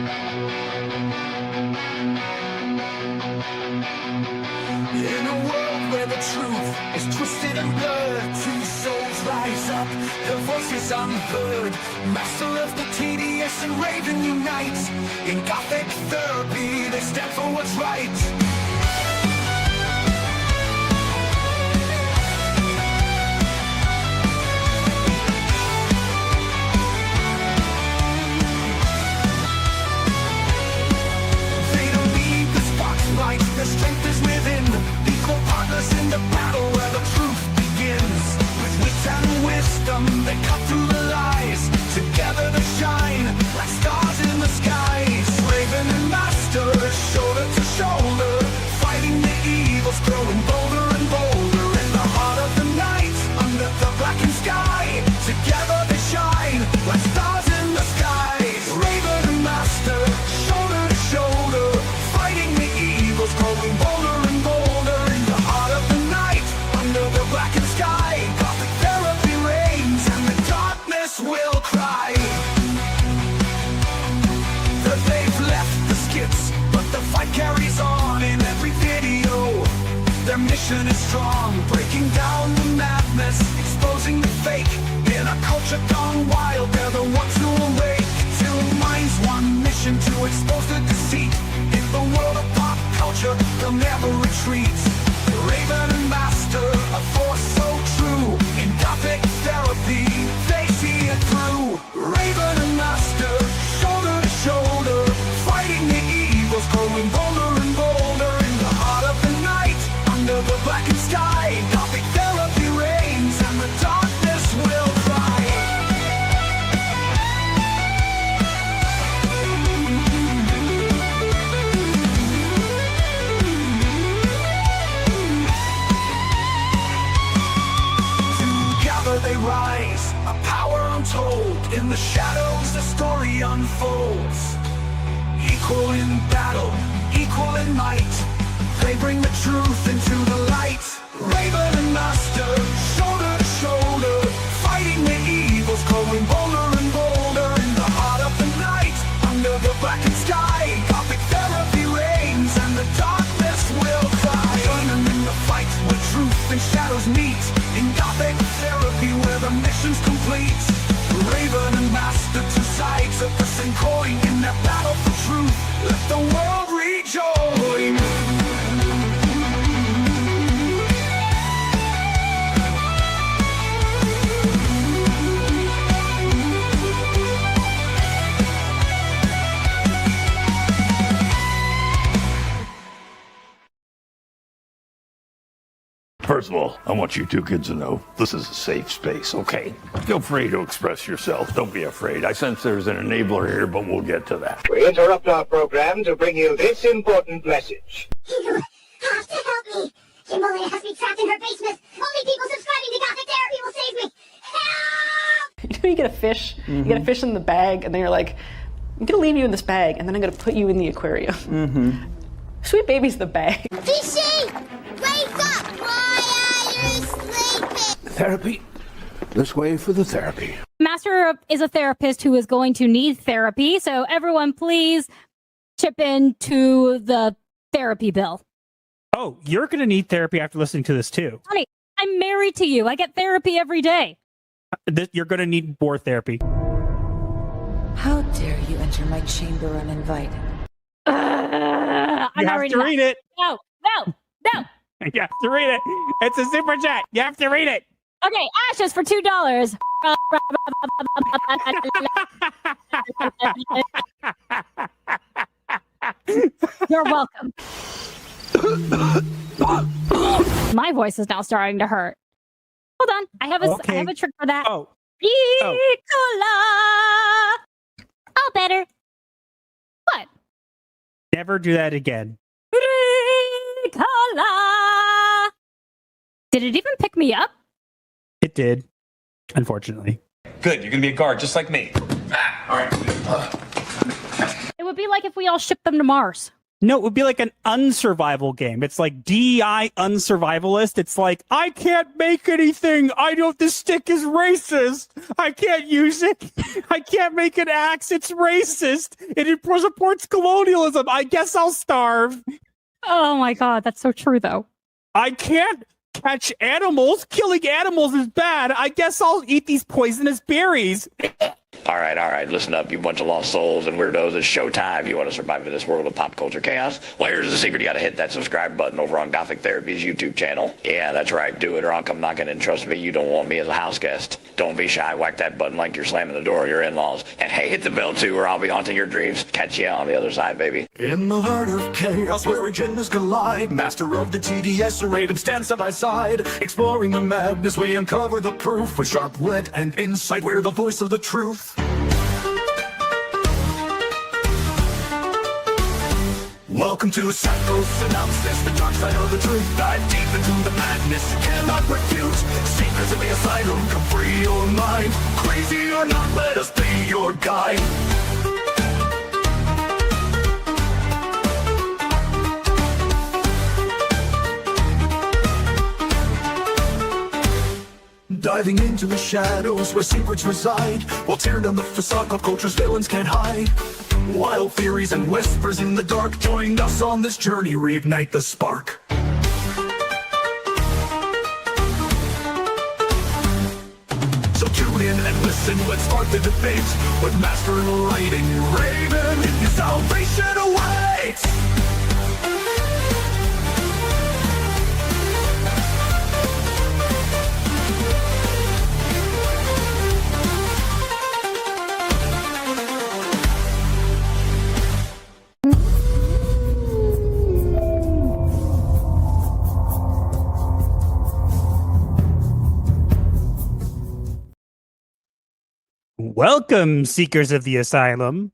In a world where the truth is twisted and blurred, two souls rise up, their voices unheard. Master of the tedious and raven unite. In Gothic Therapy, they stand for what's right. Their strength is within, equal partners in the battle where the truth begins. With wit and wisdom, they cut through the lies. Together they shine, like stars in the skies. Raven and Master, shoulder to shoulder, fighting the evils, growing bolder and bolder. In the heart of the night, under the blackened sky, together they shine, like stars in the skies. Raven and Master, shoulder to shoulder, fighting the evils, growing bolder and bolder. In the heart of the night, under the blackened sky, Gothic Therapy reigns, and the darkness will cry that they've left the skits, but the fight carries on in every video. Their mission is strong, breaking down the madness, exposing the fake. In a culture gone wild, they're the ones who awake. Two minds, one mission, to expose the deceit. In the world of pop culture, they'll never retreat. Raven and Master, a force so true. In Gothic Therapy, they see it through. Raven and Master, shoulder to shoulder, fighting the evils, growing bolder and bolder. In the heart of the night, under the blackened sky, Gothic Therapy reigns, and the darkness will cry. Together they rise, a power untold. In the shadows the story unfolds. Equal in battle, equal in might, they bring the truth into the light. Raven and Master, shoulder to shoulder, fighting the evils, growing bolder and bolder. In the heart of the night, under the blackened sky, Gothic Therapy reigns, and the darkness will cry. Joining in the fight where truth and shadows meet. In Gothic Therapy, where the mission's complete. Raven and Master, two sides of the same coin. In their battle for truth, let the world rejoin. First of all, I want you two kids to know this is a safe space, okay? Feel free to express yourself. Don't be afraid. I sense there's an enabler here, but we'll get to that. We interrupt our program to bring you this important message. You have to help me. Kimberly has me trapped in her basement. Only people subscribing to Gothic Therapy will save me. Help! You know, you get a fish, you get a fish in the bag, and then you're like, I'm gonna leave you in this bag, and then I'm gonna put you in the aquarium. Sweet baby's the bag. Fishy! Wake up! Why are you sleeping? Therapy? This way for the therapy. Master is a therapist who is going to need therapy, so everyone please chip in to the therapy bill. Oh, you're going to need therapy after listening to this too. Honey, I'm married to you. I get therapy every day. You're going to need more therapy. How dare you enter my chamber uninvited? You have to read it. No. You have to read it. It's a super chat. You have to read it. Okay, Ashes for $2. You're welcome. My voice is now starting to hurt. Hold on, I have a trick for that. Oh. Ricola. Oh, better. What? Never do that again. Ricola. Did it even pick me up? It did, unfortunately. Good, you're gonna be a guard just like me. All right. It would be like if we all shipped them to Mars. No, it would be like an unsurvival game. It's like DEI unsurvivalist. It's like, I can't make anything. This stick is racist. I can't use it. I can't make an axe. It's racist. It supports colonialism. I guess I'll starve. Oh my god, that's so true though. I can't catch animals. Killing animals is bad. I guess I'll eat these poisonous berries. All right, listen up, you bunch of lost souls and weirdos. It's showtime. You want to survive in this world of pop culture chaos? Well, here's the secret. You got to hit that subscribe button over on Gothic Therapy's YouTube channel. Yeah, that's right. Do it or I'll come knocking, and trust me, you don't want me as a house guest. Don't be shy. Whack that button like you're slamming the door of your in-laws. And hey, hit the bell too, or I'll be haunting your dreams. Catch you on the other side, baby. In the heart of chaos where agendas collide, master of the TDS Raven stands side by side. Exploring the madness, we uncover the proof with sharp wit and insight. We're the voice of the truth. Welcome to Psycho-Synopsis, the dark side of the truth. Dive deep into the madness you cannot refute. Secrets of the Asylum, come free your mind. Crazy or not, let us be your guide. Diving into the shadows where secrets reside. We'll tear down the facade of culture's villains can't hide. Wild theories and whispers in the dark. Join us on this journey, reignite the spark. So tune in and listen, let's start the debate. With Master Lighting Raven, your salvation awaits. Welcome, seekers of the Asylum.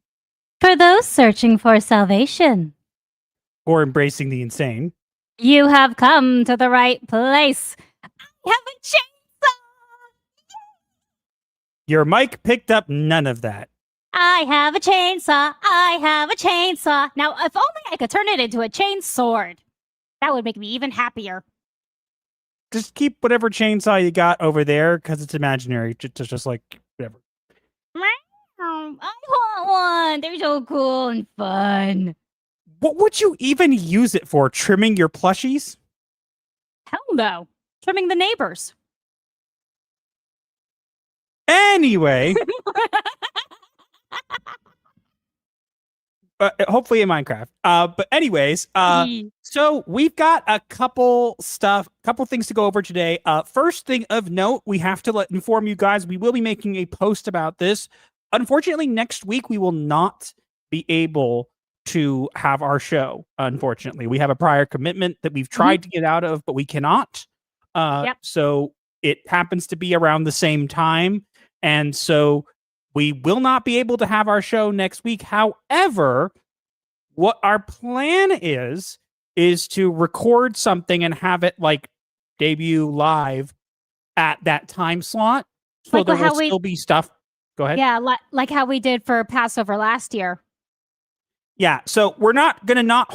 For those searching for salvation, Or embracing the insane. you have come to the right place. I have a chainsaw! Your mic picked up none of that. I have a chainsaw. I have a chainsaw. Now, if only I could turn it into a chain sword. That would make me even happier. Just keep whatever chainsaw you got over there, because it's imaginary. Just like, whatever. I want one. They're so cool and fun. What would you even use it for? Trimming your plushies? Hell no. Trimming the neighbors. Anyway. Hopefully in Minecraft. But anyways, so we've got a couple things to go over today. First thing of note, we have to inform you guys, we will be making a post about this. Unfortunately, next week we will not be able to have our show. Unfortunately, we have a prior commitment that we've tried to get out of, but we cannot. So it happens to be around the same time. And so we will not be able to have our show next week. However, what our plan is to record something and have it like debut live at that time slot. So Like there how will still be stuff. Go ahead. Yeah, like how we did for Passover last year. Yeah, so we're not gonna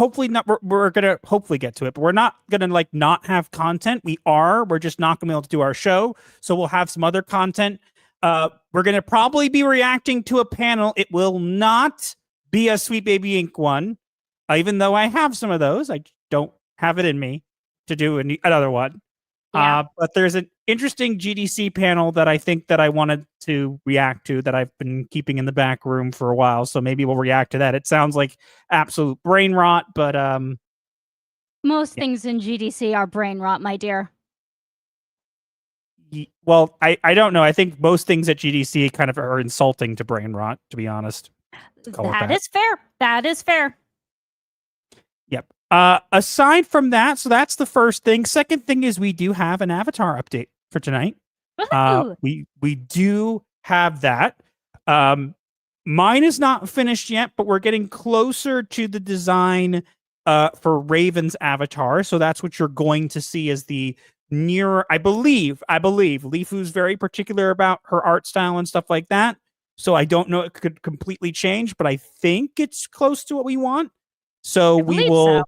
we're gonna hopefully get to it, but we're not gonna like not have content. We're just not gonna be able to do our show. So we'll have some other content. We're gonna probably be reacting to a panel. It will not be a Sweet Baby Ink one, even though I have some of those. I don't have it in me to do another one. Yeah. But there's an interesting GDC panel that I think that I wanted to react to that I've been keeping in the back room for a while. So maybe we'll react to that. It sounds like absolute brain rot, but Most things in GDC are brain rot, my dear. well, I don't know. I think most things at GDC kind of are insulting to brain rot, to be honest. That is fair. That is fair. Yep. Aside from that, so that's the first thing. Second thing is we do have an avatar update for tonight. Woohoo! We do have that. Mine is not finished yet, but we're getting closer to the design for Raven's avatar. So that's what you're going to see as the nearer. I believe Lifu's very particular about her art style and stuff like that. So I don't know, it could completely change, but I think it's close to what we want. So we believe will so.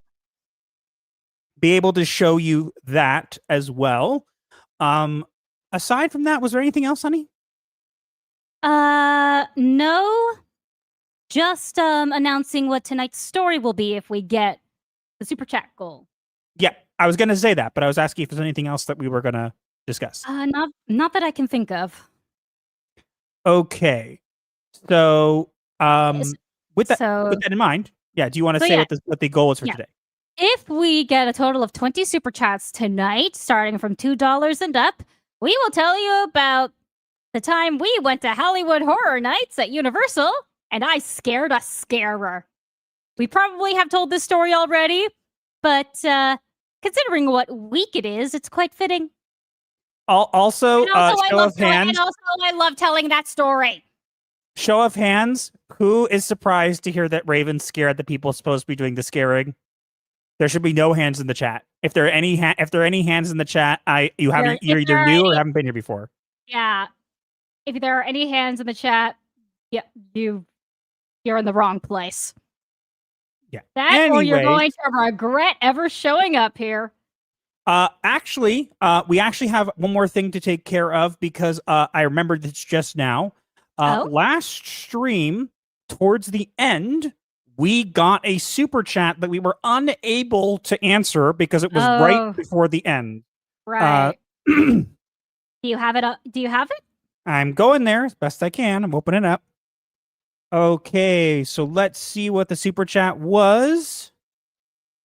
be able to show you that as well. Aside from that, was there anything else, honey? No. Just announcing what tonight's story will be if we get the super chat goal. Yeah, I was going to say that, but I was asking if there's anything else that we were going to discuss. Not that I can think of. Okay. So, with that in mind, yeah, do you want to say what the goal is for today? If we get a total of 20 super chats tonight, starting from $2 and up, we will tell you about the time we went to Hollywood Horror Nights at Universal, and I scared a scarer. We probably have told this story already, but considering what week it is, it's quite fitting. Also, show of hands. And also, I love telling that story. Show of hands. Who is surprised to hear that Raven scared the people supposed to be doing the scaring? There should be no hands in the chat. If there are any hands in the chat, you're either new or haven't been here before. Yeah. If there are any hands in the chat, yeah, you're in the wrong place. Yeah. Or you're going to regret ever showing up here. Actually, we actually have one more thing to take care of because I remembered this just now. Last stream, towards the end, we got a super chat that we were unable to answer because it was right before the end. Right. Do you have it? Do you have it? I'm going there as best I can. I'm opening it up. Okay, so let's see what the super chat was.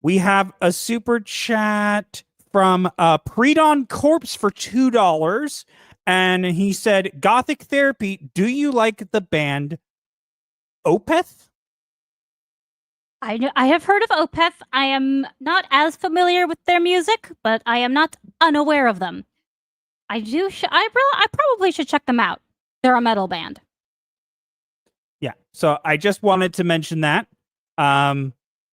We have a super chat from Predon Corpse for $2. And he said, Gothic Therapy, do you like the band Opeth? I have heard of Opeth. I am not as familiar with their music, but I am not unaware of them. I probably should check them out. They're a metal band. Yeah. So I just wanted to mention that.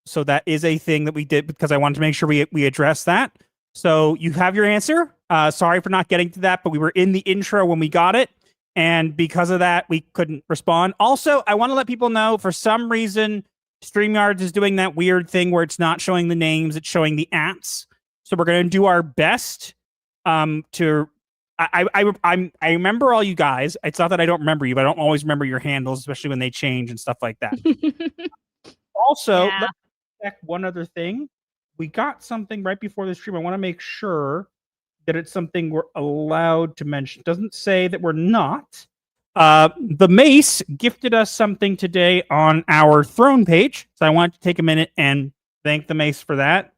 So that is a thing that we did because I wanted to make sure we address that. So you have your answer. Sorry for not getting to that, but we were in the intro when we got it. And because of that, we couldn't respond. Also, I want to let people know, for some reason, StreamYard is doing that weird thing where it's not showing the names, it's showing the ats. So we're going to do our best to... I remember all you guys. It's not that I don't remember you, but I don't always remember your handles, especially when they change and stuff like that. Also, let's check one other thing. We got something right before the stream. I want to make sure that it's something we're allowed to mention. It doesn't say that we're not. The Mace gifted us something today on our throne page, so I want to take a minute and thank the Mace for that.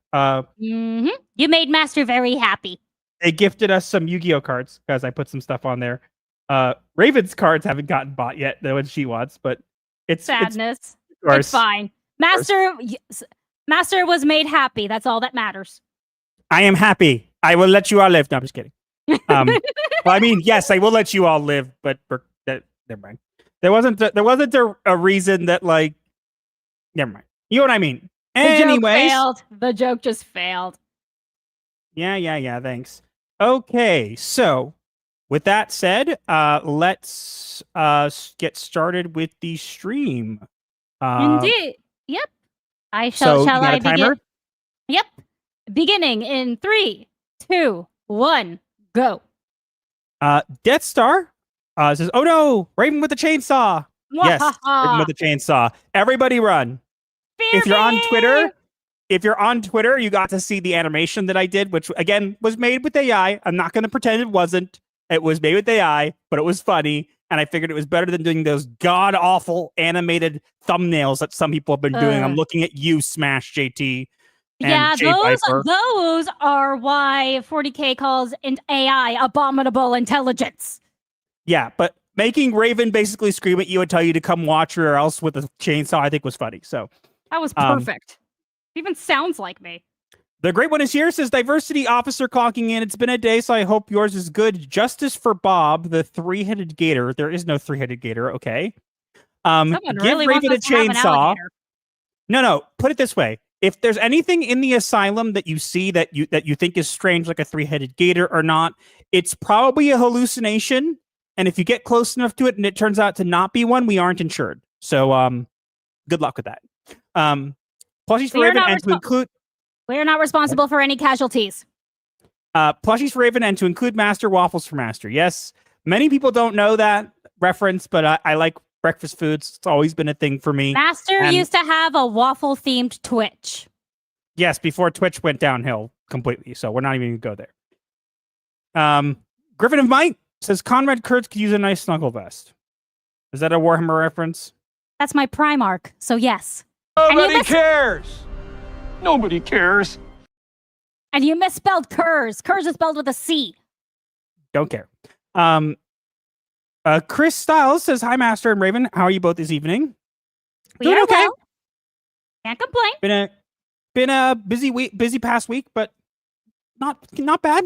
You made Master very happy. They gifted us some Yu-Gi-Oh cards because I put some stuff on there. Raven's cards haven't gotten bought yet, though, what she wants, but it's sadness. It's fine. Master was made happy. That's all that matters. I am happy. I will let you all live. No, I'm just kidding. Well, I mean, yes, I will let you all live, but never mind. There wasn't a reason that, like, never mind. You know what I mean? Anyways, the joke just failed. Yeah. Thanks. Okay, so with that said, let's get started with the stream. Indeed. Yep. Shall I begin? Yep. Beginning in 3, 2, 1, go. Death Star says, "Oh no, Raven with the chainsaw." Yes, Raven with the chainsaw. Everybody run. If you're on Twitter, you got to see the animation that I did, which again was made with AI. I'm not going to pretend it wasn't. It was made with AI, but it was funny. And I figured it was better than doing those god-awful animated thumbnails that some people have been doing. I'm looking at you, Smash JT. Yeah, those are why 40K calls an AI abominable intelligence. Yeah, but making Raven basically scream at you and tell you to come watch or else with a chainsaw, I think was funny. So that was perfect. It even sounds like me. The great one is here, says Diversity Officer clocking in. It's been a day, so I hope yours is good. Justice for Bob, the three-headed gator. There is no three-headed gator, okay? Someone give really Raven wants a us to have an chainsaw. alligator. No, put it this way. If there's anything in the asylum that you see that you think is strange, like a three-headed gator or not, it's probably a hallucination. And if you get close enough to it and it turns out to not be one, we aren't insured. So good luck with that. Plushies for We are Raven not and to include We are not responsible for any casualties. plushies for Raven and to include Master Waffles for Master. Yes, many people don't know that reference, but I like breakfast foods. It's always been a thing for me. Master And- used to have a waffle-themed Twitch. Yes, before Twitch went downhill completely. So we're not even going to go there. Griffin of Might says Conrad Kurtz could use a nice snuggle vest. Is that a Warhammer reference? That's my Primarch, so yes. Nobody cares. Nobody cares. And you misspelled Kurz. Kurz is spelled with a C. Don't care. Chris Styles says, "Hi, Master and Raven. How are you both this evening?" We Doing are okay. well. Can't complain. Been a busy past week, but not bad.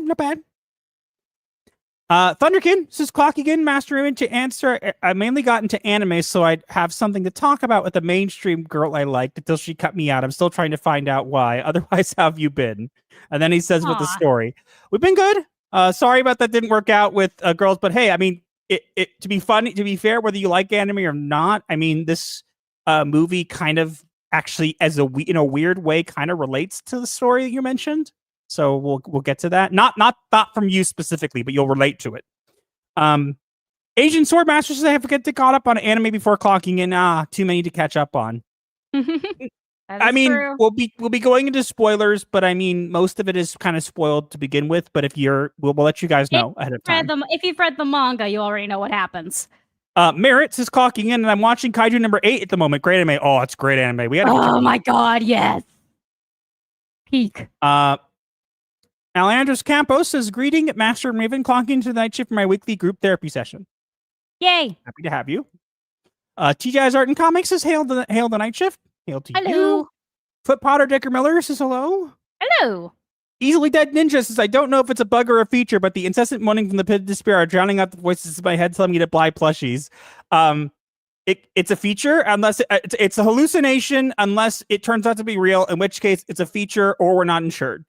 Thunderkin says, "Clock again, Master Raven. To answer, I mainly got into anime, so I'd have something to talk about with the mainstream girl I liked until she cut me out. I'm still trying to find out why. Otherwise, how have you been?" And then he says with the Aw. story, "We've been good. Sorry about that didn't work out with girls, but hey, I mean, it to be funny, to be fair, whether you like anime or not, I mean, this movie kind of actually, in a weird way, kind of relates to the story that you mentioned. So we'll get to that. Not from you specifically, but you'll relate to it. Asian Swordmaster says, "I forget to caught up on anime before clocking in. Too many to catch up on." I mean, true. we'll be going into spoilers, but I mean, most of it is kind of spoiled to begin with. But if we'll let you guys know ahead of time. If you've read the manga, you already know what happens. Merritt says, "Clocking in, and I'm watching Kaiju number 8 at the moment. Great anime. Oh, it's great anime. We had. Oh my god, yes. Peak. Alejandros Campos says, "Greeting, Master and Raven, clocking into the night shift for my weekly group therapy session. Yay. Happy to have you." TJ's Art and Comics says, hail the night shift. Hail to Hello. you. Foot Potter Decker Miller says hello. Hello. Easily Dead Ninja says, "I don't know if it's a bug or a feature, but the incessant moaning from the pit of despair are drowning out the voices in my head telling me to buy plushies." It's a feature unless it's a hallucination unless it turns out to be real, in which case it's a feature or we're not insured.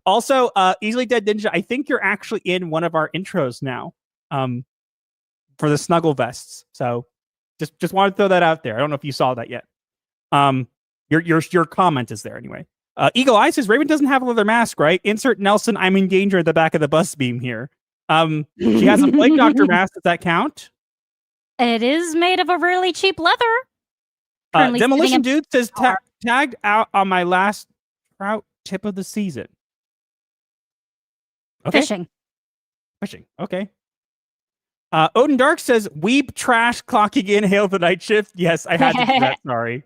Also, Easily Dead Ninja, I think you're actually in one of our intros now for the snuggle vests. So just wanted to throw that out there. I don't know if you saw that yet. Your comment is there anyway. Eagle Eye says, "Raven doesn't have a leather mask, right? Insert Nelson, I'm in danger at the back of the bus beam here." She has a Plague Doctor mask. Does that count? It is made of a really cheap leather. Currently Demolition sitting in- Dude says, "Tagged out on my last trout tip of the season." Okay. Fishing. Okay. Odin Dark says, "Weeb trash clocking in. Hail the night shift." Yes, I had to do that. Sorry.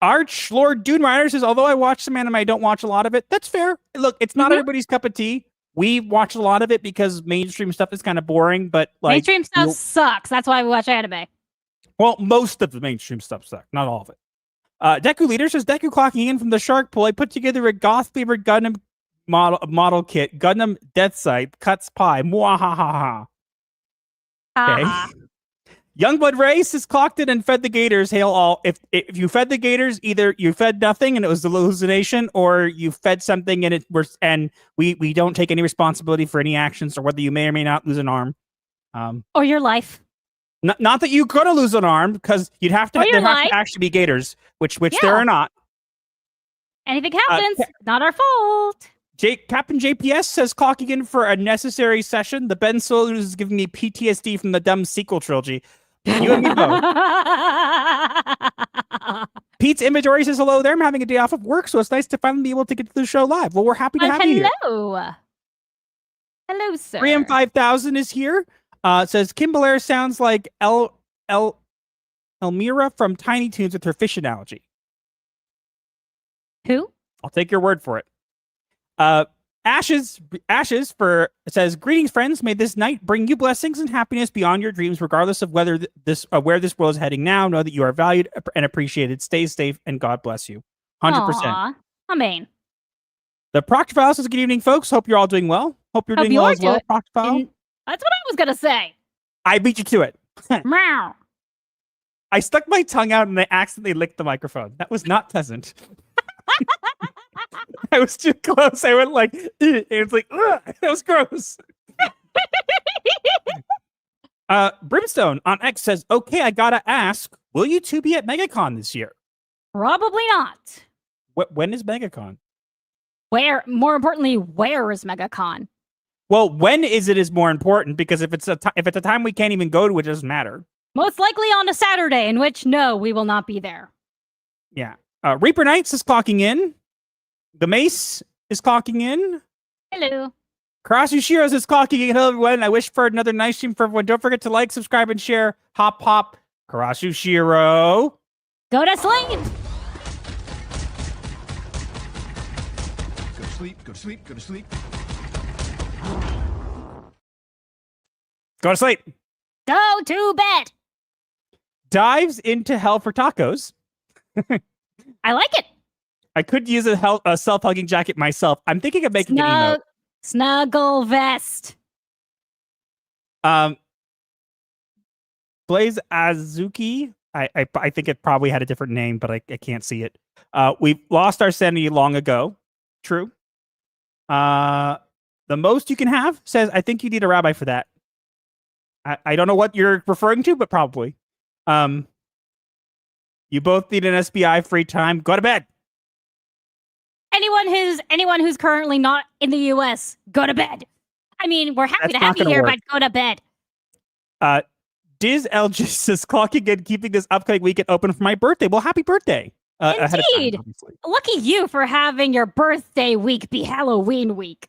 Arch Lord Dune Rider says, "Although I watch some anime, I don't watch a lot of it." That's fair. Look, it's not everybody's cup of tea. We watch a lot of it because mainstream stuff is kind of boring, but like Mainstream stuff sucks. That's why we watch anime. well, most of the mainstream stuff sucks, not all of it. Deku Leader says, "Deku clocking in from the Shark Pool. I put together a goth flavored Gundam model kit. Gundam Death Sight cuts pie. Mwahaha." Okay. Youngblood Race is clocked in and fed the gators. Hail all. If you fed the gators, either you fed nothing and it was a hallucination, or you fed something and we don't take any responsibility for any actions or whether you may or may not lose an arm. Or your life. Not that you're gonna lose an arm, because you'd have to. Or your There have life. to actually be gators, which Yeah. there are not. Anything happens, not our fault. Captain JPS says, "Clocking in for a necessary session. The Ben Solo is giving me PTSD from the dumb sequel trilogy." You and me both. Pete's Inventory says, "Hello there. I'm having a day off of work, so it's nice to finally be able to get to the show live." Well, we're happy to have you here. Hello. Hello, sir. 3M5000 is here. Says, "Kim Belair sounds like Elmira from Tiny Toons with her fish analogy." Who? I'll take your word for it. Ashes says, "Greetings, friends. May this night bring you blessings and happiness beyond your dreams, regardless of whether where this world is heading now. Know that you are valued and appreciated. Stay safe, and God bless you." 100%. Aw, Amen. The Proctor File says, "Good evening, folks. Hope you're all doing well. Hope you're Hope doing well you're as well, doing- Proctor File." That's what I was gonna say. I beat you to it. Meow. I stuck my tongue out and I accidentally licked the microphone. That was not pleasant. I was too close. I went like, "Ugh," it was like, "Ugh," that was gross. Brimstone on X says, "Okay, I gotta ask, will you two be at MegaCon this year?" Probably not. When is MegaCon? More importantly, where is MegaCon? Well, when is more important, because if it's a time we can't even go to, it doesn't matter. Most likely on a Saturday, in which, no, we will not be there. Yeah. Reaper Knights is clocking in. The Mace is clocking in. Hello. Karasu Shiros is clocking in. Hello, everyone. I wish for another nice stream for everyone. Don't forget to like, subscribe, and share. Hop, hop. Karasu Shiro. Go to sleep. Go to sleep, go to sleep, go to sleep. Go to sleep. Go to bed. Dives into hell for tacos. I like it. I could use a self-hugging jacket myself. I'm thinking of making an emote. Snuggle vest. Blaze Azuki. I think it probably had a different name, but I can't see it. We lost our sanity long ago. True. The most you can have says, I think you need a rabbi for that. I don't know what you're referring to, but probably. You both need an SBI free time. Go to bed. Anyone who's currently not in the US, go to bed. I mean, we're happy to have you here, but go to bed. Diz LGS is clocking in, keeping this upcoming weekend open for my birthday. Well, happy birthday. Indeed. Lucky you for having your birthday week be Halloween week.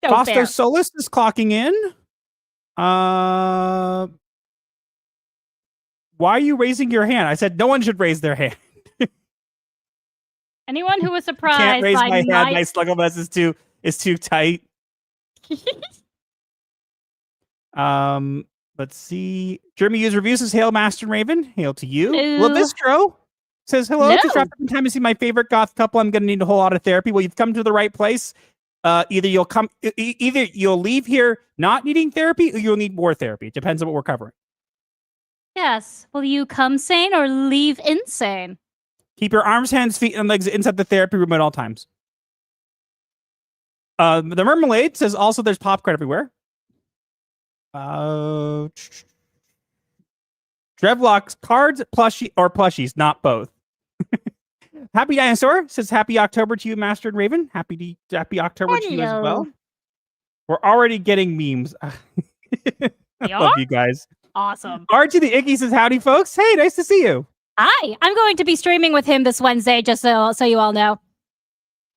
Foster Solus is clocking in. Why are you raising your hand? I said no one should raise their hand. Anyone who was surprised Can't raise by my hand. My sluggle mess is too tight. Let's see. Jeremy Hughes reviews says, "Hail, Master Raven. Hail to you." Hello. Lavistro says, "Hello. No. Just wrapped up in time to see my favorite goth couple. I'm going to need a whole lot of therapy." Well, you've come to the right place. Either you'll leave here not needing therapy, or you'll need more therapy. It depends on what we're covering. Yes. Will you come sane or leave insane? Keep your arms, hands, feet, and legs inside the therapy room at all times. The Mermelade says also there's popcorn everywhere. Drevlock's cards, plushies, not both. Happy Dinosaur says happy October to you, Master and Raven. Happy October to you as well. We're already getting memes. I love you guys. Awesome. Archie the Icky says howdy, folks. Hey, nice to see you. Hi. I'm going to be streaming with him this Wednesday, just so you all know.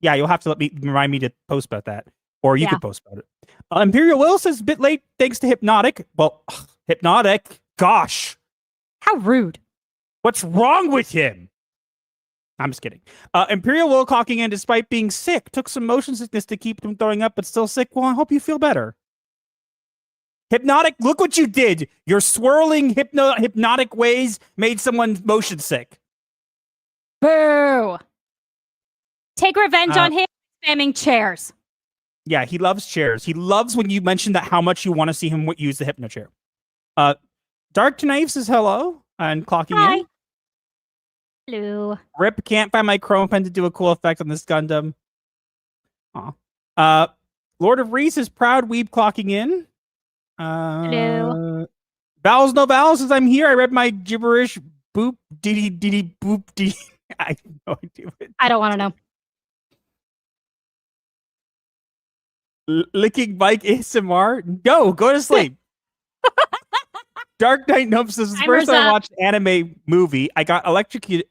Yeah, you'll have to remind me to post about that. Or you could post about it. Imperial Will says, bit late thanks to Hypnotic. Well, Hypnotic? Gosh. How rude. What's wrong with him? I'm just kidding. Imperial Will clocking in despite being sick. Took some motion sickness to keep him throwing up, but still sick. Well, I hope you feel better. Hypnotic, look what you did. Your swirling hypnotic ways made someone motion sick. Boo. Take revenge on him spamming chairs. Yeah, he loves chairs. He loves when you mention that how much you want to see him use the hypno chair. Dark Knife says hello and clocking in. Hello. Rip, can't find my chrome pen to do a cool effect on this Gundam. Aw. Lord of Reese is proud weeb clocking in. Hello. Vowels no vowels says I'm here. I read my gibberish. Boop diddy diddy boop diddy. I have no idea what it is. I don't want to know. Licking Mike ASMR. No, go to sleep. Dark Knight Nope says the first time I watched an anime movie, I got electrocuted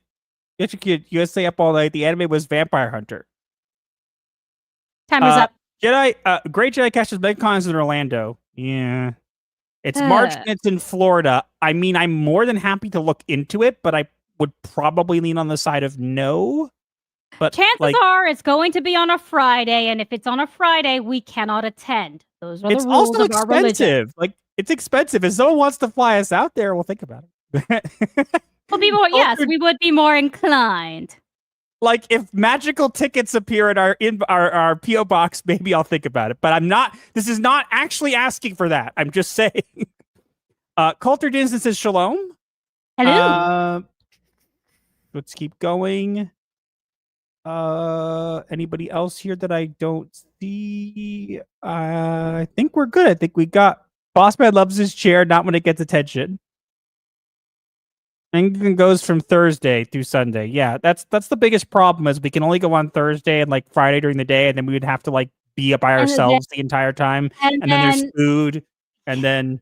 USA up all night. The anime was Vampire Hunter. Timer's up. Great Jedi catches MegaCons in Orlando. Yeah. It's March and it's in Florida. I mean, I'm more than happy to look into it, but I would probably lean on the side of no. But chances are it's going to be on a Friday, and if it's on a Friday, we cannot attend. Those are the rules of our religion. It's expensive. If someone wants to fly us out there, we'll think about it. We'll be more. Yes, we would be more inclined. Like if magical tickets appear in our PO box, maybe I'll think about it. But I'm not. This is not actually asking for that. I'm just saying. Coulter Dinson says shalom. Hello. Let's keep going. Anybody else here that I don't see? I think we're good. I think we got Bossman loves his chair, not when it gets attention. Anglican goes from Thursday through Sunday. Yeah, that's the biggest problem is we can only go on Thursday and like Friday during the day, and then we would have to like be up by ourselves the entire time. And then there's food, and then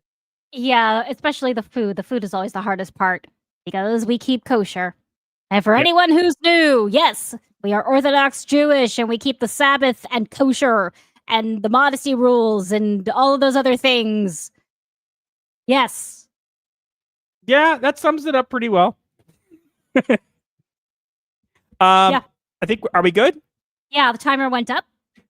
yeah, especially the food. The food is always the hardest part because we keep kosher. And for anyone who's new, yes, we are Orthodox Jewish, and we keep the Sabbath and kosher and the modesty rules and all of those other things. Yes. Yeah, that sums it up pretty well. Yeah. I think, are we good? Yeah, the timer went up.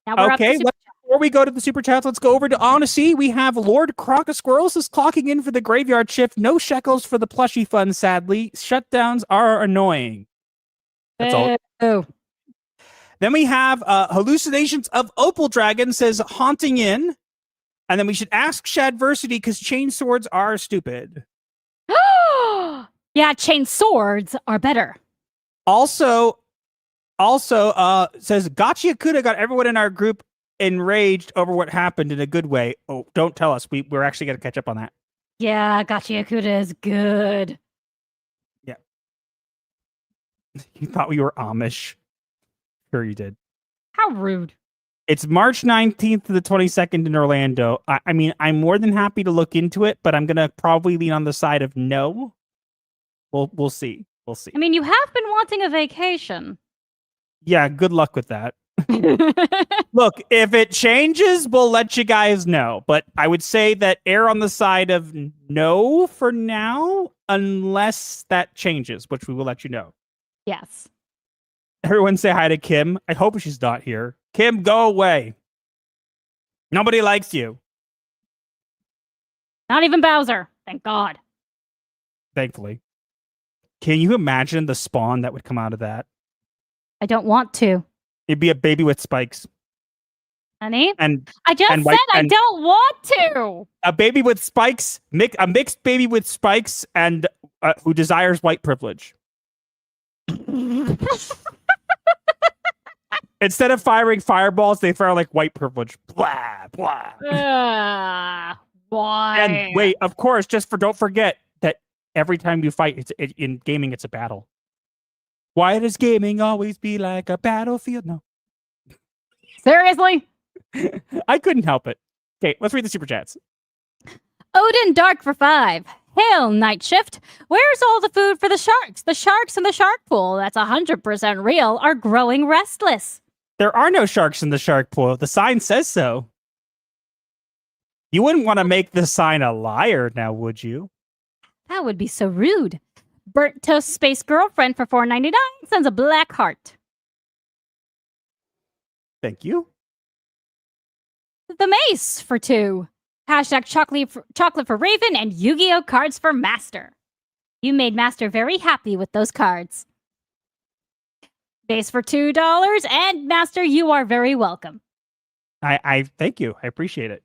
Now we're up to Before we go to the super chats, let's go over to Honesty. We have Lord Crocosquirrels is clocking in for the graveyard shift. No shekels for the plushie fund, sadly. Shutdowns are annoying. That's all. Oh. Then we have Hallucinations of Opal Dragon says haunting in. And then we should ask Shadversity because chain swords are stupid. Yeah, chain swords are better. Also says Gotcha Yakuda got everyone in our group enraged over what happened in a good way. Oh, don't tell us. We're actually going to catch up on that. Yeah, Gotcha Yakuda is good. Yeah. You thought we were Amish. Sure you did. How rude. It's March 19th to the 22nd in Orlando. I mean, I'm more than happy to look into it, but I'm going to probably lean on the side of no. We'll see. We'll see. I mean, you have been wanting a vacation. Yeah, good luck with that. Look, if it changes, we'll let you guys know. But I would say that err on the side of no for now, unless that changes, which we will let you know. Yes. Everyone say hi to Kim. I hope she's not here. Kim, go away. Nobody likes you. Not even Bowser. Thank God. Thankfully. Can you imagine the spawn that would come out of that? I don't want to. It'd be a baby with spikes. Honey? And I just said I don't want to. A baby with spikes, a mixed baby with spikes and who desires white privilege. Instead of firing fireballs, they fire like white privilege. Blah, blah. Why? And wait, of course, don't forget that every time you fight, in gaming, it's a battle. Why does gaming always be like a battlefield? No. Seriously? I couldn't help it. Okay, let's read the super chats. Odin Dark for 5. Hail, Night Shift. Where's all the food for the sharks? The sharks in the shark pool, that's 100% real, are growing restless. There are no sharks in the shark pool. The sign says so. You wouldn't want to make the sign a liar now, would you? That would be so rude. Burnt Toast Space Girlfriend for $4.99 sends a black heart. Thank you. The Mace for 2. Hashtag chocolate for Raven and Yu-Gi-Oh cards for Master. You made Master very happy with those cards. Base for $2 and Master, you are very welcome. I thank you. I appreciate it.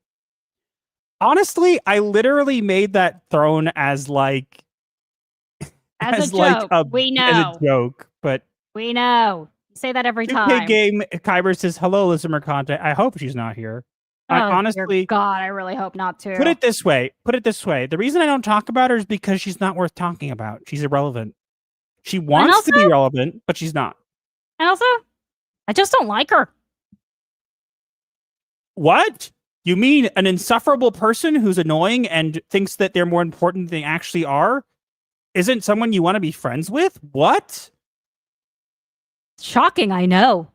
Honestly, I literally made that throne as like as a joke. We know. As a joke, but we know. You say that every time. Game Kyber says hello, listener content. I hope she's not here. Honestly, God, I really hope not to. Put it this way. The reason I don't talk about her is because she's not worth talking about. She's irrelevant. She wants to be relevant, but she's not. And also, I just don't like her. What? You mean an insufferable person who's annoying and thinks that they're more important than they actually are? Isn't someone you want to be friends with? What? Shocking, I know.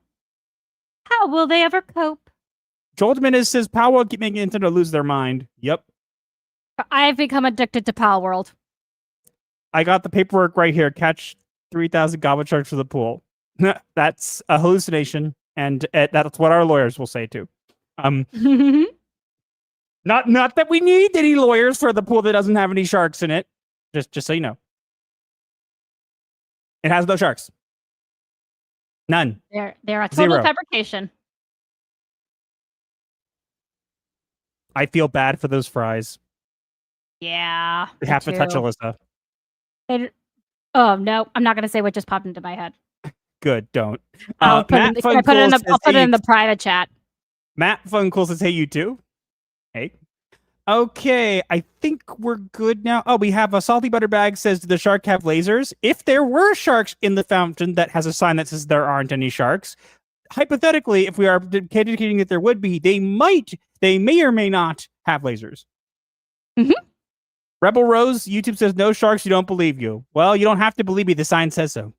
How will they ever cope? Joltman says, Pal will keep making Nintendo lose their mind. Yep. I've become addicted to Pal World. I got the paperwork right here. Catch 3,000 goblin sharks for the pool. That's a hallucination, and that's what our lawyers will say too. Not that we need any lawyers for the pool that doesn't have any sharks in it. Just so you know, it has no sharks. None. They're a total Zero. fabrication. I feel bad for those fries. Yeah. They have to touch Alyssa. Oh no, I'm not gonna say what just popped into my head. Good, don't. I'll put it in the private chat. Matt Funcool says, hey, you too. Hey. Okay, I think we're good now. Oh, we have a Salty Butterbag says, "Did the shark have lasers?" If there were sharks in the fountain that has a sign that says there aren't any sharks, hypothetically, if we are indicating that there would be, they may or may not have lasers. Mhm. Rebel Rose, YouTube says, "No sharks, you don't believe you." Well, you don't have to believe me. The sign says so.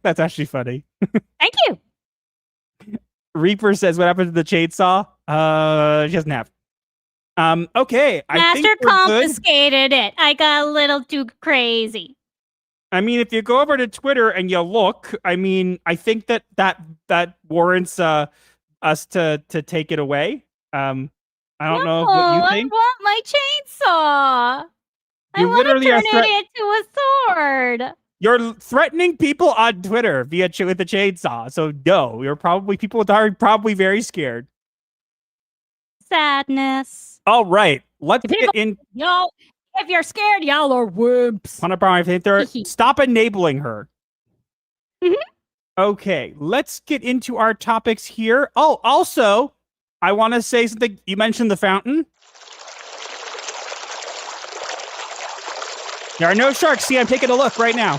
That's actually funny. Thank you. Reaper says, "What happened to the chainsaw?" She doesn't have. Okay. I Master think we're good. confiscated it. I got a little too crazy. I mean, if you go over to Twitter and you look, I mean, I think that warrants us to take it away. I don't know what you think. I want my chainsaw. You I want to literally are turn it into a sword. You're threatening people on Twitter with the chainsaw. So no, people are probably very scared. Sadness. All right, let's get in. Y'all, if you're scared, y'all are wimps. Stop enabling her. Mhm. Okay, let's get into our topics here. Oh, also, I want to say something. You mentioned the fountain. There are no sharks. See, I'm taking a look right now.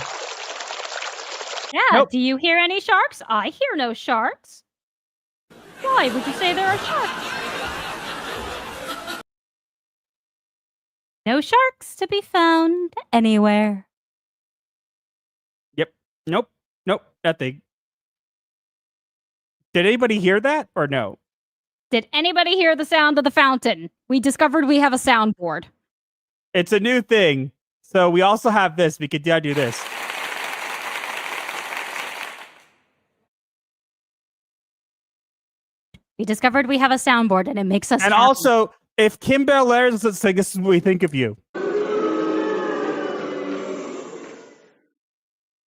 Yeah, Nope. Do you hear any sharks? I hear no sharks. Why would you say there are sharks? No sharks to be found anywhere. Yep. Nope. Nothing. Did anybody hear that or no? Did anybody hear the sound of the fountain? We discovered we have a soundboard. It's a new thing. So we also have this. We could do this. We discovered we have a soundboard and it makes us And happy. also, if Kim Belair is saying this is what we think of you.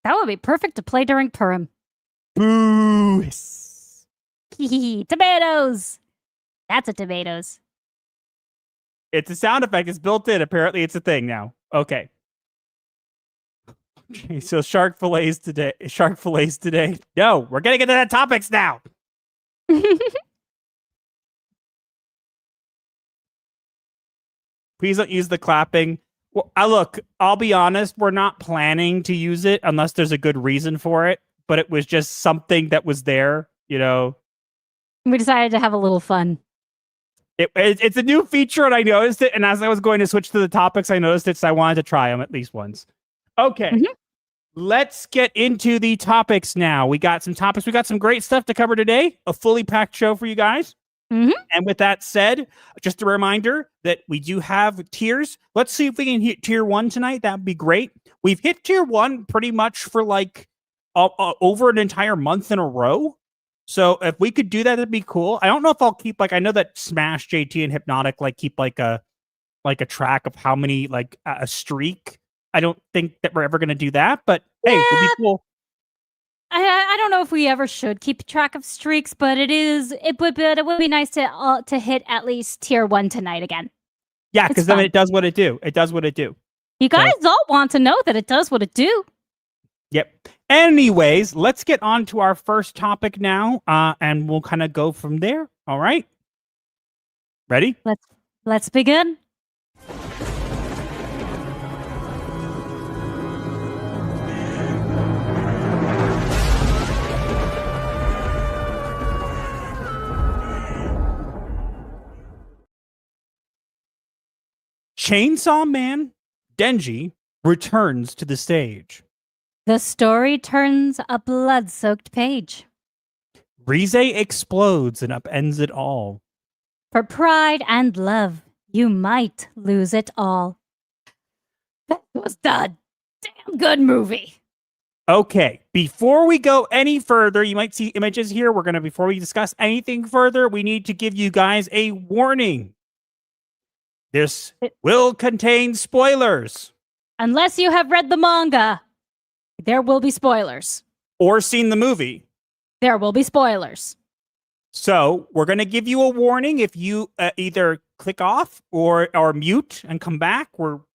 That would be perfect to play during Purim. Boo. Tomatoes. That's a tomatoes. It's a sound effect. It's built in. Apparently, it's a thing now. Okay. Okay, so shark fillets today. No, we're getting into that topics now. Please don't use the clapping. Well, I'll be honest. We're not planning to use it unless there's a good reason for it. But it was just something that was there, you know. We decided to have a little fun. It's a new feature, and I noticed it. And as I was going to switch to the topics, I noticed it, so I wanted to try them at least once. Okay. Mhm. Let's get into the topics now. We got some topics. We got some great stuff to cover today. A fully packed show for you guys. Mhm. And with that said, just a reminder that we do have tiers. Let's see if we can hit tier 1 tonight. That would be great. We've hit tier 1 pretty much for like over an entire month in a row. So if we could do that, it'd be cool. I don't know if I'll keep I know that Smash, JT, and Hypnotic keep a track of how many a streak. I don't think that we're ever gonna do that, but hey, it'll be cool. I don't know if we ever should keep track of streaks, but it would be nice to hit at least tier 1 tonight again. Yeah, because then it does what it do. It does what it do. You guys all want to know that it does what it do. Yep. Anyways, let's get on to our first topic now, and we'll kind of go from there. All right. Ready? Let's begin. Chainsaw Man Denji returns to the stage. The story turns a blood-soaked page. Reze explodes and upends it all. For pride and love, you might lose it all. That was a damn good movie. Okay, before we go any further, you might see images here. Before we discuss anything further, we need to give you guys a warning. This will contain spoilers. Unless you have read the manga, there will be spoilers. Or seen the movie. There will be spoilers. So we're going to give you a warning if you either click off or mute and come back. We'll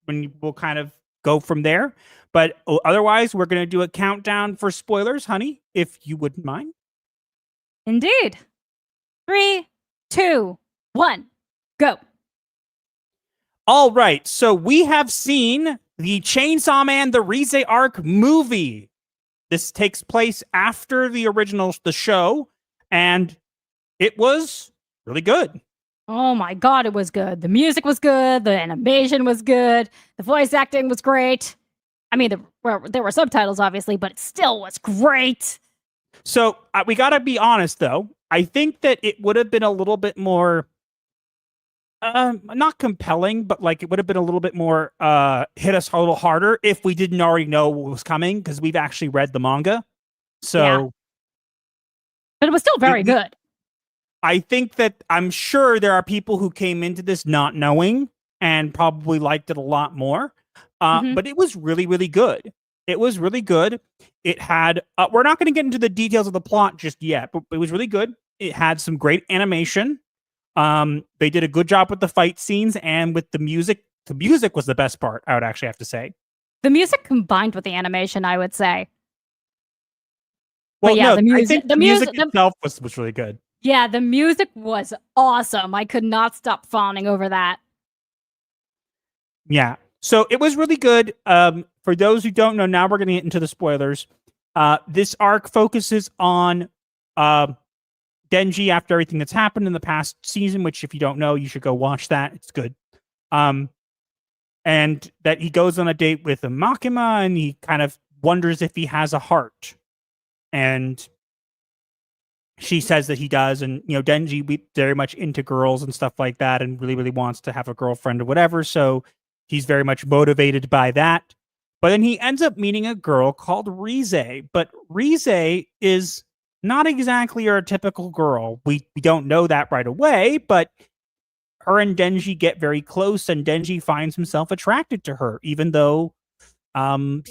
kind of go from there. But otherwise, we're going to do a countdown for spoilers, honey, if you wouldn't mind. Indeed. 3, 2, 1, go. All right, so we have seen the Chainsaw Man, the Reze Arc movie. This takes place after the show, and it was really good. Oh my god, it was good. The music was good. The animation was good. The voice acting was great. I mean, there were subtitles, obviously, but it still was great. So we got to be honest, though. I think that it would have been a little bit more, not compelling, but like it would have been a little bit more hit us a little harder if we didn't already know what was coming, because we've actually read the manga. So, yeah. But it was still very good. I think that I'm sure there are people who came into this not knowing and probably liked it a lot more. But it was really, really good. It was really good. It had, we're not going to get into the details of the plot just yet, but it was really good. It had some great animation. They did a good job with the fight scenes and with the music. The music was the best part, I would actually have to say. The music combined with the animation, I would say. Well, yeah, no, I think the music itself was really good. Yeah, the music was awesome. I could not stop fawning over that. Yeah. So it was really good. For those who don't know, now we're going to get into the spoilers. This arc focuses on Denji after everything that's happened in the past season, which if you don't know, you should go watch that. It's good. And that he goes on a date with a Makima and he kind of wonders if he has a heart. And she says that he does. And, you know, Denji be very much into girls and stuff like that and really, really wants to have a girlfriend or whatever. So he's very much motivated by that. But then he ends up meeting a girl called Reze. But Reze is not exactly your typical girl. We don't know that right away, but her and Denji get very close, and Denji finds himself attracted to her, even though even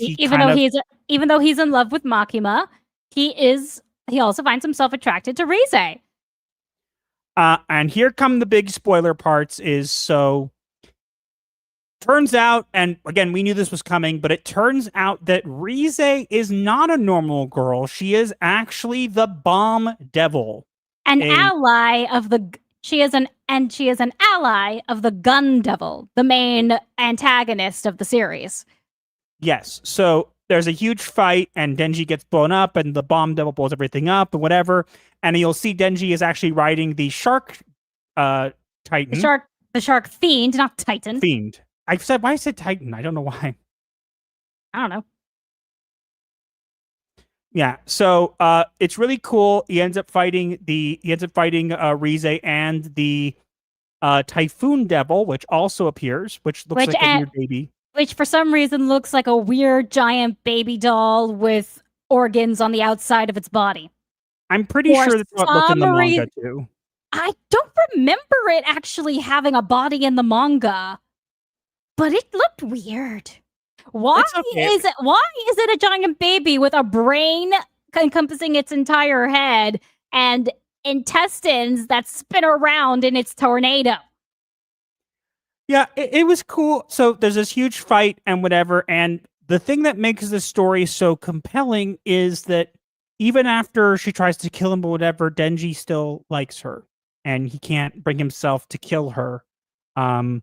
though he's in love with Makima, he also finds himself attracted to Reze. And here come the big spoiler parts. Turns out, and again, we knew this was coming, but it turns out that Reze is not a normal girl. She is actually the Bomb Devil. She is an ally of the Gun Devil, the main antagonist of the series. Yes. So there's a huge fight, and Denji gets blown up, and the Bomb Devil blows everything up, and whatever. And you'll see Denji is actually riding the Shark Titan. The Shark Fiend, not Titan. Fiend. Why I said Titan? I don't know why. I don't know. Yeah, so it's really cool. He ends up fighting Reze and the Typhoon Devil, which also appears, which looks like a weird baby. Which for some reason looks like a weird giant baby doll with organs on the outside of its body. I'm pretty sure that's what looked in the manga too. I don't remember it actually having a body in the manga, but it looked weird. Why is it a giant baby with a brain encompassing its entire head and intestines that spin around in its tornado? Yeah, it was cool. So there's this huge fight and whatever, and the thing that makes this story so compelling is that even after she tries to kill him or whatever, Denji still likes her, and he can't bring himself to kill her. And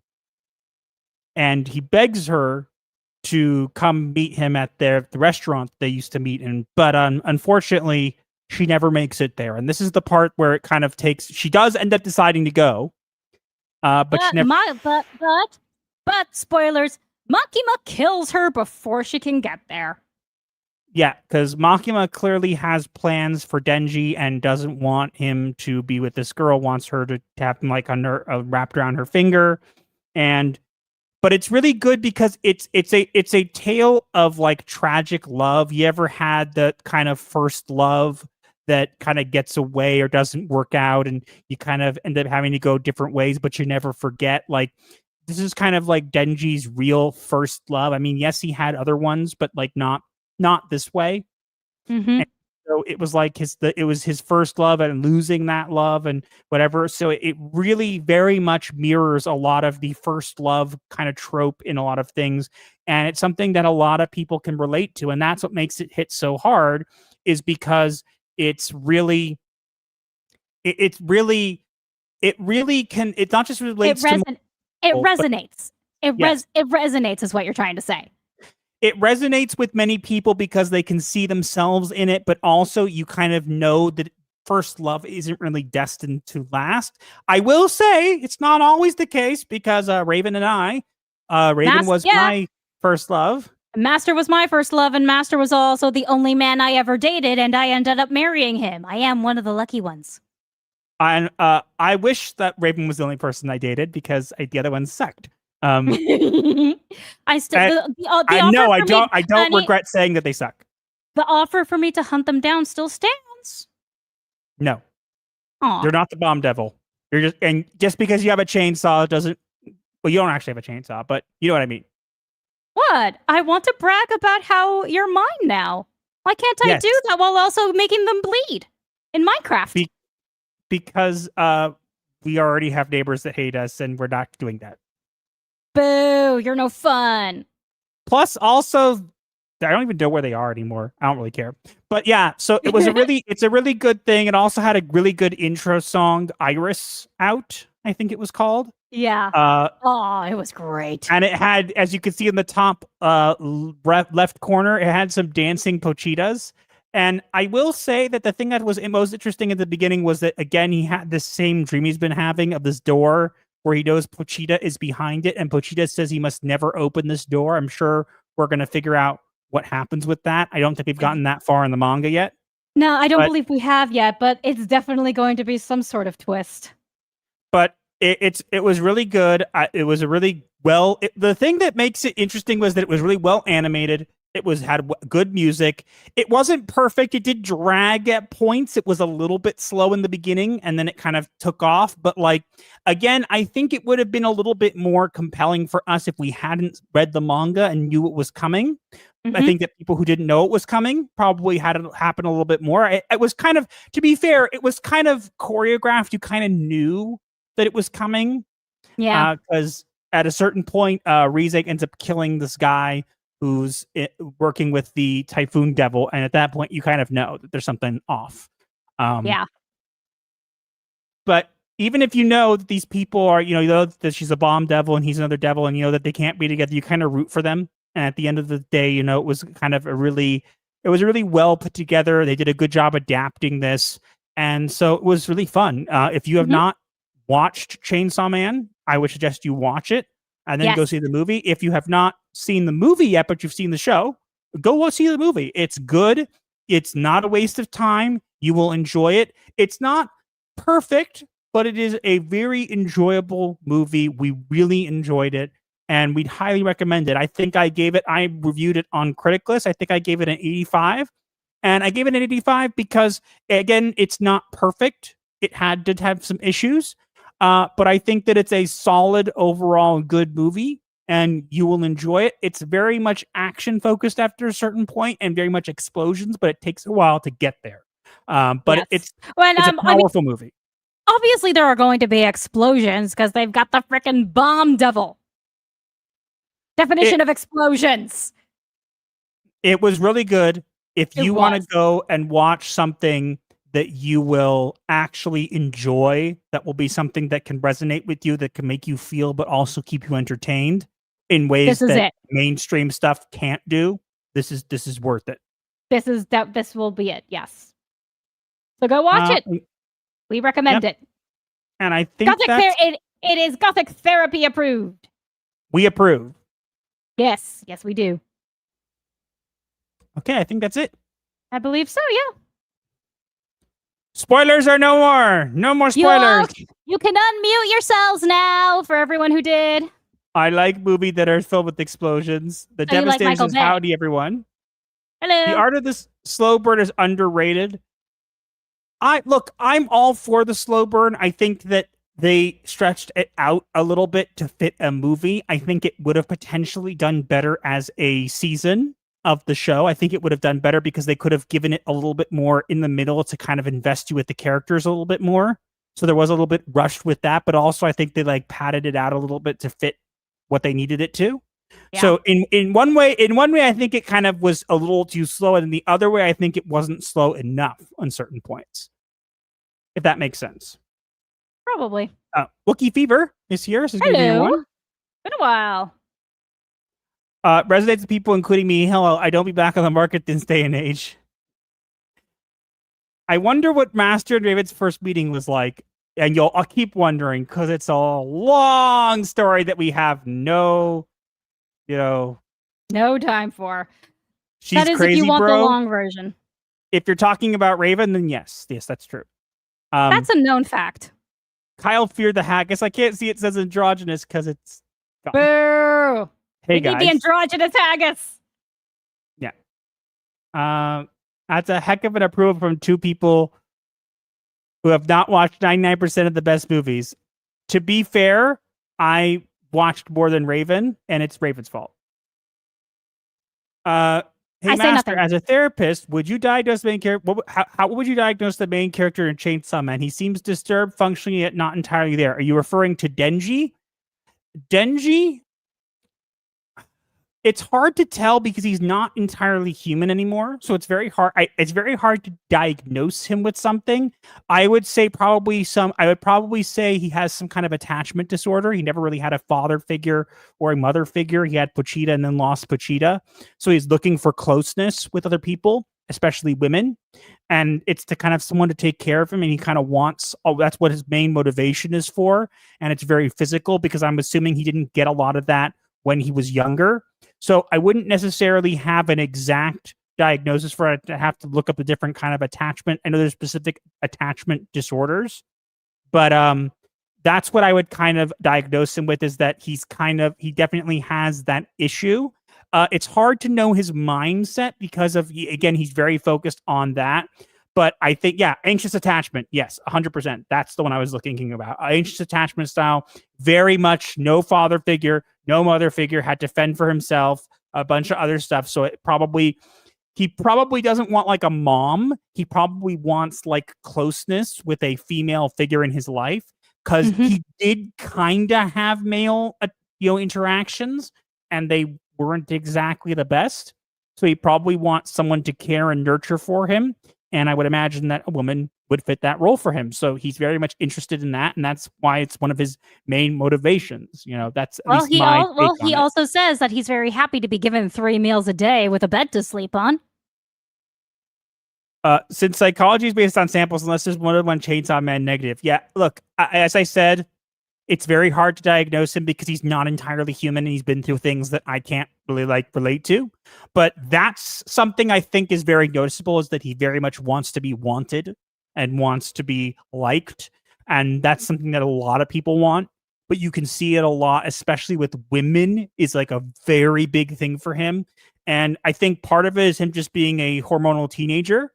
he begs her to come meet him at the restaurant they used to meet in, but unfortunately, she never makes it there. And this is the part where it kind of she does end up deciding to go, but she never. But spoilers, Makima kills her before she can get there. Yeah, because Makima clearly has plans for Denji and doesn't want him to be with this girl. Wants her to have him like wrapped around her finger, but it's really good because it's a tale of like tragic love. You ever had that kind of first love that kind of gets away or doesn't work out, and you kind of end up having to go different ways, but you never forget? Like, this is kind of like Denji's real first love. I mean, yes, he had other ones, but like not this way. Mm-hmm. So it was like it was his first love and losing that love and whatever. So it really very much mirrors a lot of the first love kind of trope in a lot of things. And it's something that a lot of people can relate to. And that's what makes it hit so hard, is because it's really it really can. It not just relates to. It resonates. Yes. It resonates, is what you're trying to say. It resonates with many people because they can see themselves in it, but also you kind of know that first love isn't really destined to last. I will say it's not always the case because Raven and I, Raven was my first love. Master was my first love, and Master was also the only man I ever dated, and I ended up marrying him. I am one of the lucky ones. And I wish that Raven was the only person I dated because the other ones sucked. I still I don't regret saying that they suck. The offer for me to hunt them down still stands. No. Aww. You're not the bomb devil. You're just because you have a chainsaw doesn't. Well, you don't actually have a chainsaw, but you know what I mean. What? I want to brag about how you're mine now. Why can't I do that while also making them bleed in Minecraft? Because we already have neighbors that hate us, and we're not doing that. Boo! You're no fun. Plus, also, I don't even know where they are anymore. I don't really care. But yeah, so it was it's a really good thing. It also had a really good intro song, Iris Out, I think it was called. Yeah. It was great. And it had, as you can see in the top left corner, it had some dancing Pochitas. And I will say that the thing that was most interesting at the beginning was that, again, he had this same dream he's been having of this door where he knows Pochita is behind it. And Pochita says he must never open this door. I'm sure we're going to figure out what happens with that. I don't think we've gotten that far in the manga yet. No, I don't believe we have yet, but it's definitely going to be some sort of twist. But it was really good. It was a really the thing that makes it interesting was that it was really well animated. It had good music. It wasn't perfect. It did drag at points. It was a little bit slow in the beginning, and then it kind of took off. But again, I think it would have been a little bit more compelling for us if we hadn't read the manga and knew it was coming. Mm-hmm. I think that people who didn't know it was coming probably had it happen a little bit more. It was kind of, to be fair, it was kind of choreographed. You kind of knew that it was coming. Yeah. Because at a certain point, Reze ends up killing this guy who's working with the Typhoon Devil, and at that point, you kind of know that there's something off. Yeah. But even if you know that these people are, you know that she's a bomb devil and he's another devil, and you know that they can't be together, you kind of root for them. And at the end of the day, you know, it was really well put together. They did a good job adapting this, and so it was really fun. If you have not watched Chainsaw Man, I would suggest you watch it and then go see the movie. If you have not seen the movie yet, but you've seen the show, go see the movie. It's good. It's not a waste of time. You will enjoy it. It's not perfect, but it is a very enjoyable movie. We really enjoyed it, and we'd highly recommend it. I reviewed it on Critic List. I think I gave it an 85. And I gave it an 85 because, again, it's not perfect. It did have some issues. But I think that it's a solid overall good movie, and you will enjoy it. It's very much action focused after a certain point, and very much explosions, but it takes a while to get there. But it's a powerful movie. Obviously, there are going to be explosions because they've got the freaking bomb devil. Definition of explosions. It was really good. If you want to go and watch something that you will actually enjoy, that will be something that can resonate with you, that can make you feel, but also keep you entertained in ways that mainstream stuff can't do. This is worth it. This will be it. Yes. So go watch it. We recommend it. And I think it is Gothic Therapy approved. We approve. Yes, we do. Okay, I think that's it. I believe so, yeah. Spoilers are no more. No more spoilers. You can unmute yourselves now for everyone who did. I like movies that are filled with explosions. The Devastation says, howdy, everyone. Hello. The art of this slow burn is underrated. I'm all for the slow burn. I think that they stretched it out a little bit to fit a movie. I think it would have potentially done better as a season of the show. I think it would have done better because they could have given it a little bit more in the middle to kind of invest you with the characters a little bit more. So there was a little bit rushed with that, but also I think they padded it out a little bit to fit what they needed it to. Yeah. So in one way, I think it kind of was a little too slow, and in the other way, I think it wasn't slow enough on certain points. If that makes sense. Probably. Wookie Fever is here. This is going to be Hello. one. Been a while. Resonates with people, including me. Hello, I don't be back on the market this day and age. I wonder what Master and David's first meeting was like. And I'll keep wondering because it's a long story that we have no time for. She's that is crazy, if you want bro. the long version. If you're talking about Raven, then yes, that's true. That's a known fact. Kyle feared the haggis. I can't see it says androgynous because it's gone. Boo! Hey we guys. need the androgynous haggis. Yeah. That's a heck of an approval from two people who have not watched 99% of the best movies. To be fair, I watched more than Raven, and it's Raven's fault. Hey, I say Master, nothing. as a therapist, would you diagnose the main character? How would you diagnose the main character in Chainsaw Man? He seems disturbed, functioning yet not entirely there. Are you referring to Denji? Denji? It's hard to tell because he's not entirely human anymore. So it's very hard. It's very hard to diagnose him with something. I would probably say he has some kind of attachment disorder. He never really had a father figure or a mother figure. He had Pochita and then lost Pochita. So he's looking for closeness with other people, especially women. And it's to kind of someone to take care of him. And he kind of wants, that's what his main motivation is for. And it's very physical because I'm assuming he didn't get a lot of that when he was younger. So I wouldn't necessarily have an exact diagnosis for it to have to look up the different kind of attachment. I know there's specific attachment disorders, but that's what I would kind of diagnose him with, is that he definitely has that issue. It's hard to know his mindset because he's very focused on that. But I think, anxious attachment. Yes, 100%. That's the one I was thinking about. Anxious attachment style, very much no father figure, no mother figure, had to fend for himself, a bunch of other stuff. So he probably doesn't want like a mom. He probably wants like closeness with a female figure in his life, because he did kind of have male, interactions, and they weren't exactly the best. So he probably wants someone to care and nurture for him. And I would imagine that a woman would fit that role for him. So he's very much interested in that. And that's why it's one of his main motivations. That's at least my take on he it. also says that he's very happy to be given 3 meals a day with a bed to sleep on. Since psychology is based on samples, unless there's more than one Chainsaw Man negative. Yeah, look, as I said, it's very hard to diagnose him because he's not entirely human and he's been through things that I can't really relate to. But that's something I think is very noticeable, is that he very much wants to be wanted and wants to be liked. And that's something that a lot of people want. But you can see it a lot, especially with women, is like a very big thing for him. And I think part of it is him just being a hormonal teenager.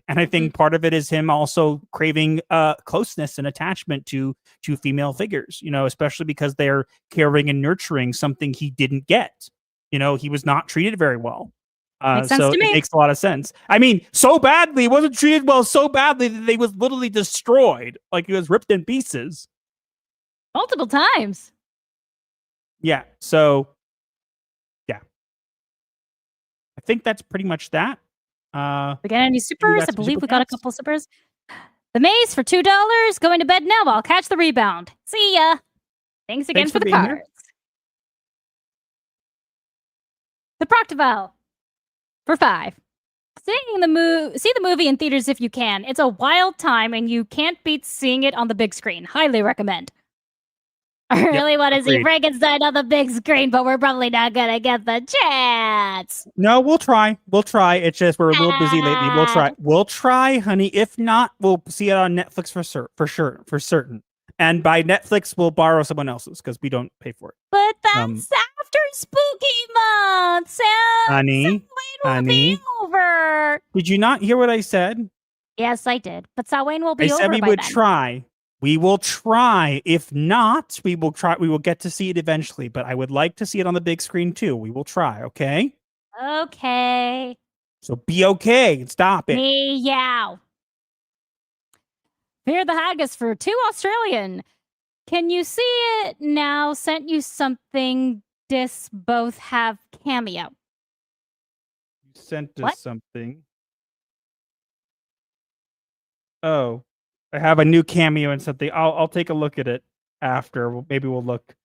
And I think part of it is him also craving closeness and attachment to female figures, especially because they're caring and nurturing, something he didn't get. He was not treated very well. So it makes a lot of sense. I mean, so badly, he wasn't treated well so badly that he was literally destroyed. Like he was ripped in pieces. Multiple times. Yeah. So, yeah. I think that's pretty much that. We got any supers? I believe we got a couple supers. The maze for $2. Going to bed now. I'll catch the rebound. See ya. Thanks again for the cards. Here. The Proctival for $5. See the movie in theaters if you can. It's a wild time, and you can't beat seeing it on the big screen. Highly recommend. I really want to see Frankenstein on the big screen, but we're probably not going to get the chance. No, we'll try. We'll try. It's just we're a little busy lately. We'll try. We'll try, honey. If not, we'll see it on Netflix for certain. And by Netflix, we'll borrow someone else's because we don't pay for it. But that's after Spooky Month, Sam. Honey, be over. Did you not hear what I said? Yes, I did. But Samhain will be over. I said we by would then. try. We will try. If not, we will try. We will get to see it eventually. But I would like to see it on the big screen too. We will try. Okay. Okay. So be okay. Stop it. Meow. Fear the Haggis for $2 Australian. Can you see it now? Sent you something. Both have cameo. You sent us something. Oh. I have a new cameo and something. I'll take a look at it after. Maybe we'll look.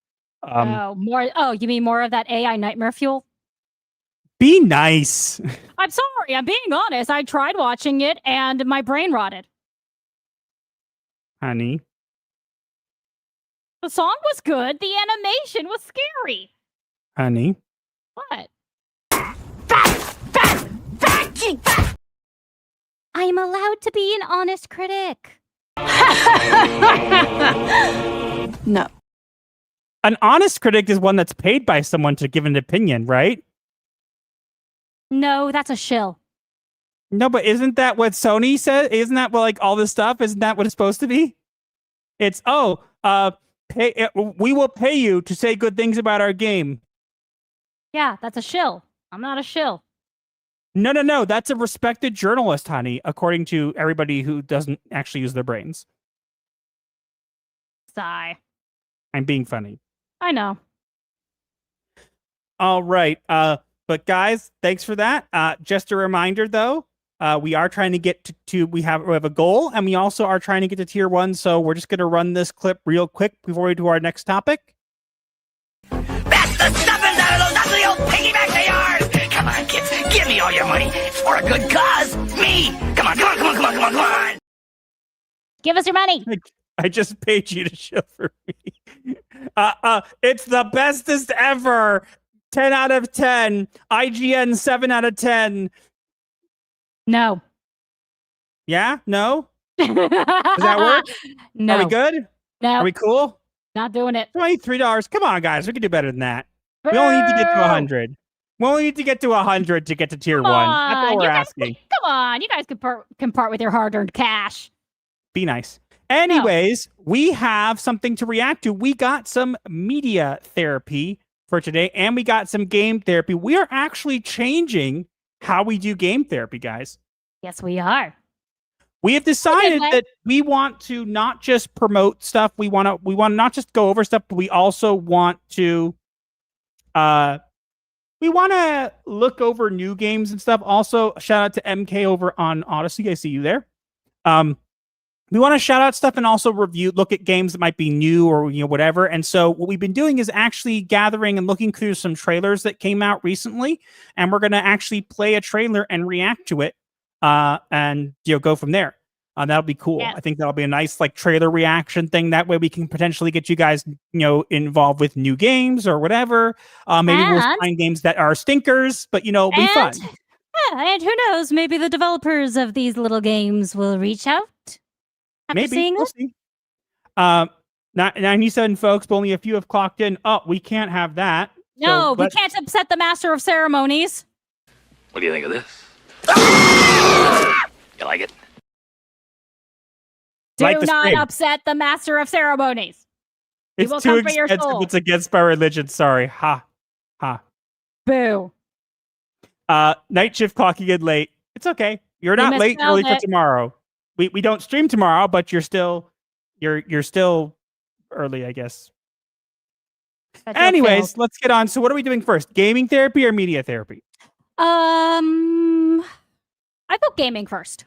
More. Oh, you mean more of that AI nightmare fuel? Be nice. I'm sorry. I'm being honest. I tried watching it and my brain rotted. Honey. The song was good. The animation was scary. Honey. What? I'm allowed to be an honest critic. No. An honest critic is one that's paid by someone to give an opinion, right? No, that's a shill. No, but isn't that what Sony said? Isn't that what, like, all this stuff? Isn't that what it's supposed to be? It's, we will pay you to say good things about our game. Yeah, that's a shill. I'm not a shill. No. That's a respected journalist, honey, according to everybody who doesn't actually use their brains. Sigh. I'm being funny. I know. All right. But guys, thanks for that. Just a reminder, though, we are trying to get to we have a goal, and we also are trying to get to tier 1. So we're just going to run this clip real quick before we do our next topic. That's the stuffings out of those ugly old piggybacks they are! Come on, kids, give me all your money. It's for a good cause. Me! Come on. Give us your money. I just paid you to show for me. It's the bestest ever. 10 out of 10. IGN 7 out of 10. No. Yeah? No? Does that work? No. Are we good? No. Are we cool? Not doing it. $23. Come on, guys. We can do better than that. We only need to get to 100. We only need to get to 100 to get to tier 1. That's all we're asking. Come on. You guys can part with your hard-earned cash. Be nice. Anyways, we have something to react to. We got some media therapy for today, and we got some game therapy. We are actually changing how we do game therapy, guys. Yes, we are. We have decided that we want to not just promote stuff. We want to not just go over stuff, but we also want to look over new games and stuff. Also, shout out to MK over on Odyssey. I see you there. We want to shout out stuff and also look at games that might be new or whatever. And so what we've been doing is actually gathering and looking through some trailers that came out recently, and we're going to actually play a trailer and react to it, and go from there. That'll be cool. Yes. I think that'll be a nice trailer reaction thing. That way we can potentially get you guys involved with new games or whatever. Maybe we'll find games that are stinkers, but it'll be fun. Yeah, and who knows? Maybe the developers of these little games will reach out. Maybe we'll see. 97 folks, but only a few have clocked in. Oh, we can't have that. No, we can't upset the master of ceremonies. What do you think of this? You like it? Do Like the not stream. upset the master of ceremonies. It's will too come for your expensive. soul. It's against my religion. Sorry. Ha. Boo. Night shift clocking in late. It's okay. You're not late early for tomorrow. We don't stream tomorrow, but you're still early, I guess. Anyways, let's get on. So what are we doing first? Gaming therapy or media therapy? I go gaming first.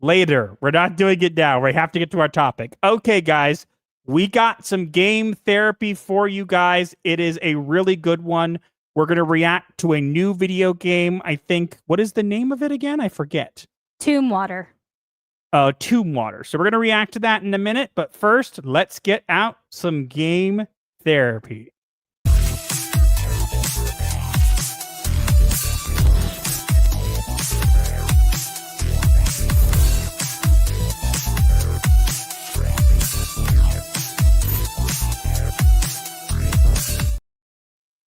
Later. We're not doing it now. We have to get to our topic. Okay, guys. We got some game therapy for you guys. It is a really good one. We're going to react to a new video game. I think, what is the name of it again? I forget. Tomb Water. Tomb Water. So we're going to react to that in a minute. But first, let's get out some game therapy.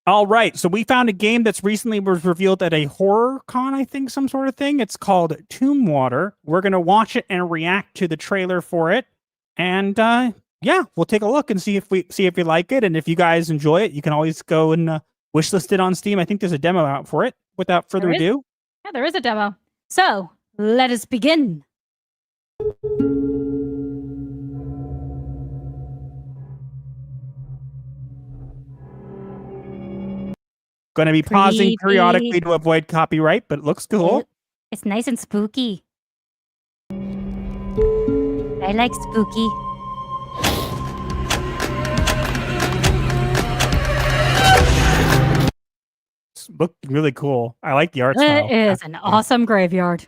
All right, so we found a game that's recently was revealed at a horror con, I think, some sort of thing. It's called Tomb Water. We're going to watch it and react to the trailer for it. And yeah, we'll take a look and see if we like it. And if you guys enjoy it, you can always go and wishlist it on Steam. I think there's a demo out for it. Without further ado. Yeah, there is a demo. So, let us begin. Going to be pausing periodically to avoid copyright, but it looks cool. It's nice and spooky. I like spooky. It's looking really cool. I like the art style. It is an awesome graveyard.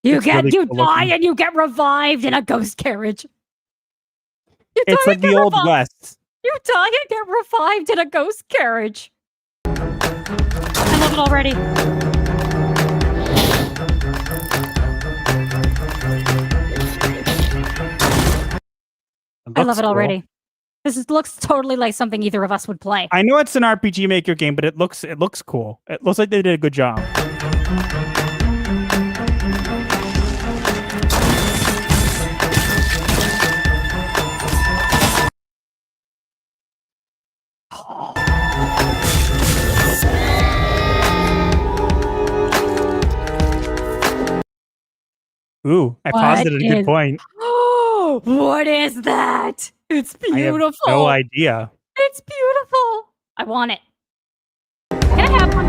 You really you cool die looking. and you get revived in a ghost carriage. You It's die like and get the Old revived. West. You die and get revived in a ghost carriage. I love it already. I love looks it cool. already. Looks totally like something either of us would play. I know it's an RPG Maker game, but it looks cool. It looks like they did a good job. Ooh, I paused it at a good point. Oh, what is that? It's I have beautiful. no idea. It's beautiful. I want it. Can I have one?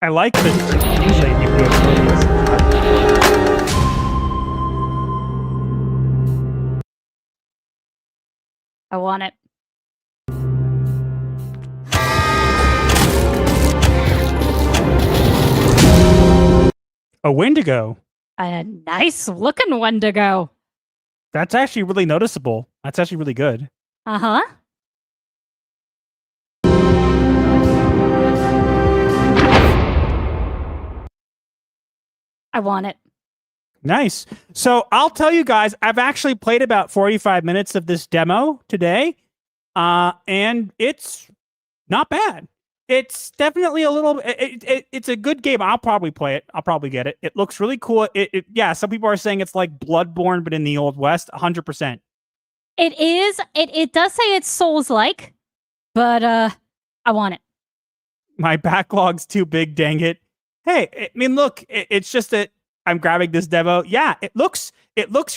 I like the shape you put. I want it. A Wendigo. A nice looking Wendigo. That's actually really noticeable. That's actually really good. Uh-huh. I want it. Nice. So I'll tell you guys, I've actually played about 45 minutes of this demo today, and it's not bad. It's definitely a little. It's a good game. I'll probably play it. I'll probably get it. It looks really cool. Yeah. Some people are saying it's like Bloodborne, but in the Old West. 100%. It is. It does say it's Souls-like, but I want it. My backlog's too big. Dang it. Hey, I mean, look. It's just that I'm grabbing this demo. Yeah, it looks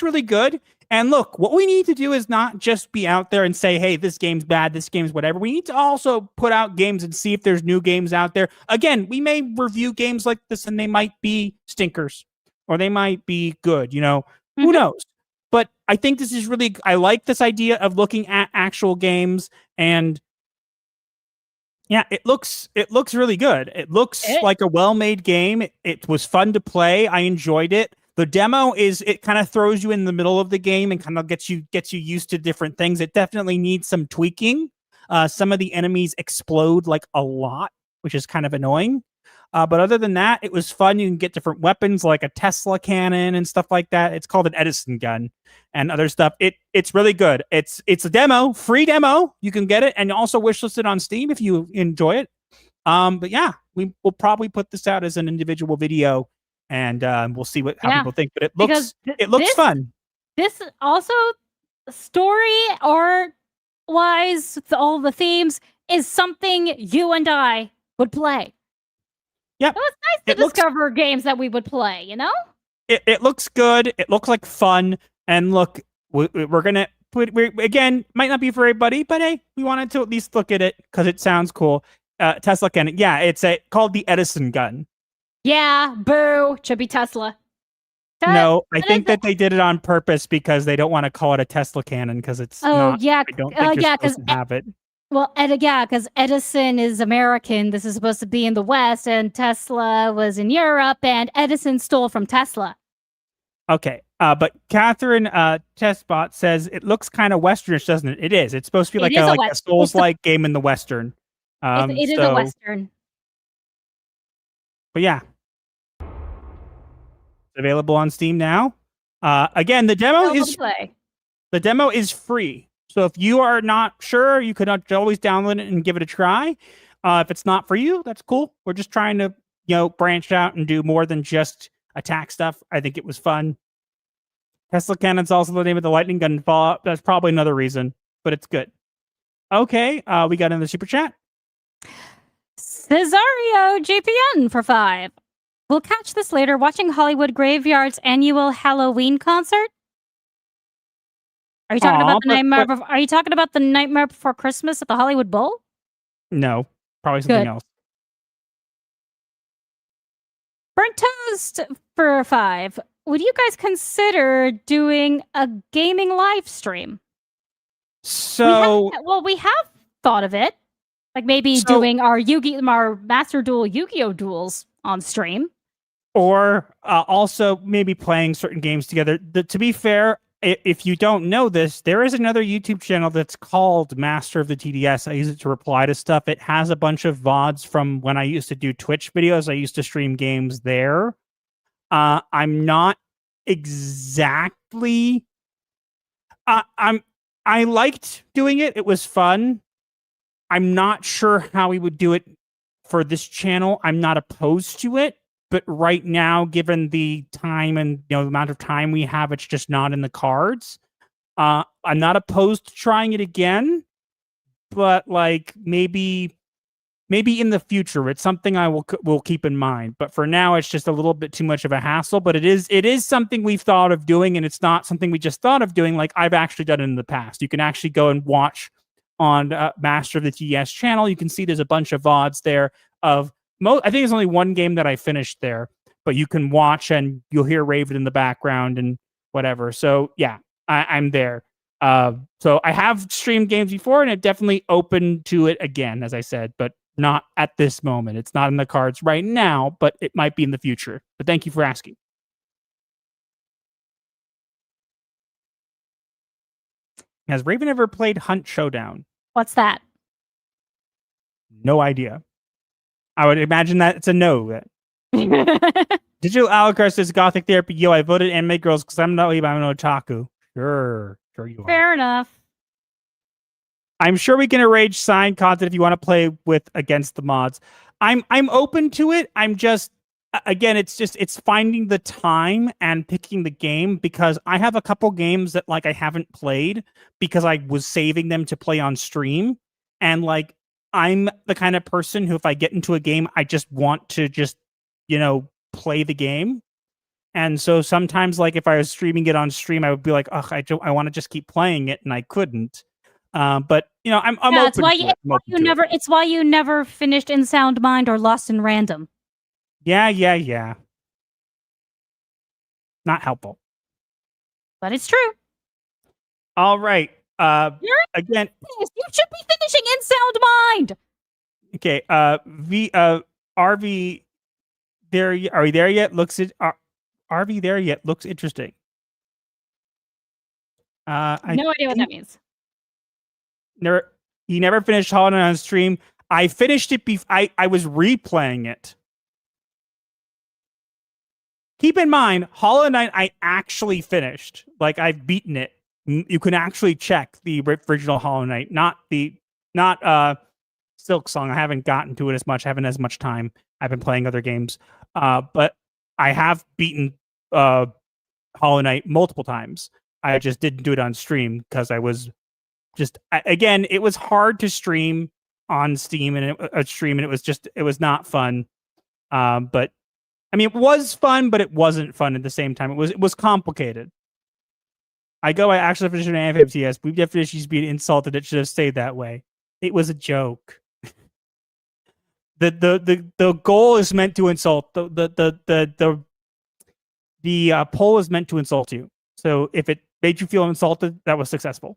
really good. And look, what we need to do is not just be out there and say, hey, this game's bad, this game's whatever. We need to also put out games and see if there's new games out there. Again, we may review games like this and they might be stinkers or they might be good, who knows? But I think this is really, I like this idea of looking at actual games and yeah, it looks really good. It looks like a well-made game. It was fun to play. I enjoyed it. The demo it kind of throws you in the middle of the game and kind of gets you used to different things. It definitely needs some tweaking. Some of the enemies explode like a lot, which is kind of annoying. But other than that, it was fun. You can get different weapons like a Tesla cannon and stuff like that. It's called an Edison gun and other stuff. It's really good. It's a demo, free demo. You can get it and also wishlist it on Steam if you enjoy it. But yeah, we will probably put this out as an individual video. And we'll see how people think. But it looks fun. This also, story art wise, all the themes is something you and I would play. Yep. So it's nice to discover games that we would play. It looks good. It looks like fun. And look, we're gonna again, might not be for everybody, but hey, we wanted to at least look at it because it sounds cool. Tesla cannon. Yeah, it's called the Edison gun. Yeah, boo. Should be Tesla. No, I think that they did it on purpose because they don't want to call it a Tesla cannon because it's not. Yeah. I don't think you're supposed to have it. Well, because Edison is American. This is supposed to be in the West, and Tesla was in Europe, and Edison stole from Tesla. Okay, but Catherine Testbot says it looks kind of Westernish, doesn't it? It is. It's supposed to be like a Souls-like game in the Western. It is a Western. But yeah. It's available on Steam now. Again, the demo is free. So if you are not sure, you could always download it and give it a try. If it's not for you, that's cool. We're just trying to, branch out and do more than just attack stuff. I think it was fun. Tesla Cannon's also the name of the lightning gun in Fallout. That's probably another reason, but it's good. Okay, we got in the super chat. Cesario GPN for 5. We'll catch this later. Watching Hollywood Graveyard's annual Halloween concert. Are you talking about the but- nightmare? Are you talking about the Nightmare Before Christmas at the Hollywood Bowl? No, probably something Good. else. Burnt Toast for 5. Would you guys consider doing a gaming live stream? So We have thought of it. Like maybe doing our Master Duel Yu-Gi-Oh duels on stream. Or also maybe playing certain games together. To be fair, if you don't know this, there is another YouTube channel that's called Master of the TDS. I use it to reply to stuff. It has a bunch of VODs from when I used to do Twitch videos. I used to stream games there. I'm not exactly... I liked doing it. It was fun. I'm not sure how we would do it for this channel. I'm not opposed to it. But right now, given the time and the amount of time we have, it's just not in the cards. I'm not opposed to trying it again, but like maybe in the future, it's something I will keep in mind. But for now, it's just a little bit too much of a hassle. But it is something we've thought of doing, and it's not something we just thought of doing. Like I've actually done it in the past. You can actually go and watch on Master of the TDS channel. You can see there's a bunch of VODs there of. I think there's only one game that I finished there, but you can watch and you'll hear Raven in the background and whatever. So yeah, I'm there. So I have streamed games before, and I'm definitely open to it again, as I said, but not at this moment. It's not in the cards right now, but it might be in the future. But thank you for asking. Has Raven ever played Hunt Showdown? What's that? No idea. I would imagine that it's a no. Digital Alucard says Gothic Therapy. Yo, I voted anime girls because I'm not I'm an otaku. Sure you are. Fair enough. I'm sure we can arrange signed content if you want to play with against the mods. I'm open to it. I'm just again, it's finding the time and picking the game, because I have a couple games that like I haven't played because I was saving them to play on stream, and like I'm the kind of person who, if I get into a game, I just want to play the game. And so sometimes, like if I was streaming it on stream, I would be like, "Ugh, I want to just keep playing it," and I couldn't. But I'm yeah, open to it. It's why you never finished In Sound Mind or Lost in Random. Yeah. Not helpful. But it's true. All right. Again, you should be finishing In Sound Mind. Okay. RV, are we there yet? RV there yet? Looks interesting. No idea what that means. You never finished Hollow Knight on stream. I finished it. I was replaying it. Keep in mind, Hollow Knight I actually finished. Like I've beaten it. You can actually check the original Hollow Knight, not Silk Song. I haven't gotten to it as much. I haven't as much time. I've been playing other games. But I have beaten Hollow Knight multiple times. I just didn't do it on stream because I was again, it was hard to stream on Steam and it was not fun. But I mean, it was fun, but it wasn't fun at the same time. It was complicated. I actually finished an AFMTS. We definitely should be insulted. It should have stayed that way. It was a joke. The goal is meant to insult. The poll is meant to insult you. So if it made you feel insulted, that was successful.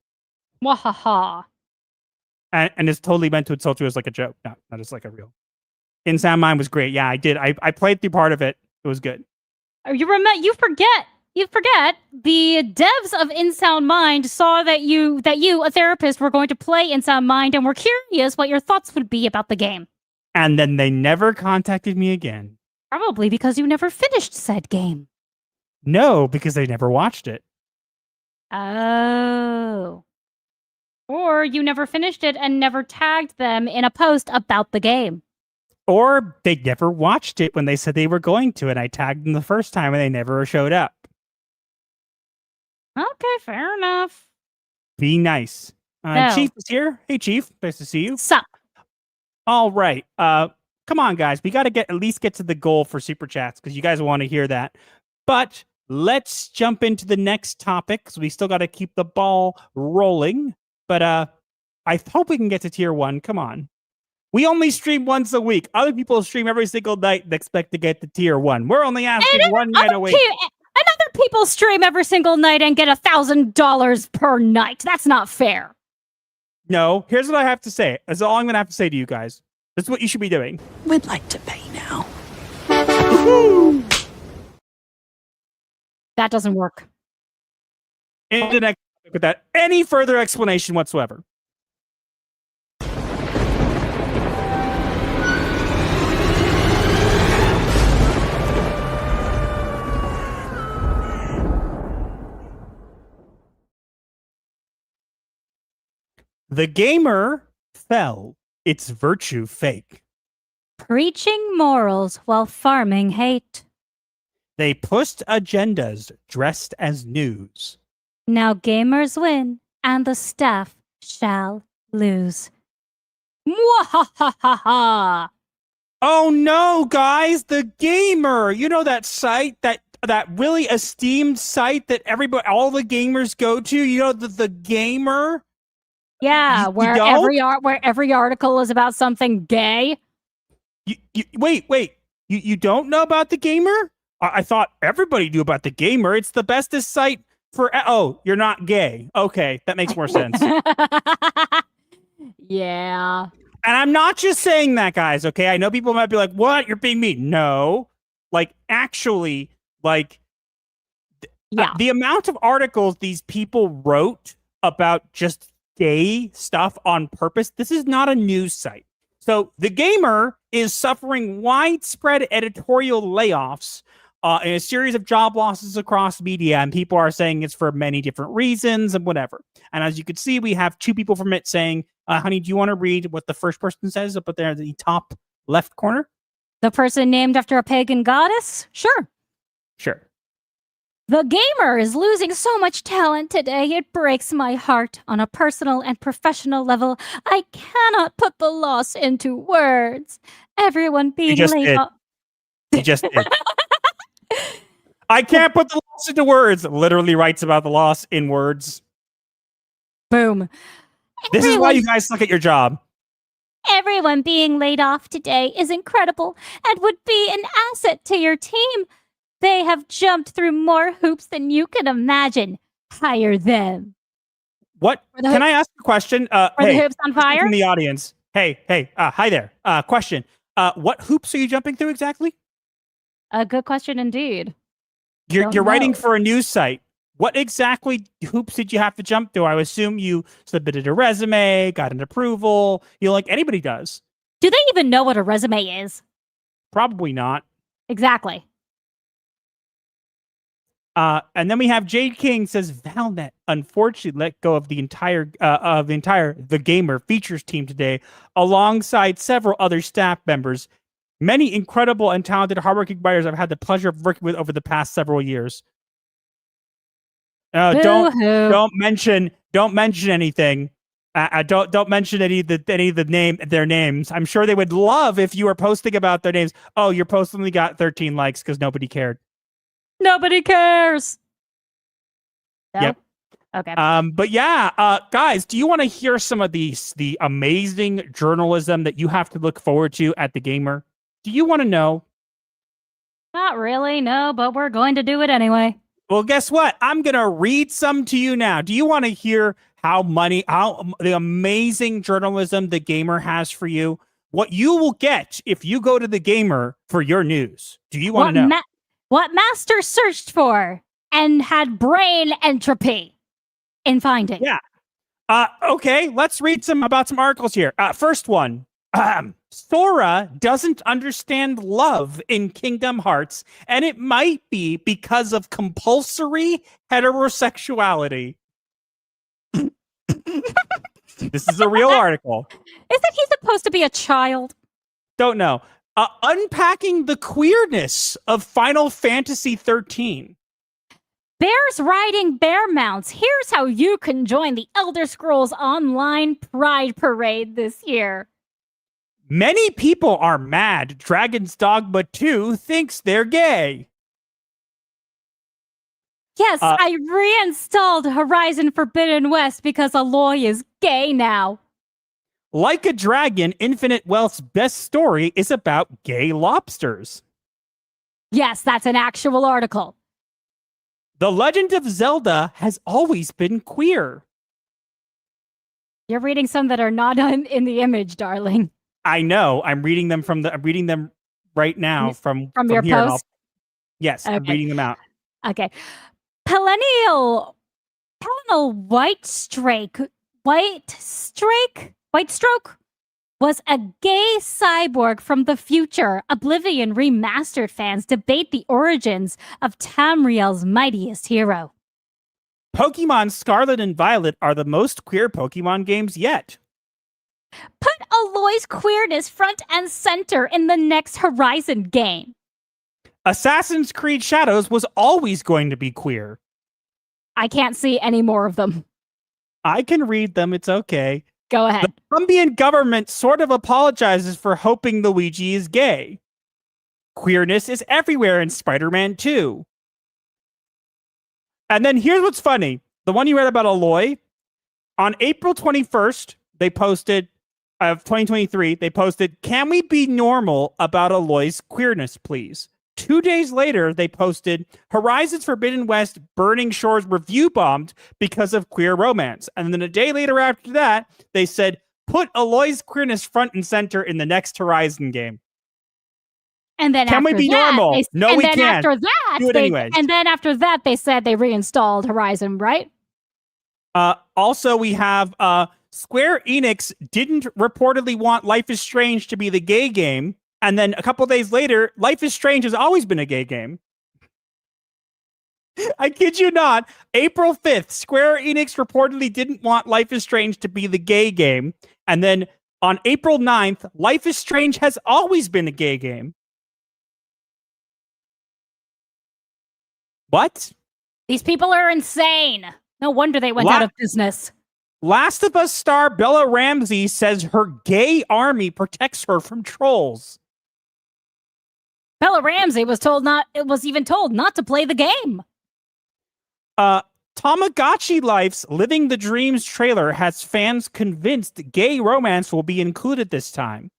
Wahaha. And it's totally meant to insult you as like a joke, not as like a real. In Sound Mind was great. Yeah, I did. I played through part of it. It was good. You forget the devs of In Sound Mind saw that you, a therapist, were going to play In Sound Mind and were curious what your thoughts would be about the game. And then they never contacted me again. Probably because you never finished said game. No, because they never watched it. Oh. Or you never finished it and never tagged them in a post about the game. Or they never watched it when they said they were going to, and I tagged them the first time and they never showed up. Okay, fair enough. Be nice. No. Chief is here. Hey, Chief. Nice to see you. Sup? All right. Come on, guys. We got to at least get to the goal for Super Chats because you guys want to hear that. But let's jump into the next topic because we still got to keep the ball rolling. But I hope we can get to tier 1. Come on. We only stream once a week. Other people stream every single night and expect to get to tier 1. We're only asking one night a week. And other people stream every single night and get $1,000 per night. That's not fair. No, here's what I have to say. That's all I'm going to have to say to you guys. This is what you should be doing. We'd like to pay now. That doesn't work. In the next topic without any further explanation whatsoever. The gamer fell. Its virtue fake. Preaching morals while farming hate. They pushed agendas dressed as news. Now gamers win, and the staff shall lose. Mwahahaha! Oh no, guys, the gamer. You know that site, that really esteemed site that all the gamers go to. You know the gamer. Yeah, where every article is about something gay. Wait. You don't know about the gamer? I thought everybody knew about the gamer. It's the bestest site for. Oh, you're not gay. Okay, that makes more sense. Yeah. And I'm not just saying that, guys. Okay, I know people might be like, "What? You're being mean." No, actually, yeah. The amount of articles these people wrote about just gay stuff on purpose. This is not a news site. So the gamer is suffering widespread editorial layoffs in a series of job losses across media, and people are saying it's for many different reasons and whatever. And as you can see, we have 2 people from it saying, honey, do you want to read what the first person says up there in the top left corner? The person named after a pagan goddess? Sure. The gamer is losing so much talent today, it breaks my heart on a personal and professional level. I cannot put the loss into words. Everyone being laid off. He just did. I can't put the loss into words. Literally writes about the loss in words. Boom. This is why you guys suck at your job. Everyone being laid off today is incredible and would be an asset to your team. They have jumped through more hoops than you can imagine. Hire them. What? Can I ask a question? Are the hoops on fire? From the audience. Hey. Hi there. Question. What hoops are you jumping through exactly? A good question indeed. You're writing for a news site. What exactly hoops did you have to jump through? I assume you submitted a resume, got an approval. Like anybody does. Do they even know what a resume is? Probably not. Exactly. And then we have Jade King says Valnet unfortunately let go of the entire TheGamer features team today, alongside several other staff members. Many incredible and talented hardworking writers I've had the pleasure of working with over the past several years. Don't mention anything. Don't mention any of their names. I'm sure they would love if you were posting about their names. Oh, your post only got 13 likes because nobody cared. Nobody cares. No? Yep. Okay. But yeah, guys, do you want to hear some of the amazing journalism that you have to look forward to at TheGamer? Do you want to know? Not really, no, but we're going to do it anyway. Well, guess what? I'm going to read some to you now. Do you want to hear how the amazing journalism TheGamer has for you? What you will get if you go to TheGamer for your news? Do you want to know? What Master searched for and had brain entropy in finding. Yeah. Okay, let's read about some articles here. First one. Sora doesn't understand love in Kingdom Hearts, and it might be because of compulsory heterosexuality. This is a real article. Isn't he supposed to be a child? Don't know. Unpacking the queerness of Final Fantasy 13. Bears riding bear mounts. Here's how you can join the Elder Scrolls Online Pride Parade this year. Many people are mad Dragon's Dogma 2 thinks they're gay. Yes, I reinstalled Horizon Forbidden West because Aloy is gay now. Like a Dragon, Infinite Wealth's best story is about gay lobsters. Yes, that's an actual article. The Legend of Zelda has always been queer. You're reading some that are not in the image, darling. I know. I'm reading them right now from your here. post? Yes, Okay. I'm reading them out. Okay. Perennial White Stroke was a gay cyborg from the future. Oblivion Remastered fans debate the origins of Tamriel's mightiest hero. Pokemon Scarlet and Violet are the most queer Pokemon games yet. Put Aloy's queerness front and center in the next Horizon game. Assassin's Creed Shadows was always going to be queer. I can't see any more of them. I can read them. It's okay. Go ahead. The Colombian government sort of apologizes for hoping Luigi is gay. Queerness is everywhere in Spider-Man 2. And then here's what's funny. The one you read about Aloy, on April 21st, they posted, of 2023, they posted, "Can we be normal about Aloy's queerness, please?" 2 days later, they posted, "Horizons Forbidden West Burning Shores review bombed because of queer romance." And then a day later after that, they said, "Put Aloy's queerness front and center in the next Horizon game." And then Can we after be that, normal? they, No, and we then can't. After that, Do it anyways. And then after that, they said they reinstalled Horizon, right? Also, we have Square Enix didn't reportedly want Life is Strange to be the gay game. And then a couple days later, Life is Strange has always been a gay game. I kid you not. April 5th, Square Enix reportedly didn't want Life is Strange to be the gay game. And then on April 9th, Life is Strange has always been a gay game. What? These people are insane. No wonder they went out of business. Last of Us star Bella Ramsey says her gay army protects her from trolls. Bella Ramsey was even told not to play the game. Tamagotchi Life's Living the Dreams trailer has fans convinced gay romance will be included this time.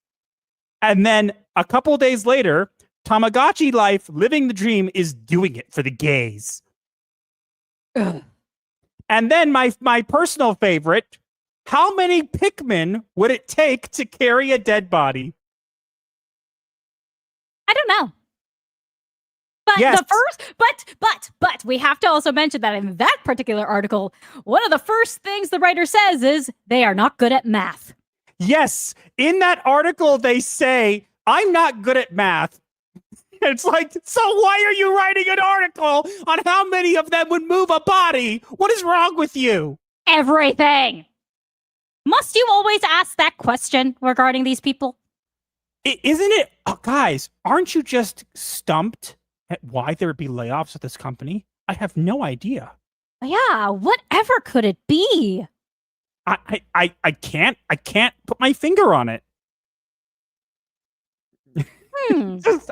And then a couple days later, Tamagotchi Life Living the Dream is doing it for the gays. Ugh. And then my personal favorite, how many Pikmin would it take to carry a dead body? I don't know. But Yes. but we have to also mention that in that particular article, one of the first things the writer says is they are not good at math. Yes, in that article they say, "I'm not good at math." It's like, so why are you writing an article on how many of them would move a body? What is wrong with you? Everything. Must you always ask that question regarding these people? Isn't it? Oh, guys, aren't you just stumped at why there would be layoffs at this company? I have no idea. Yeah, whatever could it be? I can't put my finger on it.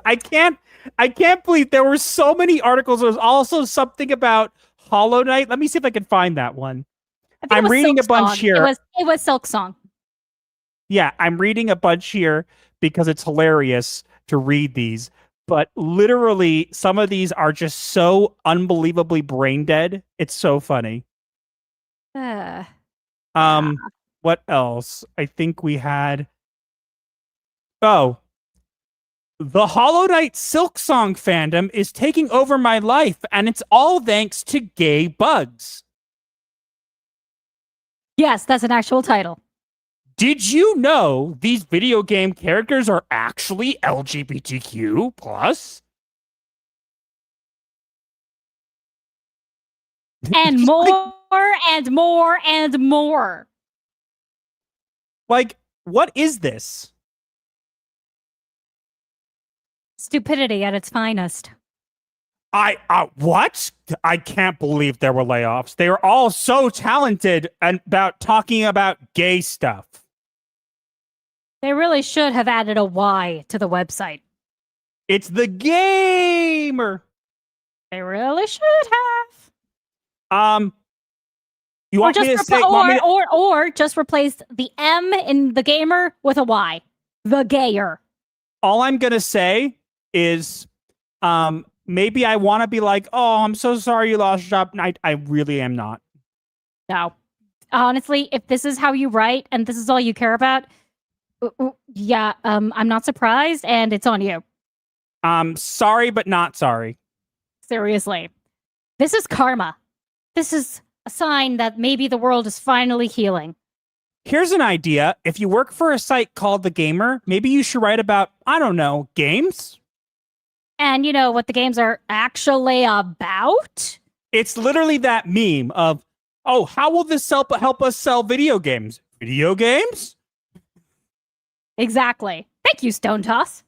I can't believe there were so many articles. There was also something about Hollow Knight. Let me see if I can find that one. I'm reading a bunch here. It was Silk Song. Yeah, I'm reading a bunch here because it's hilarious to read these. But literally, some of these are just so unbelievably brain dead. It's so funny. What else? I think we had. Oh. The Hollow Knight Silk Song fandom is taking over my life, and it's all thanks to gay bugs. Yes, that's an actual title. Did you know these video game characters are actually LGBTQ plus? And more and more and more. Like, what is this? Stupidity at its finest. What? I can't believe there were layoffs. They were all so talented about talking about gay stuff. They really should have added a Y to the website. It's TheGamer. They really should have. You want me to say? Or just replace the M in the gamer with a Y. The gayer. All I'm gonna say is, maybe I want to be like, oh, I'm so sorry you lost your job. I really am not. No. Honestly, if this is how you write and this is all you care about, yeah, I'm not surprised, and it's on you. Sorry, but not sorry. Seriously. This is karma. This is a sign that maybe the world is finally healing. Here's an idea. If you work for a site called TheGamer, maybe you should write about, I don't know, games? And you know what the games are actually about? It's literally that meme of, oh, how will this help us sell video games? Video games? Exactly. Thank you, Stone Toss.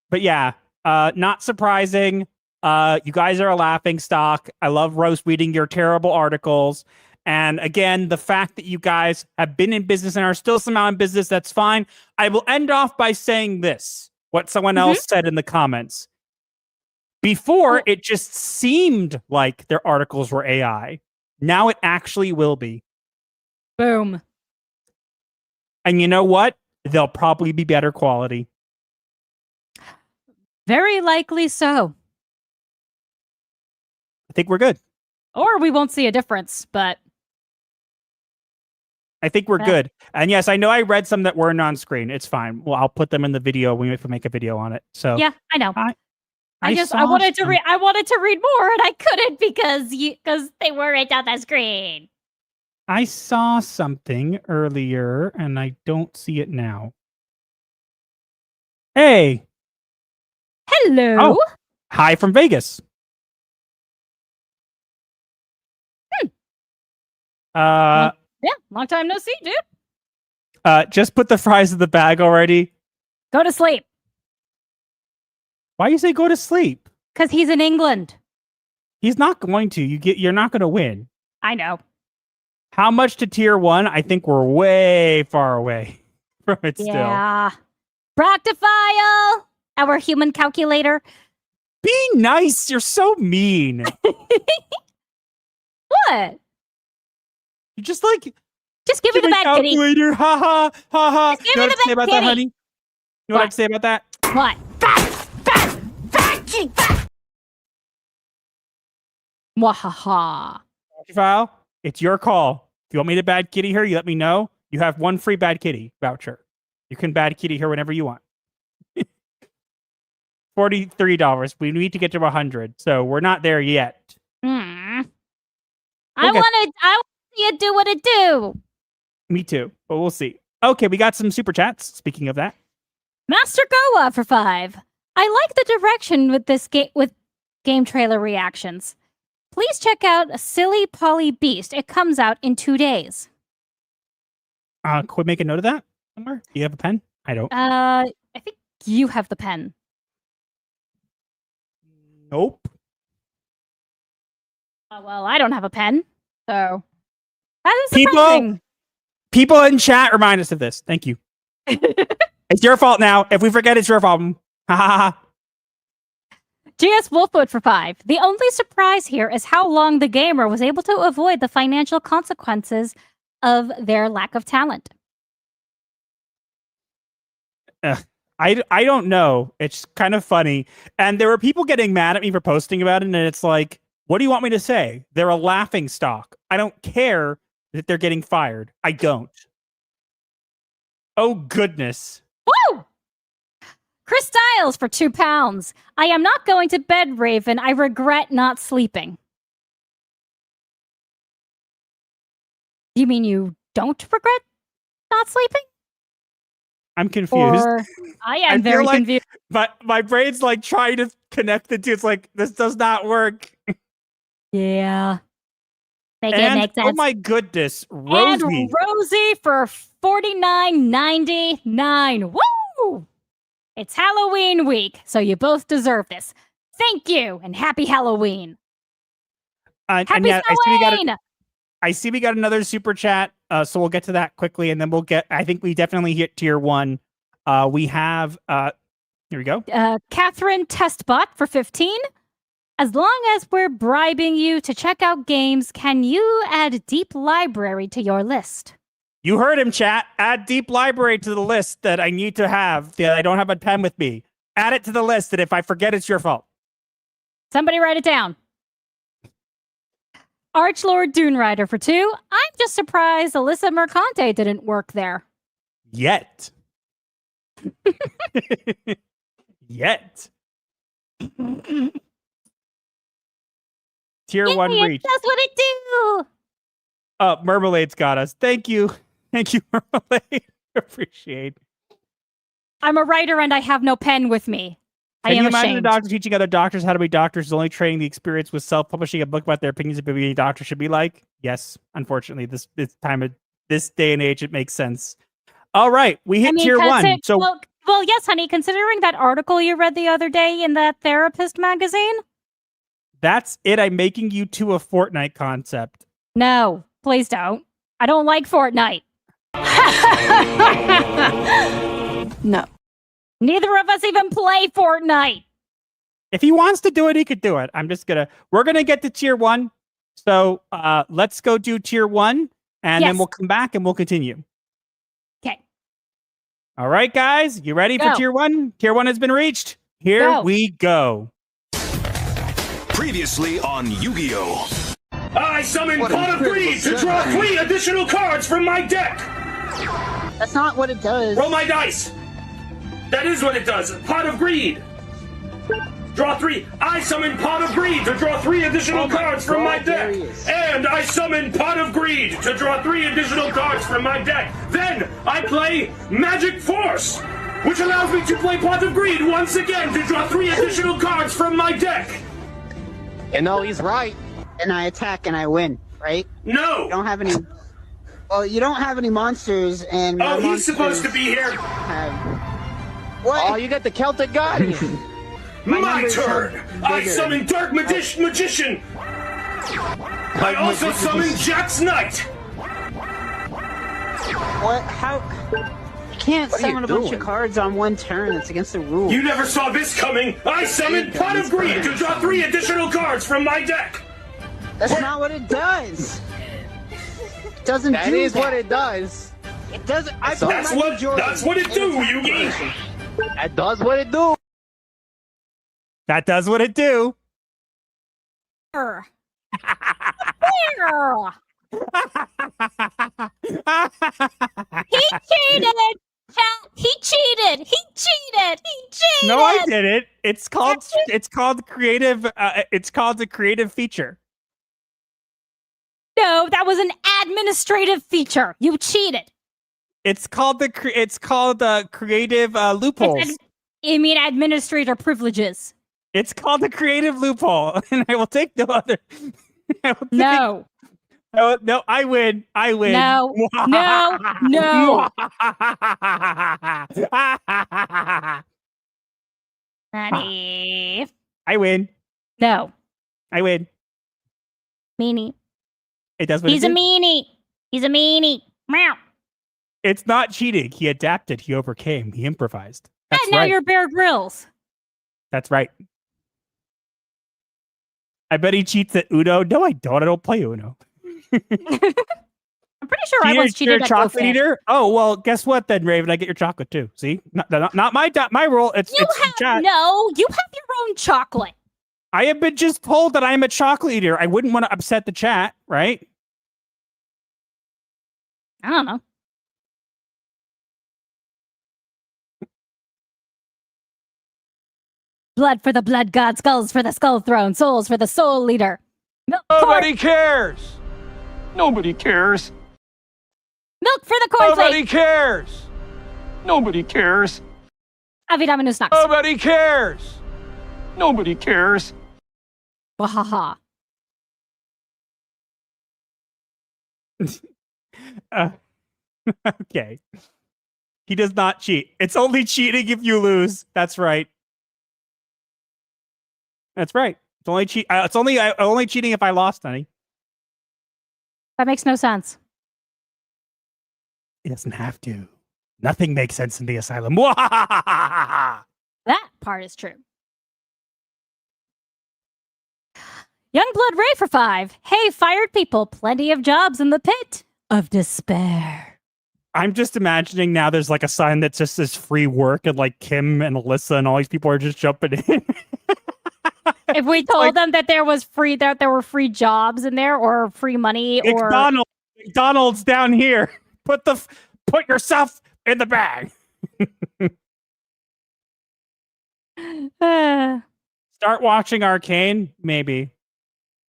But yeah, not surprising. You guys are a laughing stock. I love roast reading your terrible articles. And again, the fact that you guys have been in business and are still somehow in business, that's fine. I will end off by saying this, what someone else said in the comments. Before, it just seemed like their articles were AI. Now it actually will be. Boom. And you know what? They'll probably be better quality. Very likely so. I think we're good. Or we won't see a difference, but... I think we're good. And yes, I know I read some that weren't on screen. It's fine. Well, I'll put them in the video. We have to make a video on it. So yeah, I know. I wanted to read more, and I couldn't because they weren't on the screen. I saw something earlier, and I don't see it now. Hey. Hello. Oh, hi from Vegas. Yeah, long time no see, dude. Just put the fries in the bag already. Go to sleep. Why you say go to sleep? Because he's in England. He's not going to. You're not going to win. I know. How much to tier 1? I think we're way far away from it still. Yeah. Bractifile, our human calculator. Be nice. You're so mean. What? You just like... Just give me the bad kitty. Ha ha, ha ha. Just give me the bad kitty. Honey? You know what I have to say about that? What? Bad kitty. Wahaha. File, it's your call. If you want me to bad kitty her, you let me know. You have one free bad kitty voucher. You can bad kitty her whenever you want. $43. We need to get to 100, so we're not there yet. I want to see it do what it do. Me too, but we'll see. Okay, we got some super chats. Speaking of that, Master Goa for 5. I like the direction with this game trailer reactions. Please check out a Silly Polly Beast. It comes out in 2 days. Could we make a note of that somewhere? Do you have a pen? I don't. I think you have the pen. Nope. Well, I don't have a pen, so that is surprising. People in chat remind us of this. Thank you. It's your fault now. If we forget, it's your problem. Ha ha ha. GS Wolfwood for 5. The only surprise here is how long the gamer was able to avoid the financial consequences of their lack of talent. I don't know. It's kind of funny. And there were people getting mad at me for posting about it, and it's like, what do you want me to say? They're a laughing stock. I don't care that they're getting fired. I don't. Oh, goodness. Woo! Chris Styles for £2. I am not going to bed, Raven. I regret not sleeping. You mean you don't regret not sleeping? I'm confused. Or I am very confused. But my brain's like trying to connect the two. It's like, this does not work. Yeah. Make and, it make sense. Oh my goodness, Rosie. And Rosie for $49.99. Woo! It's Halloween week, so you both deserve this. Thank you, and happy Halloween. Happy Halloween! I see we got another super chat, so we'll get to that quickly, and then we'll get, I think we definitely hit tier 1. We have, here we go. Catherine Testbot for 15. As long as we're bribing you to check out games, can you add Deep Library to your list? You heard him, chat. Add Deep Library to the list that I need to have. That I don't have a pen with me. Add it to the list, and if I forget, it's your fault. Somebody write it down. Archlord Dune Rider for 2. I'm just surprised Alyssa Mercante didn't work there. Yet. Yet. Tier 1 reach. That's what it do. Marmalade's got us. Thank you. Thank you, Marmalade. Appreciate. I'm a writer and I have no pen with me. I Can am you imagine ashamed. a doctor teaching other doctors how to be doctors, only trading the experience with self-publishing a book about their opinions of what being a doctor should be like? Yes, unfortunately, this day and age, it makes sense. All right, we hit tier 1. So, well, yes, honey. Considering that article you read the other day in that therapist magazine, that's it. I'm making you to a Fortnite concept. no, please don't. I don't like Fortnite. No. Neither of us even play Fortnite. If he wants to do it, he could do it. We're gonna get to tier 1. So let's go do tier 1, and then we'll come back and we'll continue. Okay. All right, guys, you ready for tier 1? Tier 1 has been reached. Here we go. Previously on Yu-Gi-Oh! I summon Pot of Greed to draw 3 additional cards from my deck! That's not what it does. Roll my dice! That is what it does. Pot of Greed! Draw 3. I summon Pot of Greed to draw 3 additional cards from my deck! And I summon Pot of Greed to draw 3 additional cards from my deck! Then I play Magic Force, which allows me to play Pot of Greed once again to draw 3 additional cards from my deck! And no, he's right. And I attack and I win, right? No! You don't have any... Well, you don't have any monsters, and... Oh, he's supposed to be here! What? Oh, you got the Celtic Guardian! My turn! I summon Dark Magician! I also summon Jack's Knight! What? How... You can't summon a bunch of cards on one turn. It's against the rules. You never saw this coming! I summoned Pot of Greed to draw 3 additional cards from my deck! That's not what it does! It doesn't do that. That is what it does. It doesn't... That's what it do, Yugi! That does what it do! That does what it do! He cheated! He cheated! He cheated! He cheated! No, I didn't. It's called creative. It's called the creative feature. No, that was an administrative feature. You cheated. It's called the creative loopholes. You mean administrator privileges? It's called the creative loophole, and I will take no other. No. No, I win. I win. No. No. No. Honey. I win. No. I win. Meanie. It does what He's a meanie. He's a meanie. Meow. It's not cheating. He adapted. He overcame. He improvised. That's and now right. you're Bear Grylls. That's right. I bet he cheats at Uno. No, I don't. I don't play Uno. I'm pretty sure I once cheated at chocolate GoFan. eater. Oh well, guess what then, Raven? I get your chocolate too. See, not my rule. It's You have your own chocolate. I have been just told that I am a chocolate eater. I wouldn't want to upset the chat, right? I don't know. Blood for the blood god, skulls for the skull throne, souls for the soul leader. Nobody cares. Nobody cares. Milk for the cornflake. Nobody cares. Nobody cares. Avidaminus Nox. Nobody cares. Nobody cares. Wahaha. Okay. He does not cheat. It's only cheating if you lose. That's right. That's right. It's only only cheating if I lost, honey. That makes no sense. It doesn't have to. Nothing makes sense in the asylum. That part is true. Youngblood Ray for 5. Hey, fired people, plenty of jobs in the pit of despair. I'm just imagining now there's like a sign that just says free work and like Kim and Alyssa and all these people are just jumping in. If we told them that there were free jobs in there or free money or McDonald's down here. Put yourself in the bag. Start watching Arcane, maybe.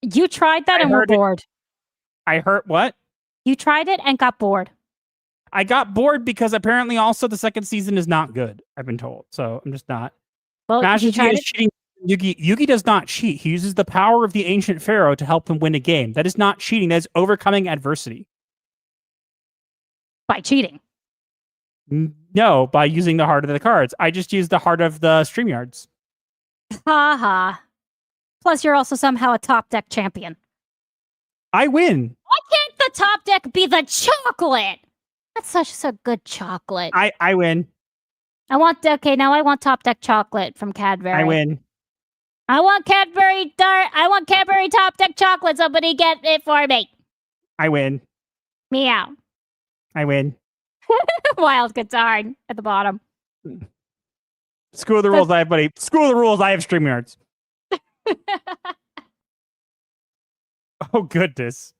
You tried that and were bored. I heard what? You tried it and got bored. I got bored because apparently also the second season is not good, I've been told. So I'm just not. Well, Majiki is cheating. Yugi does not cheat. He uses the power of the ancient pharaoh to help him win a game. That is not cheating. That is overcoming adversity. By cheating. No, by using the heart of the cards. I just used the heart of the StreamYards. Ha ha. Plus, you're also somehow a top deck champion. I win. Why can't the top deck be the chocolate? That's such a good chocolate. I win. I want top deck chocolate from Cadbury. I win. I want Cadbury top deck chocolate. Somebody get it for me. I win. Meow. I win. Wild guitar at the bottom. Screw the rules, buddy. Screw the rules. I have StreamYards. Oh, goodness.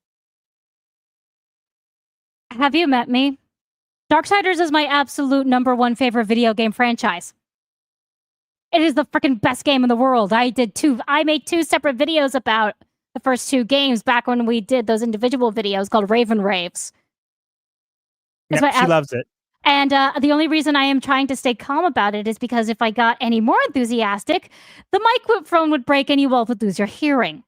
Have you met me? Darksiders is my absolute #1 favorite video game franchise. It is the freaking best game in the world. I made 2 separate videos about the first 2 games back when we did those individual videos called Raven Raves. Yep, she loves it. And the only reason I am trying to stay calm about it is because if I got any more enthusiastic, the microphone would break and you all would lose your hearing.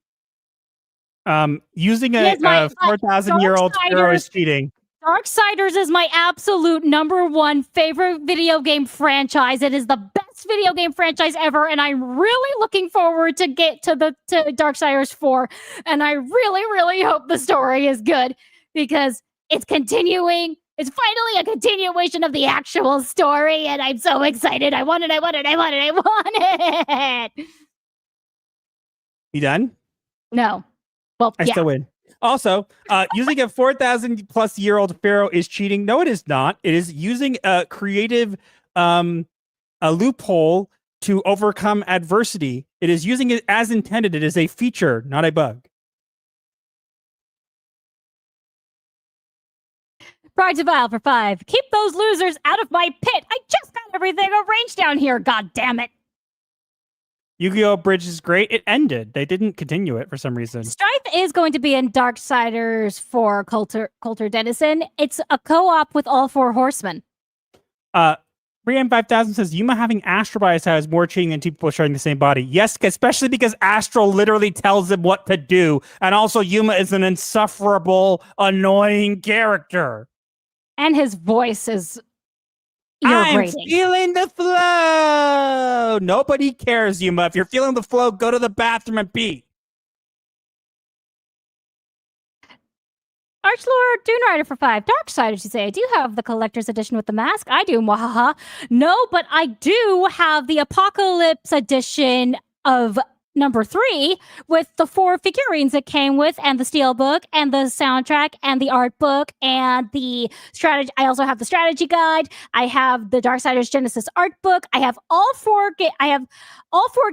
Using a 4,000-year-old hero is cheating. Darksiders is my absolute #1 favorite video game franchise. It is the best video game franchise ever, and I'm really looking forward to get to Darksiders 4. And I really, really hope the story is good because it's continuing. It's finally a continuation of the actual story, and I'm so excited. I want it. You done? No. Well, I still win. Also, using a 4,000-plus-year-old pharaoh is cheating. No, it is not. It is using a creative a loophole to overcome adversity. It is using it as intended. It is a feature, not a bug. Pride to Vile for 5. Keep those losers out of my pit. I just got everything arranged down here. God damn it. Yu-Gi-Oh! Bridge is great. It ended. They didn't continue it for some reason. Strife is going to be in Darksiders for Coulter Dennison. It's a co-op with all 4 horsemen. Brian 5000 says, Yuma having Astral by his side is more cheating than 2 people sharing the same body. Yes, especially because Astral literally tells him what to do. And also Yuma is an insufferable, annoying character. And his voice is I'm feeling the flow. Nobody cares, Yuma. If you're feeling the flow, go to the bathroom and pee. Archlord Dune Rider for 5. Darksiders, you say. I do have the collector's edition with the mask. I do. Mwahaha. No, but I do have the Apocalypse edition of #3 with the 4 figurines it came with, and the steelbook, and the soundtrack, and the art book, and the strategy. I also have the strategy guide. I have the Darksiders Genesis art book. I have all 4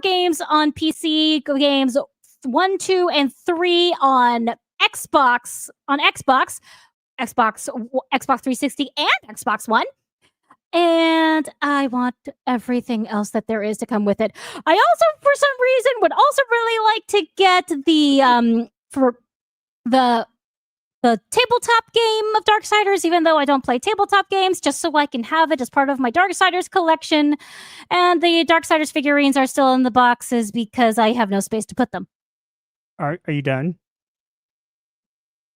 games on PC, games 1, 2, and 3 on Xbox, Xbox 360, and Xbox One. And I want everything else that there is to come with it. I also, for some reason, would also really like to get the tabletop game of Darksiders, even though I don't play tabletop games, just so I can have it as part of my Darksiders collection. And the Darksiders figurines are still in the boxes because I have no space to put them. Are you done?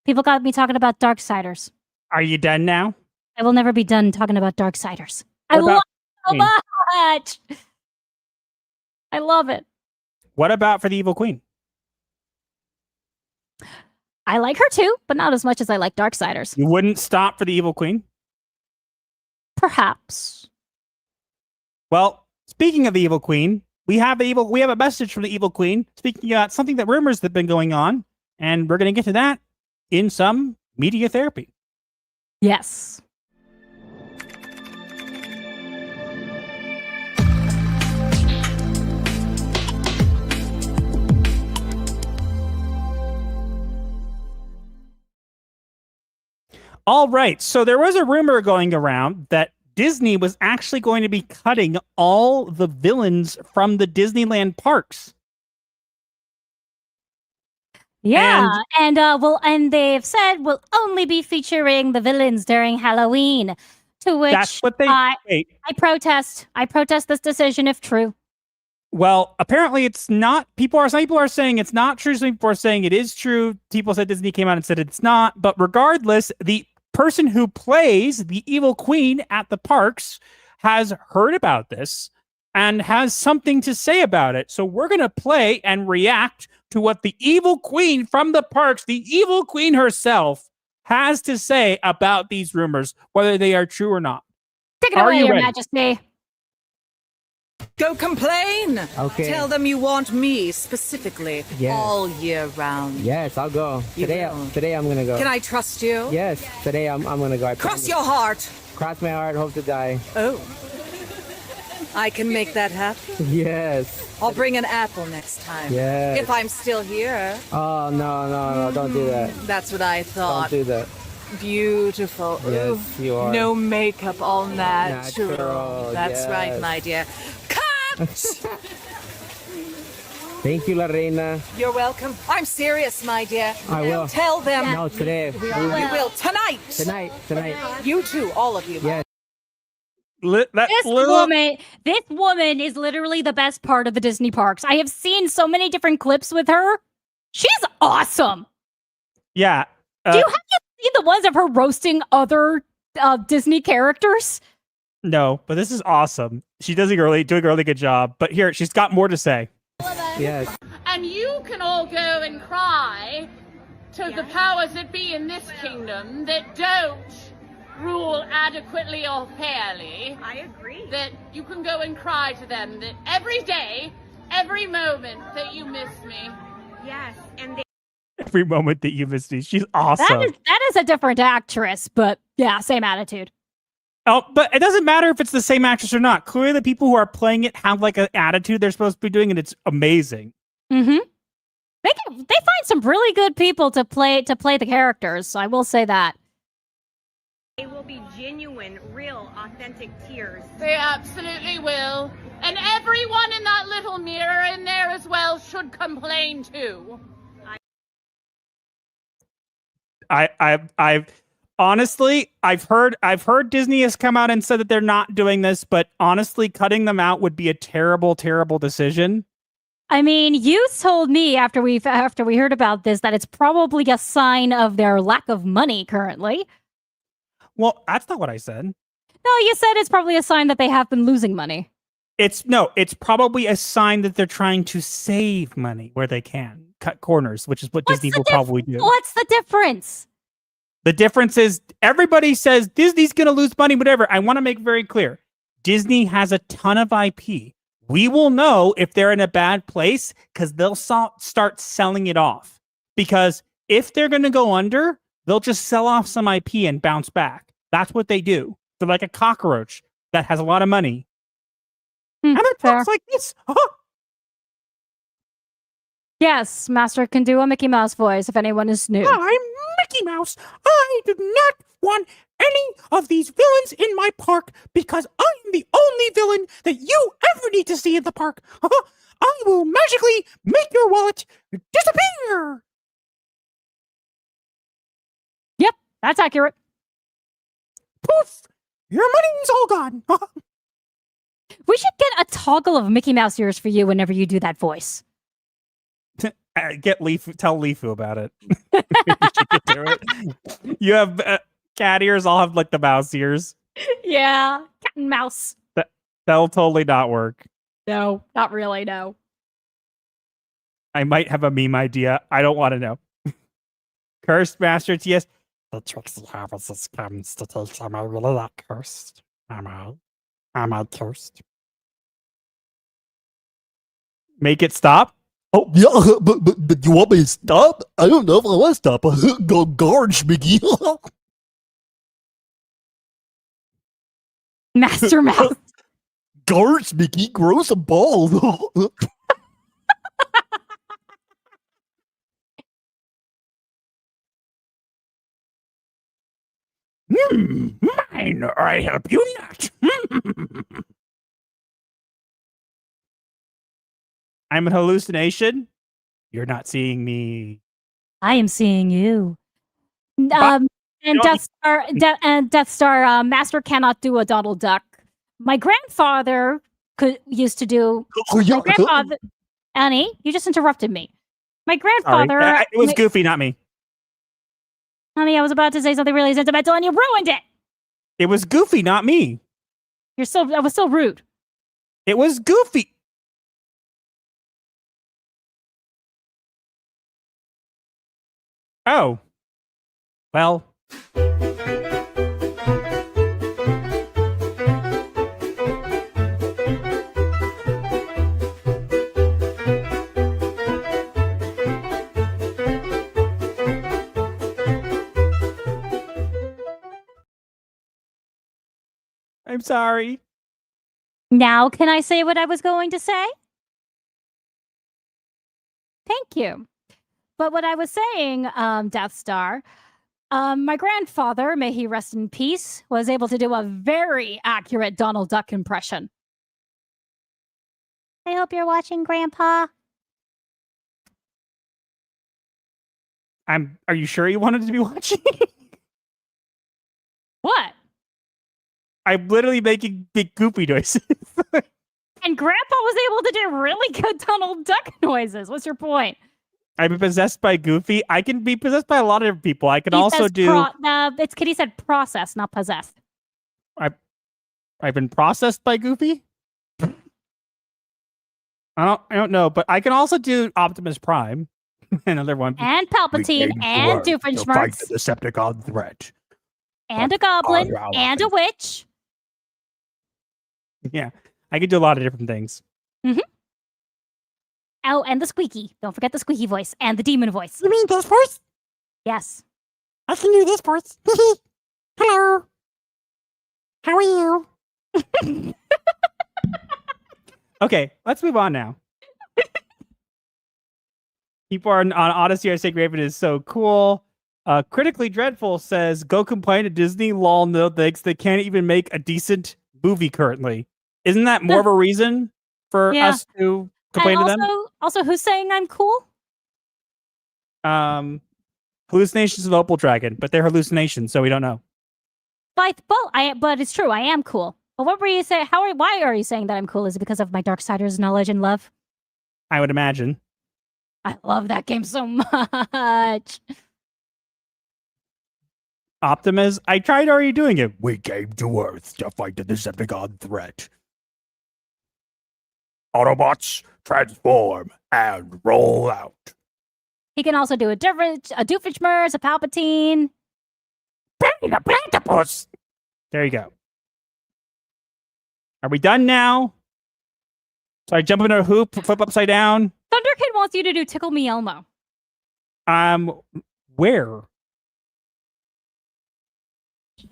People got me talking about Darksiders. Are you done now? I will never be done talking about Darksiders. I love it so much. I love it. What about for the Evil Queen? I like her too, but not as much as I like Darksiders. You wouldn't stop for the Evil Queen? Perhaps. Well, speaking of the Evil Queen, we have a message from the evil queen speaking about something that rumors that have been going on, and we're going to get to that in some media therapy. Yes. All right, so there was a rumor going around that Disney was actually going to be cutting all the villains from the Disneyland parks. Yeah, and they've said we'll only be featuring the villains during Halloween. To which That's what they I protest. I protest this decision if true. Well, apparently it's not. Some people are saying it's not true. Some people are saying it is true. People said Disney came out and said it's not. But regardless, the person who plays the evil queen at the parks has heard about this and has something to say about it. So we're going to play and react to what the evil queen from the parks, the evil queen herself, has to say about these rumors, whether they are true or not. Take it away, Your Majesty. Go complain. Okay. Tell them you want me specifically all year round. Yes, I'll go. Today I'm gonna go. Can I trust you? Yes, today I'm gonna go. Cross your heart. Cross my heart, hope to die. Oh. I can make that happen. Yes. I'll bring an apple next time. Yes. If I'm still here. Oh, no, don't do that. That's what I thought. Don't do that. Beautiful. Yes, Ooh, you are. no makeup, all natural. Natural, That's right, yes. my dear. Cut! Thank you, La Reina. You're welcome. I'm serious, my dear. I will. Tell them. No, today. You will. Tonight. Tonight. You too, all of you. Yes. This woman is literally the best part of the Disney parks. I have seen so many different clips with her. She's awesome. Yeah. Do you have to see the ones of her roasting other Disney characters? No, but this is awesome. She doing a really good job. But here, she's got more to say. Yes. And you can all go and cry to the powers that be in this kingdom that don't rule adequately or fairly. I agree. That you can go and cry to them that every day, every moment that you miss me. Yes, and Every moment that you miss me. She's awesome. That is a different actress, but yeah, same attitude. Oh, but it doesn't matter if it's the same actress or not. Clearly, the people who are playing it have like an attitude they're supposed to be doing, and it's amazing. Mm-hmm. They find some really good people to play the characters. I will say that. they will be genuine, real, authentic tears. They absolutely will. And everyone in that little mirror in there as well should complain too. I've honestly, I've heard Disney has come out and said that they're not doing this, but honestly, cutting them out would be a terrible, terrible decision. I mean, you told me after we heard about this that it's probably a sign of their lack of money currently. Well, that's not what I said. No, you said it's probably a sign that they have been losing money. It's probably a sign that they're trying to save money where they can. Cut corners, which is what Disney will probably do. What's the difference? The difference is everybody says Disney's going to lose money, whatever. I want to make very clear. Disney has a ton of IP. We will know if they're in a bad place because they'll start selling it off. Because if they're going to go under, they'll just sell off some IP and bounce back. That's what they do. They're like a cockroach that has a lot of money. And it talks like this. Yes, Master can do a Mickey Mouse voice if anyone is new. I'm Mickey Mouse. I do not want any of these villains in my park because I'm the only villain that you ever need to see in the park. I will magically make your wallet disappear. Yep, that's accurate. Poof! Your money's all gone. We should get a toggle of Mickey Mouse ears for you whenever you do that voice. Tell Leafu about it. You have cat ears, I'll have like the mouse ears. Yeah, cat and mouse. That'll totally not work. No, not really, no. I might have a meme idea. I don't want to know. Cursed Master TS. The tricksy harvest comes to take. Am I really that cursed? Am I cursed? Make it stop? Oh, yeah, but you want me to stop? I don't know if I want to stop. Go gorge, Mickey. Master Mouse. Gorge, Mickey, grow some balls. Mine, or I help you not. I'm an hallucination. You're not seeing me. I am seeing you. But- And Death Star, Master cannot do a Donald Duck. My grandfather used to do. My grandfather, Annie, you just interrupted me. My grandfather. Sorry. It was Goofy, not me. Honey, I was about to say something really sentimental, and you ruined it. It was Goofy, not me. I was still rude. It was Goofy. Oh. Well. I'm sorry. Now, can I say what I was going to say? Thank you. But what I was saying, Death Star, my grandfather, may he rest in peace, was able to do a very accurate Donald Duck impression. I hope you're watching, Grandpa. Are you sure you wanted to be watching? What? I'm literally making big Goofy noises. And Grandpa was able to do really good Donald Duck noises. What's your point? I've been possessed by Goofy. I can be possessed by a lot of different people. I can He also says do. It's Kitty said process, not possessed. I've been processed by Goofy. I don't know, but I can also do Optimus Prime. Another one. And Palpatine, and Doofenshmirtz, the Decepticon threat. and a goblin, and a witch. Yeah, I can do a lot of different things. Mm-hmm. Oh, and the squeaky. Don't forget the squeaky voice and the demon voice. You mean this voice? Yes. I can do this voice. Hello. How are you? Okay, let's move on now. People are on Odyssey. I say Raven is so cool. Critically Dreadful says, go complain to Disney. Lol, no thanks. They can't even make a decent movie currently. Isn't that more of a reason for us to complain to them? Also, who's saying I'm cool? Hallucinations of Opal Dragon, but they're hallucinations, so we don't know. But it's true. I am cool. But what were you saying? Why are you saying that I'm cool? Is it because of my Darksiders knowledge and love? I would imagine. I love that game so much. Optimus, I tried already doing it. We came to Earth to fight the Decepticon threat. Autobots, transform and roll out. He can also do a Doofenshmirtz, a Palpatine. Bang, a platypus. There you go. Are we done now? So I jump into a hoop, flip upside down. Thunderkid wants you to do Tickle Me Elmo. Where?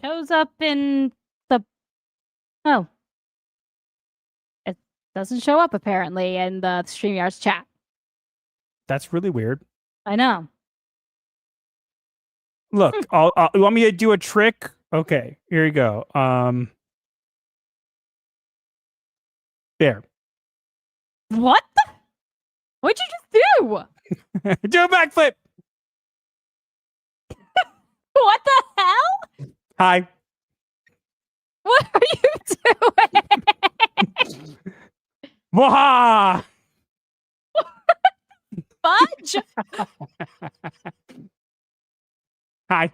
Shows up in the... Oh. It doesn't show up, apparently, in the StreamYard's chat. That's really weird. I know. Look, you want me to do a trick? Okay, here you go. There. What? What'd you just do? Do a backflip. What the hell? Hi. What are you doing? Waha! Fudge? Hi.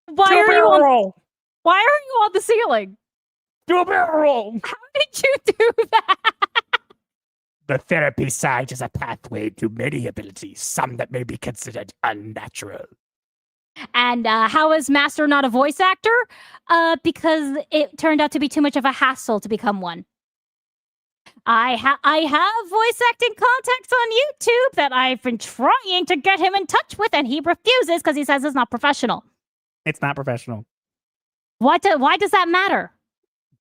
Why are you on the ceiling? Do a barrel roll. How did you do that? The therapy side is a pathway to many abilities, some that may be considered unnatural. And how is Master not a voice actor? Because it turned out to be too much of a hassle to become one. I have voice acting contacts on YouTube that I've been trying to get him in touch with, and he refuses because he says it's not professional. It's not professional. Why does that matter?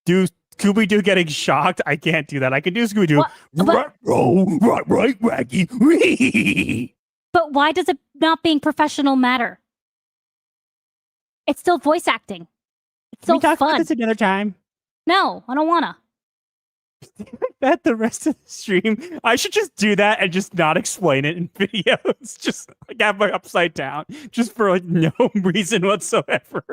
Do Scooby-Doo getting shocked? I can't do that. I can do Scooby-Doo. Right, Raggy. But why does it not being professional matter? It's still voice acting. It's still Can we talk fun. about this another time? No, I don't wanna. That the rest of the stream, I should just do that and just not explain it in videos. Just like have my upside down, just for like no reason whatsoever.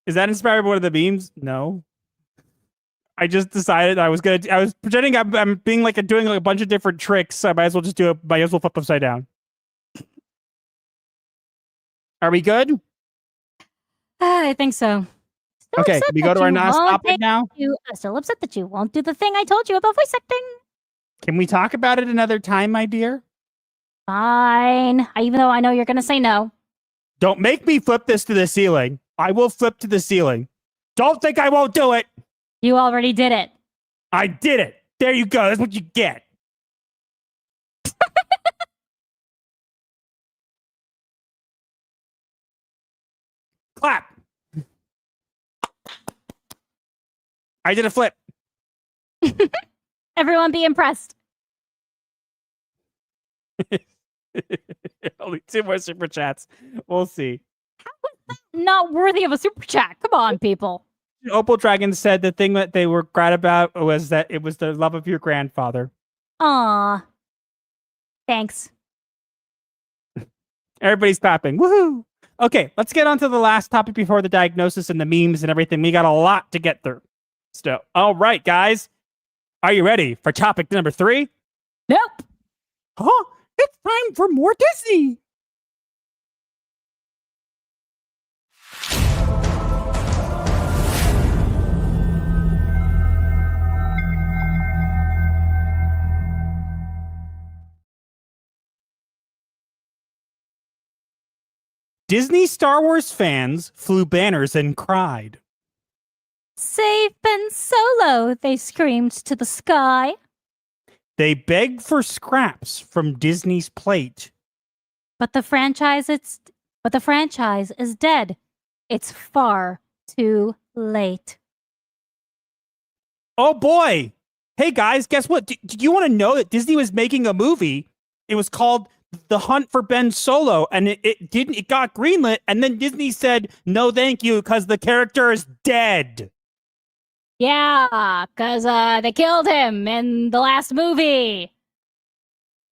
Is that inspired by one of the memes? No. I just decided I was pretending I'm being like doing like a bunch of different tricks. So I might as well just might as well flip upside down. Are we good? I think so. Still Okay, upset we go that to our you last won't topic now. I'm still upset that you won't do the thing I told you about voice acting. Can we talk about it another time, my dear? Fine. Even though I know you're going to say no. Don't make me flip this to the ceiling. I will flip to the ceiling. Don't think I won't do it. You already did it. I did it. There you go. That's what you get. Clap. I did a flip. Everyone be impressed. Only 2 more super chats. We'll see. Not worthy of a super chat. Come on, people. Opal Dragon said the thing that they were glad about was that it was the love of your grandfather. Aw. Thanks. Everybody's clapping. Woohoo! Okay, let's get on to the last topic before the diagnosis and the memes and everything. We got a lot to get through. So, all right, guys. Are you ready for topic number 3? Nope. Huh? It's time for more Disney. Disney Star Wars fans flew banners and cried. Save Ben Solo, they screamed to the sky. They begged for scraps from Disney's plate. But the franchise is dead. It's far too late. Oh boy. Hey guys, guess what? Did you want to know that Disney was making a movie? It was called The Hunt for Ben Solo, and it got greenlit, and then Disney said no thank you because the character is dead. Yeah, because they killed him in the last movie.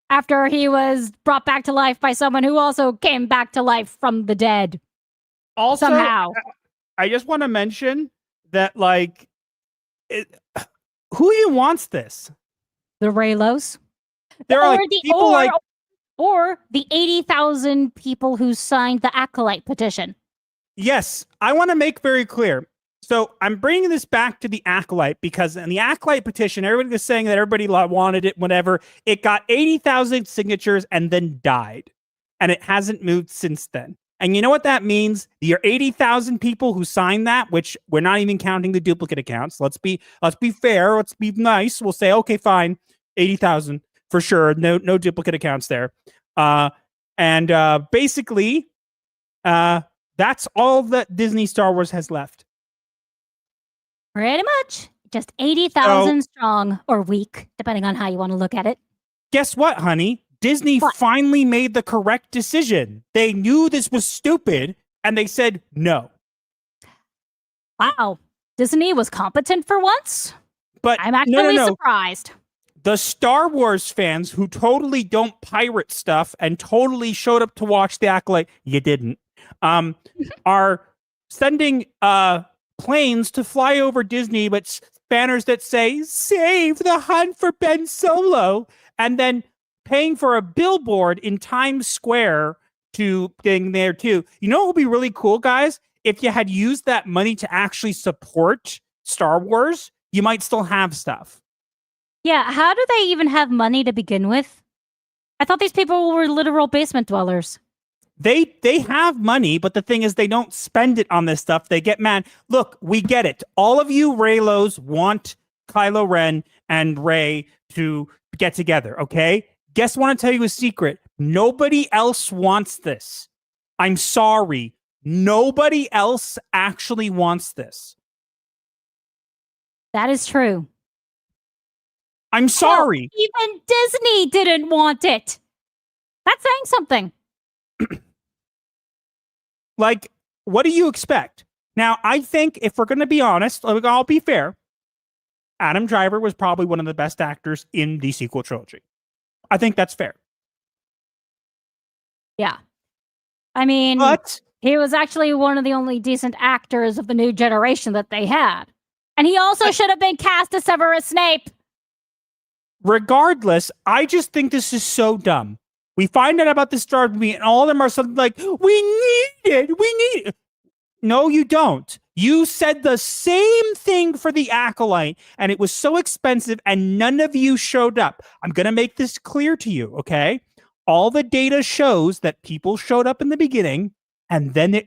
After he was brought back to life by someone who also came back to life from the dead. Also, somehow. I just want to mention that, like, who even wants this? The Raylos. There are like, people like... Or the 80,000 people who signed the Acolyte petition. Yes, I want to make very clear. So I'm bringing this back to the Acolyte because in the Acolyte petition, everybody was saying that everybody wanted it, whatever. It got 80,000 signatures and then died. And it hasn't moved since then. And you know what that means? There are 80,000 people who signed that, which we're not even counting the duplicate accounts. Let's be fair. Let's be nice. We'll say, okay, fine. 80,000 for sure. No duplicate accounts there. Basically, that's all that Disney Star Wars has left. Pretty much. Just 80,000 strong or weak, depending on how you want to look at it. Guess what, honey? Disney finally made the correct decision. They knew this was stupid, and they said no. Wow. Disney was competent for once? But I'm actually surprised. The Star Wars fans who totally don't pirate stuff and totally showed up to watch the Acolyte, you didn't, are sending planes to fly over Disney with banners that say, save the hunt for Ben Solo, and then paying for a billboard in Times Square to getting there too. You know what would be really cool, guys? If you had used that money to actually support Star Wars, you might still have stuff. Yeah, how do they even have money to begin with? I thought these people were literal basement dwellers. they have money, but the thing is they don't spend it on this stuff. They get mad. Look, we get it. All of you Reylos want Kylo Ren and Rey to get together, okay? Guess what? I want to tell you a secret. Nobody else wants this. I'm sorry. Nobody else actually wants this. That is true. I'm sorry. Hell, even Disney didn't want it. That's saying something. Like, what do you expect? Now, I think if we're going to be honest, I'll be fair. Adam Driver was probably one of the best actors in the sequel trilogy. I think that's fair. Yeah. I mean, but he was actually one of the only decent actors of the new generation that they had. And he also should have been cast as Severus Snape. Regardless, I just think this is so dumb. We find out about the Star movie, and all of them are something like, we need it. We need it. No, you don't. You said the same thing for the Acolyte, and it was so expensive, and none of you showed up. I'm going to make this clear to you, okay? All the data shows that people showed up in the beginning, and then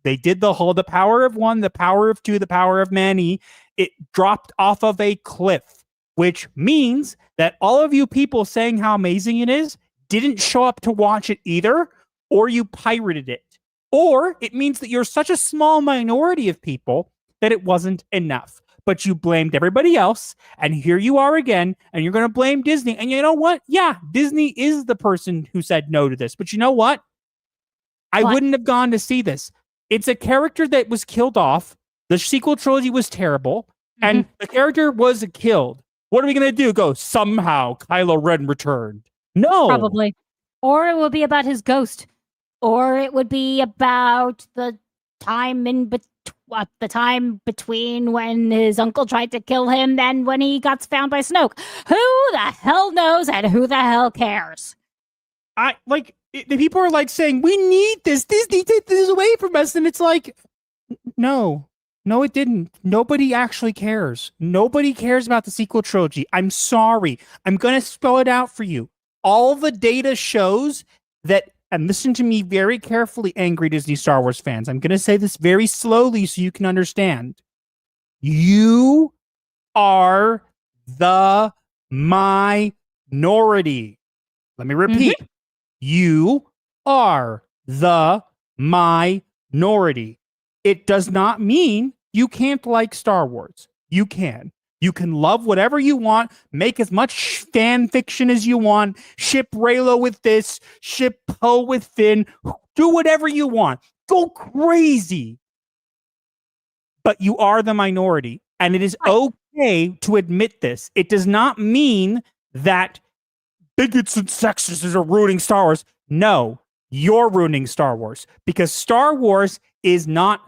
they did the power of one, the power of two, the power of many, it dropped off of a cliff, which means that all of you people saying how amazing it is didn't show up to watch it either, or you pirated it. Or it means that you're such a small minority of people that it wasn't enough. But you blamed everybody else, and here you are again, and you're going to blame Disney. And you know what? Yeah, Disney is the person who said no to this. But you know what? I wouldn't have gone to see this. It's a character that was killed off. The sequel trilogy was terrible, and the character was killed. What are we going to do? Go, somehow Kylo Ren returned. No. Probably. Or it will be about his ghost. Or it would be about the time between when his uncle tried to kill him and when he got found by Snoke. Who the hell knows and who the hell cares? The people are like saying, we need this. Disney take this away from us. And it's like, no, it didn't. Nobody actually cares. Nobody cares about the sequel trilogy. I'm sorry. I'm going to spell it out for you. All the data shows that, and listen to me very carefully, angry Disney Star Wars fans. I'm going to say this very slowly so you can understand. You are the minority. Let me repeat. You are the minority. It does not mean you can't like Star Wars. You can. You can love whatever you want, make as much fan fiction as you want, ship Reylo with this, ship Poe with Finn, do whatever you want. Go crazy. But you are the minority, and it is okay to admit this. It does not mean that bigots and sexists are ruining Star Wars. No, you're ruining Star Wars, because Star Wars is not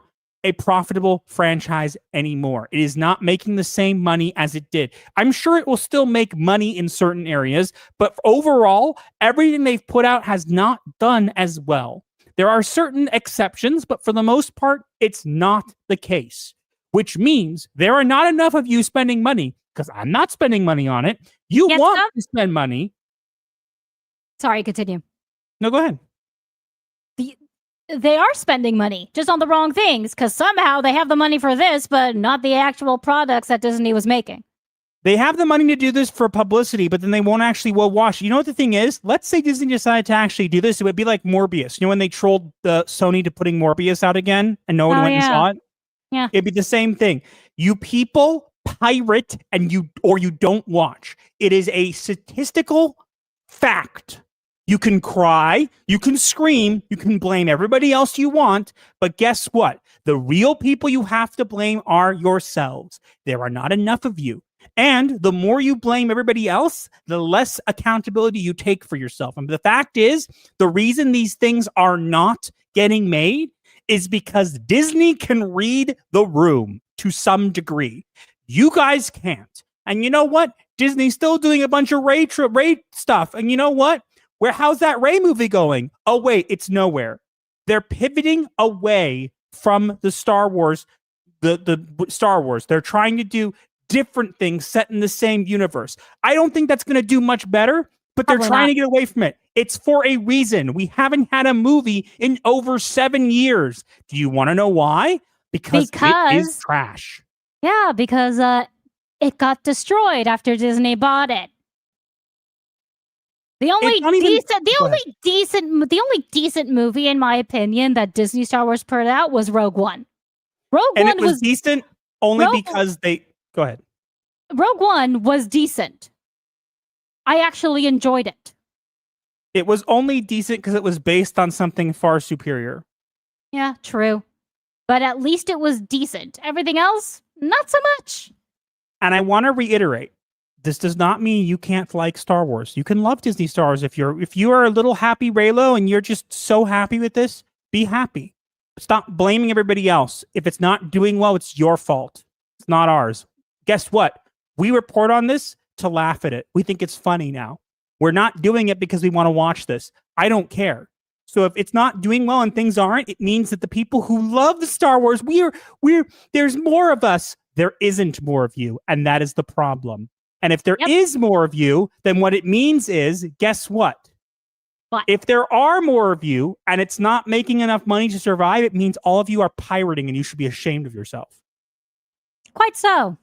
a profitable franchise anymore. It is not making the same money as it did. I'm sure it will still make money in certain areas, but overall, everything they've put out has not done as well. There are certain exceptions, but for the most part, it's not the case, which means there are not enough of you spending money, because I'm not spending money on it. You want to spend money. Sorry, continue. No, go ahead. They are spending money just on the wrong things, because somehow they have the money for this, but not the actual products that Disney was making. They have the money to do this for publicity, but then they won't actually watch. You know what the thing is? Let's say Disney decided to actually do this. It would be like Morbius. You know when they trolled Sony to putting Morbius out again and no one went and saw it? Yeah. It'd be the same thing. You people pirate and you don't watch. It is a statistical fact. You can cry, you can scream, you can blame everybody else you want, but guess what? The real people you have to blame are yourselves. There are not enough of you. And the more you blame everybody else, the less accountability you take for yourself. And the fact is, the reason these things are not getting made is because Disney can read the room to some degree. You guys can't. And you know what? Disney's still doing a bunch of Rey stuff. And you know what? How's that Rey movie going? Oh, wait, it's nowhere. They're pivoting away from the Star Wars, the Star Wars. They're trying to do different things set in the same universe. I don't think that's going to do much better, but they're trying to get away from it. It's for a reason. We haven't had a movie in over 7 years. Do you want to know why? Because it is trash. Yeah, because it got destroyed after Disney bought it. The only decent movie, in my opinion, that Disney Star Wars put out was Rogue One. It was decent only because they. Go ahead. Rogue One was decent. I actually enjoyed it. It was only decent because it was based on something far superior. Yeah, true. But at least it was decent. Everything else, not so much. And I want to reiterate, this does not mean you can't like Star Wars. You can love Disney Star Wars. If you are a little happy, Raylo, and you're just so happy with this, be happy. Stop blaming everybody else. If it's not doing well, it's your fault. It's not ours. Guess what? We report on this to laugh at it. We think it's funny now. We're not doing it because we want to watch this. I don't care. So if it's not doing well and things aren't, it means that the people who love the Star Wars, there's more of us. There isn't more of you, and that is the problem. And if there is more of you, then what it means is, guess what? What? If there are more of you and it's not making enough money to survive, it means all of you are pirating and you should be ashamed of yourself. Quite so.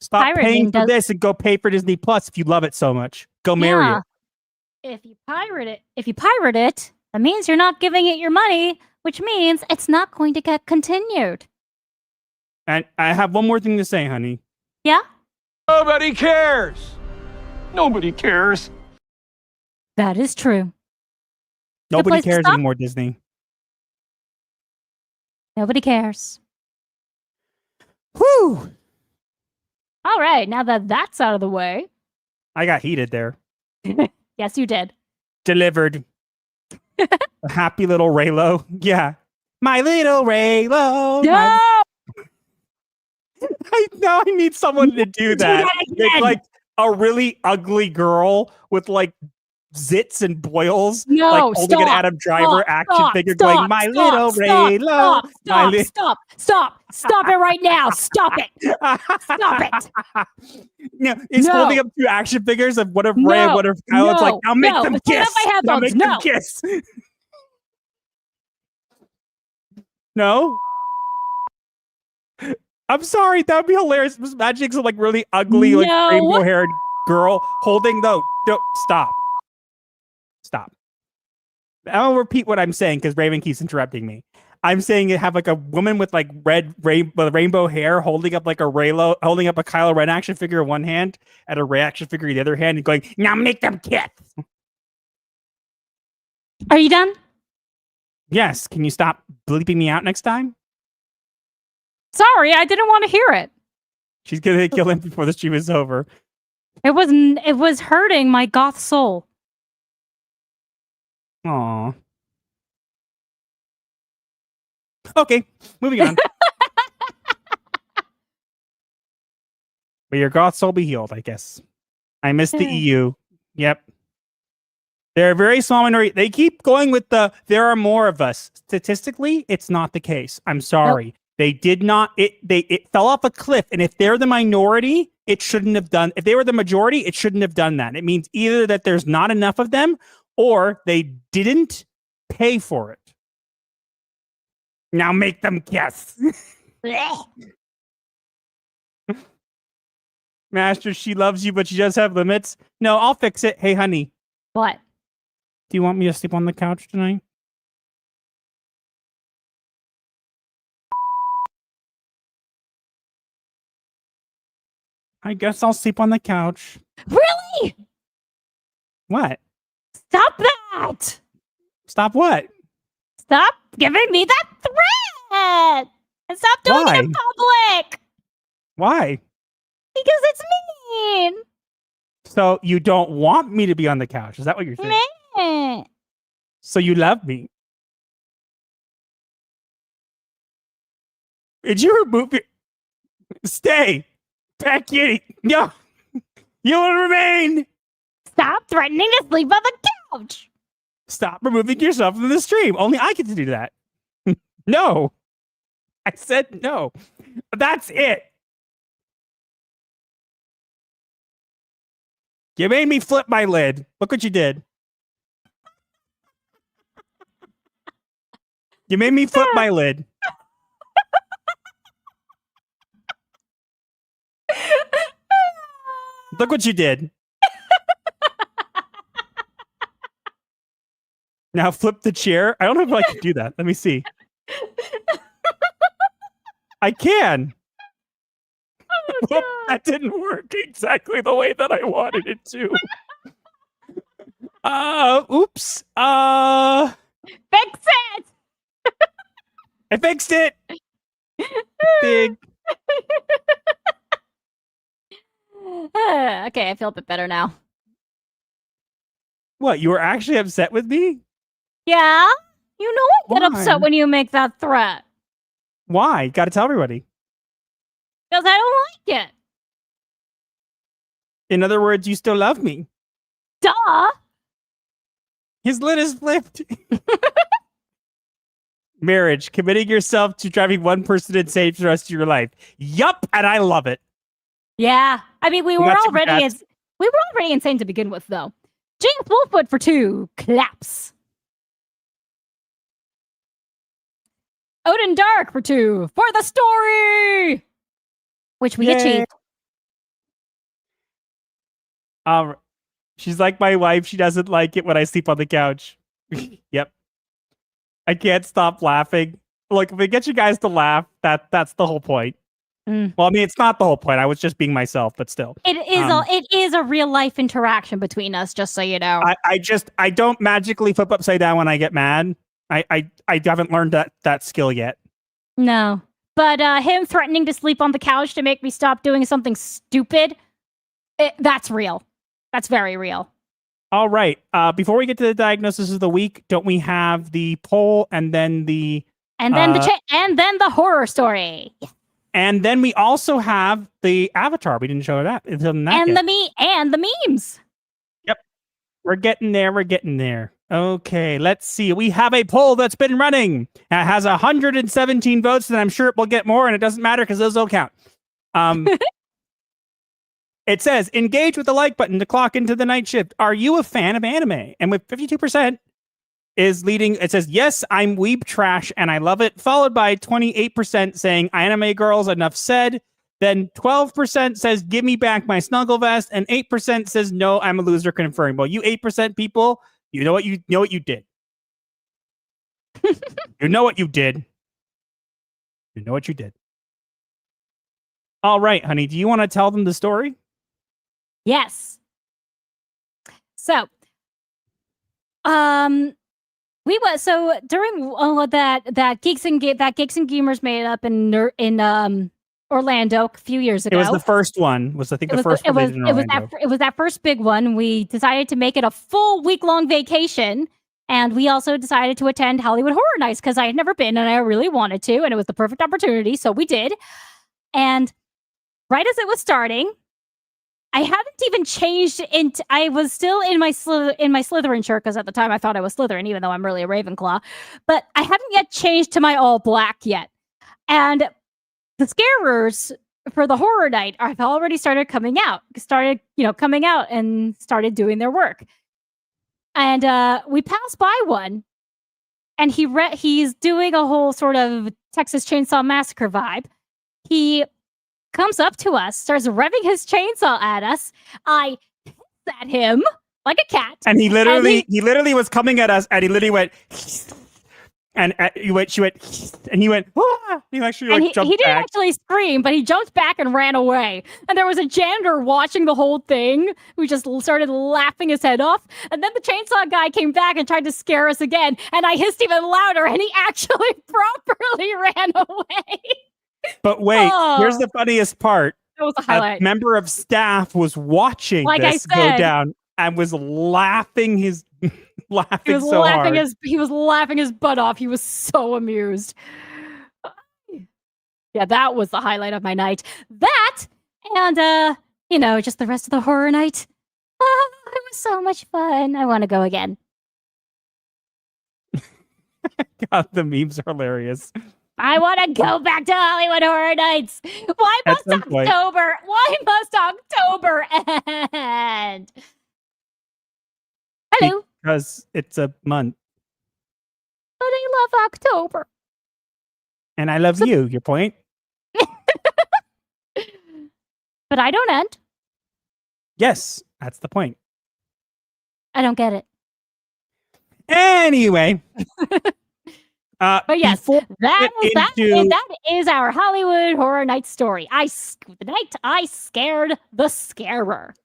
Stop paying for this and go pay for Disney Plus if you love it so much. Go marry it. If you pirate it, that means you're not giving it your money, which means it's not going to get continued. And I have one more thing to say, honey. Yeah? Nobody cares. Nobody cares. That is true. Nobody cares anymore, Disney. Nobody cares. Whew. All right, now that that's out of the way. I got heated there. Yes, you did. Delivered. A happy little Raylo. Yeah. My little Raylo. No! I need someone to do that. It's like a really ugly girl with like zits and boils. No, like holding an Adam Driver action figure going, my little Raylo. Stop it right now. Stop it. Stop it. No, he's holding up two action figures of what if Ray and what if Kyle. It's like, I'll make them kiss. I'll make them kiss. No? I'm sorry, that would be hilarious. This Magic's like really ugly, like rainbow-haired girl holding no, stop. I'll repeat what I'm saying because Raven keeps interrupting me. I'm saying you have like a woman with like rainbow hair holding up like a holding up a Kylo Ren action figure in one hand and a Rey action figure in the other hand and going, now make them kiss. Are you done? Yes. Can you stop bleeping me out next time? Sorry, I didn't want to hear it. She's gonna kill him before the stream is over. It was hurting my goth soul. Aww. Okay, moving on. But your goth soul be healed, I guess. I missed the EU. Yep. They're a very small minority. They keep going with there are more of us. Statistically, it's not the case. I'm sorry. Nope. They did not, it fell off a cliff. And if they're the minority, it shouldn't have done, if they were the majority, it shouldn't have done that. It means either that there's not enough of them or they didn't pay for it. Now make them kiss. Master, she loves you, but she does have limits. No, I'll fix it. Hey, honey. What? Do you want me to sleep on the couch tonight? I guess I'll sleep on the couch. Really? What? Stop that! Stop what? Stop giving me that threat! And stop doing it in public! Why? Because it's mean! So you don't want me to be on the couch? Is that what you're saying? Meh. So you love me? Did you remove your... Stay! Back kitty! No! You will remain! Stop threatening to sleep on the couch! Stop removing yourself from the stream. Only I get to do that. No. I said no. That's it. You made me flip my lid. Look what you did. You made me flip my lid. Look what you did. Now flip the chair. I don't know if I can do that. Let me see. I can. Whoop, that didn't work exactly the way that I wanted it to. Oops. Fix it! I fixed it. Big. Okay, I feel a bit better now. What, you were actually upset with me? Yeah? You know I get Why? upset when you make that threat. Why? Gotta tell everybody. Because I don't like it. In other words, you still love me. Duh! His lid is flipped. Marriage, committing yourself to driving one person insane for the rest of your life. Yup, and I love it. Yeah. I mean, we were got super already chats. insane to begin with, though. James Wolfwood for 2 claps. Odin Dark for 2 for the story, which we Yay. achieved. She's like my wife. She doesn't like it when I sleep on the couch. Yep. I can't stop laughing. Look, if it gets you guys to laugh, that's the whole point. Well, I mean, it's not the whole point. I was just being myself, but still. It is a real life interaction between us, just so you know. I don't magically flip upside down when I get mad. I haven't learned that skill yet. No. But him threatening to sleep on the couch to make me stop doing something stupid, that's real. That's very real. All right. Before we get to the diagnosis of the week, don't we have the poll and then the and then the horror story. And then we also have the avatar. We didn't show that. And the memes. Yep. We're getting there. We're getting there. Okay, let's see. We have a poll that's been running. It has 117 votes, and I'm sure it will get more, and it doesn't matter because those don't count. It says, engage with the like button to clock into the night shift. Are you a fan of anime? And with 52% is leading, it says, yes, I'm weeb trash, and I love it. Followed by 28% saying, anime girls, enough said. Then 12% says, give me back my snuggle vest. And 8% says, no, I'm a loser, confirmed. Well, you 8% people, you know what you did. You know what you did. You know what you did. All right, honey, do you want to tell them the story? Yes. So, we was during that Geeks and Gamers made up in Orlando a few years ago. It was the first one. It was that first big one. We decided to make it a full week-long vacation, and we also decided to attend Hollywood Horror Nights because I had never been and I really wanted to, and it was the perfect opportunity, so we did. And right as it was starting, I hadn't even changed into. I was still in my Slytherin shirt because at the time I thought I was Slytherin, even though I'm really a Ravenclaw. But I hadn't yet changed to my all black yet, and the scarers for the horror night have already started coming out. And started doing their work. And we passed by one, and he's doing a whole sort of Texas Chainsaw Massacre vibe. He comes up to us, starts revving his chainsaw at us. I hissed at him like a cat. And he literally was coming at us, and he literally went, and she went, and he went, ah! He actually jumped he didn't back. actually scream, but he jumped back and ran away. And there was a janitor watching the whole thing who just started laughing his head off. And then the chainsaw guy came back and tried to scare us again. And I hissed even louder, and he actually properly ran away. But wait, here's the funniest part. That was a highlight. A member of staff was watching this go down and was laughing his hard. He was laughing his butt off. He was so amused. Yeah, that was the highlight of my night. That and just the rest of the horror night. It was so much fun. I want to go again. God, the memes are hilarious. I want to go back to Hollywood Horror Nights. Why must October end? Hello. Because it's a month. But I love October. And I love you. Your point? But I don't end. Yes, that's the point. I don't get it. Anyway. But yes, that is our Hollywood Horror Night story. The night I scared the scarer.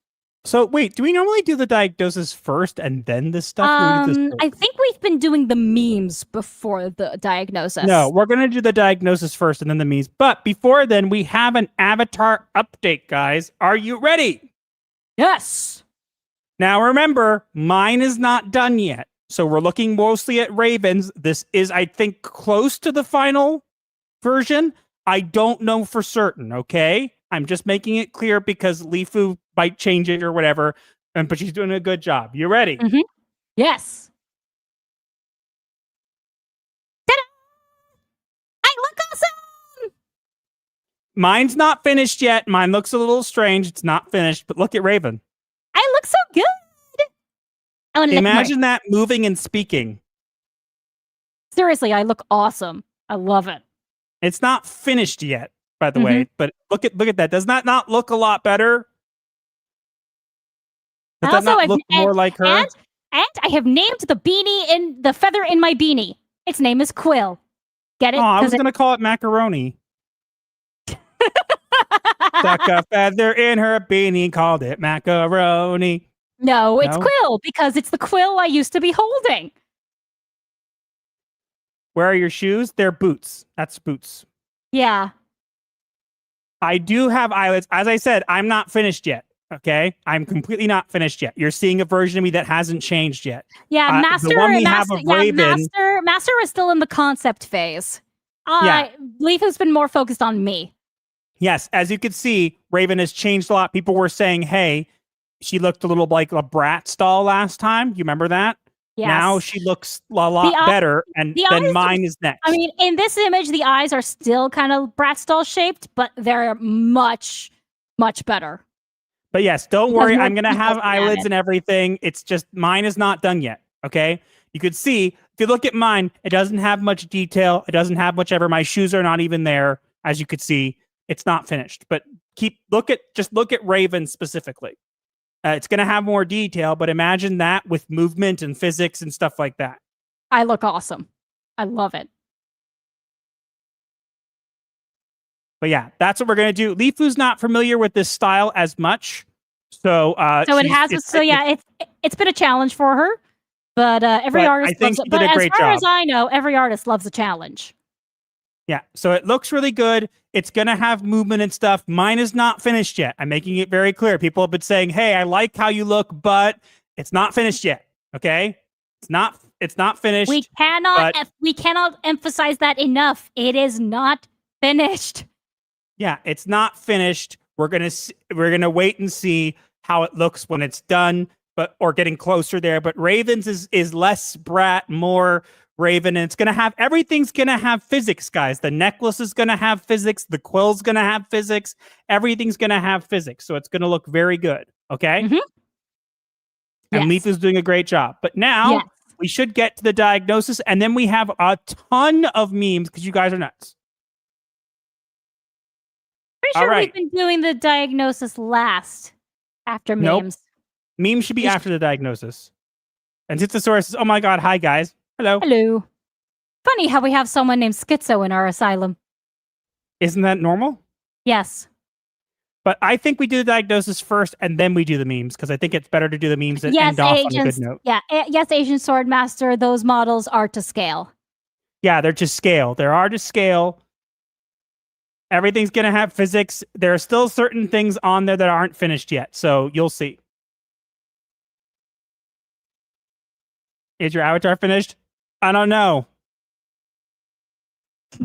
So wait, do we normally do the diagnosis first and then this stuff? I think we've been doing the memes before the diagnosis. No, we're going to do the diagnosis first and then the memes. But before then, we have an avatar update, guys. Are you ready? Yes. Now remember, mine is not done yet. So we're looking mostly at Raven's. This is, I think, close to the final version. I don't know for certain, okay? I'm just making it clear because Lifu might change it or whatever, but she's doing a good job. You ready? Mm-hmm. Yes. Ta-da! I look awesome! Mine's not finished yet. Mine looks a little strange. It's not finished, but look at Raven. I look so good! Imagine that moving and speaking. Seriously, I look awesome. I love it. It's not finished yet, by the way, but look at that. Does that not look a lot better? Does that not look more like her? And I have named the feather in my beanie. Its name is Quill. Get it? Oh, I was going to call it Macaroni. Stuck a feather in her beanie, called it Macaroni. No, it's Quill, because it's the Quill I used to be holding. Where are your shoes? They're boots. That's boots. Yeah. I do have eyelids. As I said, I'm not finished yet. Okay? I'm completely not finished yet. You're seeing a version of me that hasn't changed yet. Yeah, the one we have of Raven, Master is still in the concept phase. Leafu's been more focused on me. Yes, as you can see, Raven has changed a lot. People were saying, hey, she looked a little like a Bratz doll last time. You remember that? Yes. Now she looks a lot better, and then mine is next. I mean, in this image, the eyes are still kind of Bratz doll shaped, but they're much, much better. But yes, don't worry. I'm going to have eyelids and everything. It's just mine is not done yet. Okay? You could see, if you look at mine, it doesn't have much detail. It doesn't have much ever. My shoes are not even there, as you could see. It's not finished. But look at Raven specifically. It's going to have more detail, but imagine that with movement and physics and stuff like that. I look awesome. I love it. But yeah, that's what we're going to do. Lifu's not familiar with this style as much. So it's been a challenge for her, but every artist loves it. But as far as I know, every artist loves a challenge. Yeah, so it looks really good. It's going to have movement and stuff. Mine is not finished yet. I'm making it very clear. People have been saying, hey, I like how you look, but it's not finished yet. Okay? It's not finished. We cannot emphasize that enough. It is not finished. Yeah, it's not finished. We're gonna wait and see how it looks when it's done, or getting closer there. But Raven's is less Brat, more Raven, and everything's gonna have physics, guys. The necklace is gonna have physics, the quill's gonna have physics, everything's gonna have physics, so it's gonna look very good. Okay? Mm-hmm. And Lifu's doing a great job. But now we should get to the diagnosis, and then we have a ton of memes because you guys are nuts. Pretty sure we've been doing the diagnosis last after memes. Nope. Memes should be after the diagnosis. And Zithosaurus says, oh my god, hi guys. Hello. Hello. Funny how we have someone named Schizo in our asylum. Isn't that normal? Yes. But I think we do the diagnosis first and then we do the memes because I think it's better to do the memes and end off on a good note. Yeah, yes, Asian Swordmaster, those models are to scale. Yeah, they're to scale. They are to scale. Everything's going to have physics. There are still certain things on there that aren't finished yet, so you'll see. Is your avatar finished? I don't know.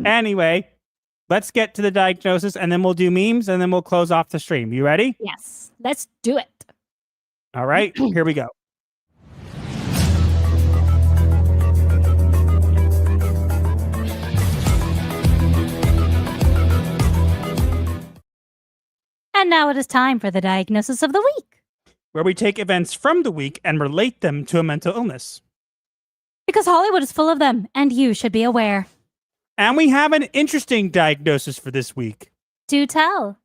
Anyway, let's get to the diagnosis, and then we'll do memes, and then we'll close off the stream. You ready? Yes, let's do it. All right, here we go. And now it is time for the diagnosis of the week, where we take events from the week and relate them to a mental illness. Because Hollywood is full of them, and you should be aware. And we have an interesting diagnosis for this week. Do tell.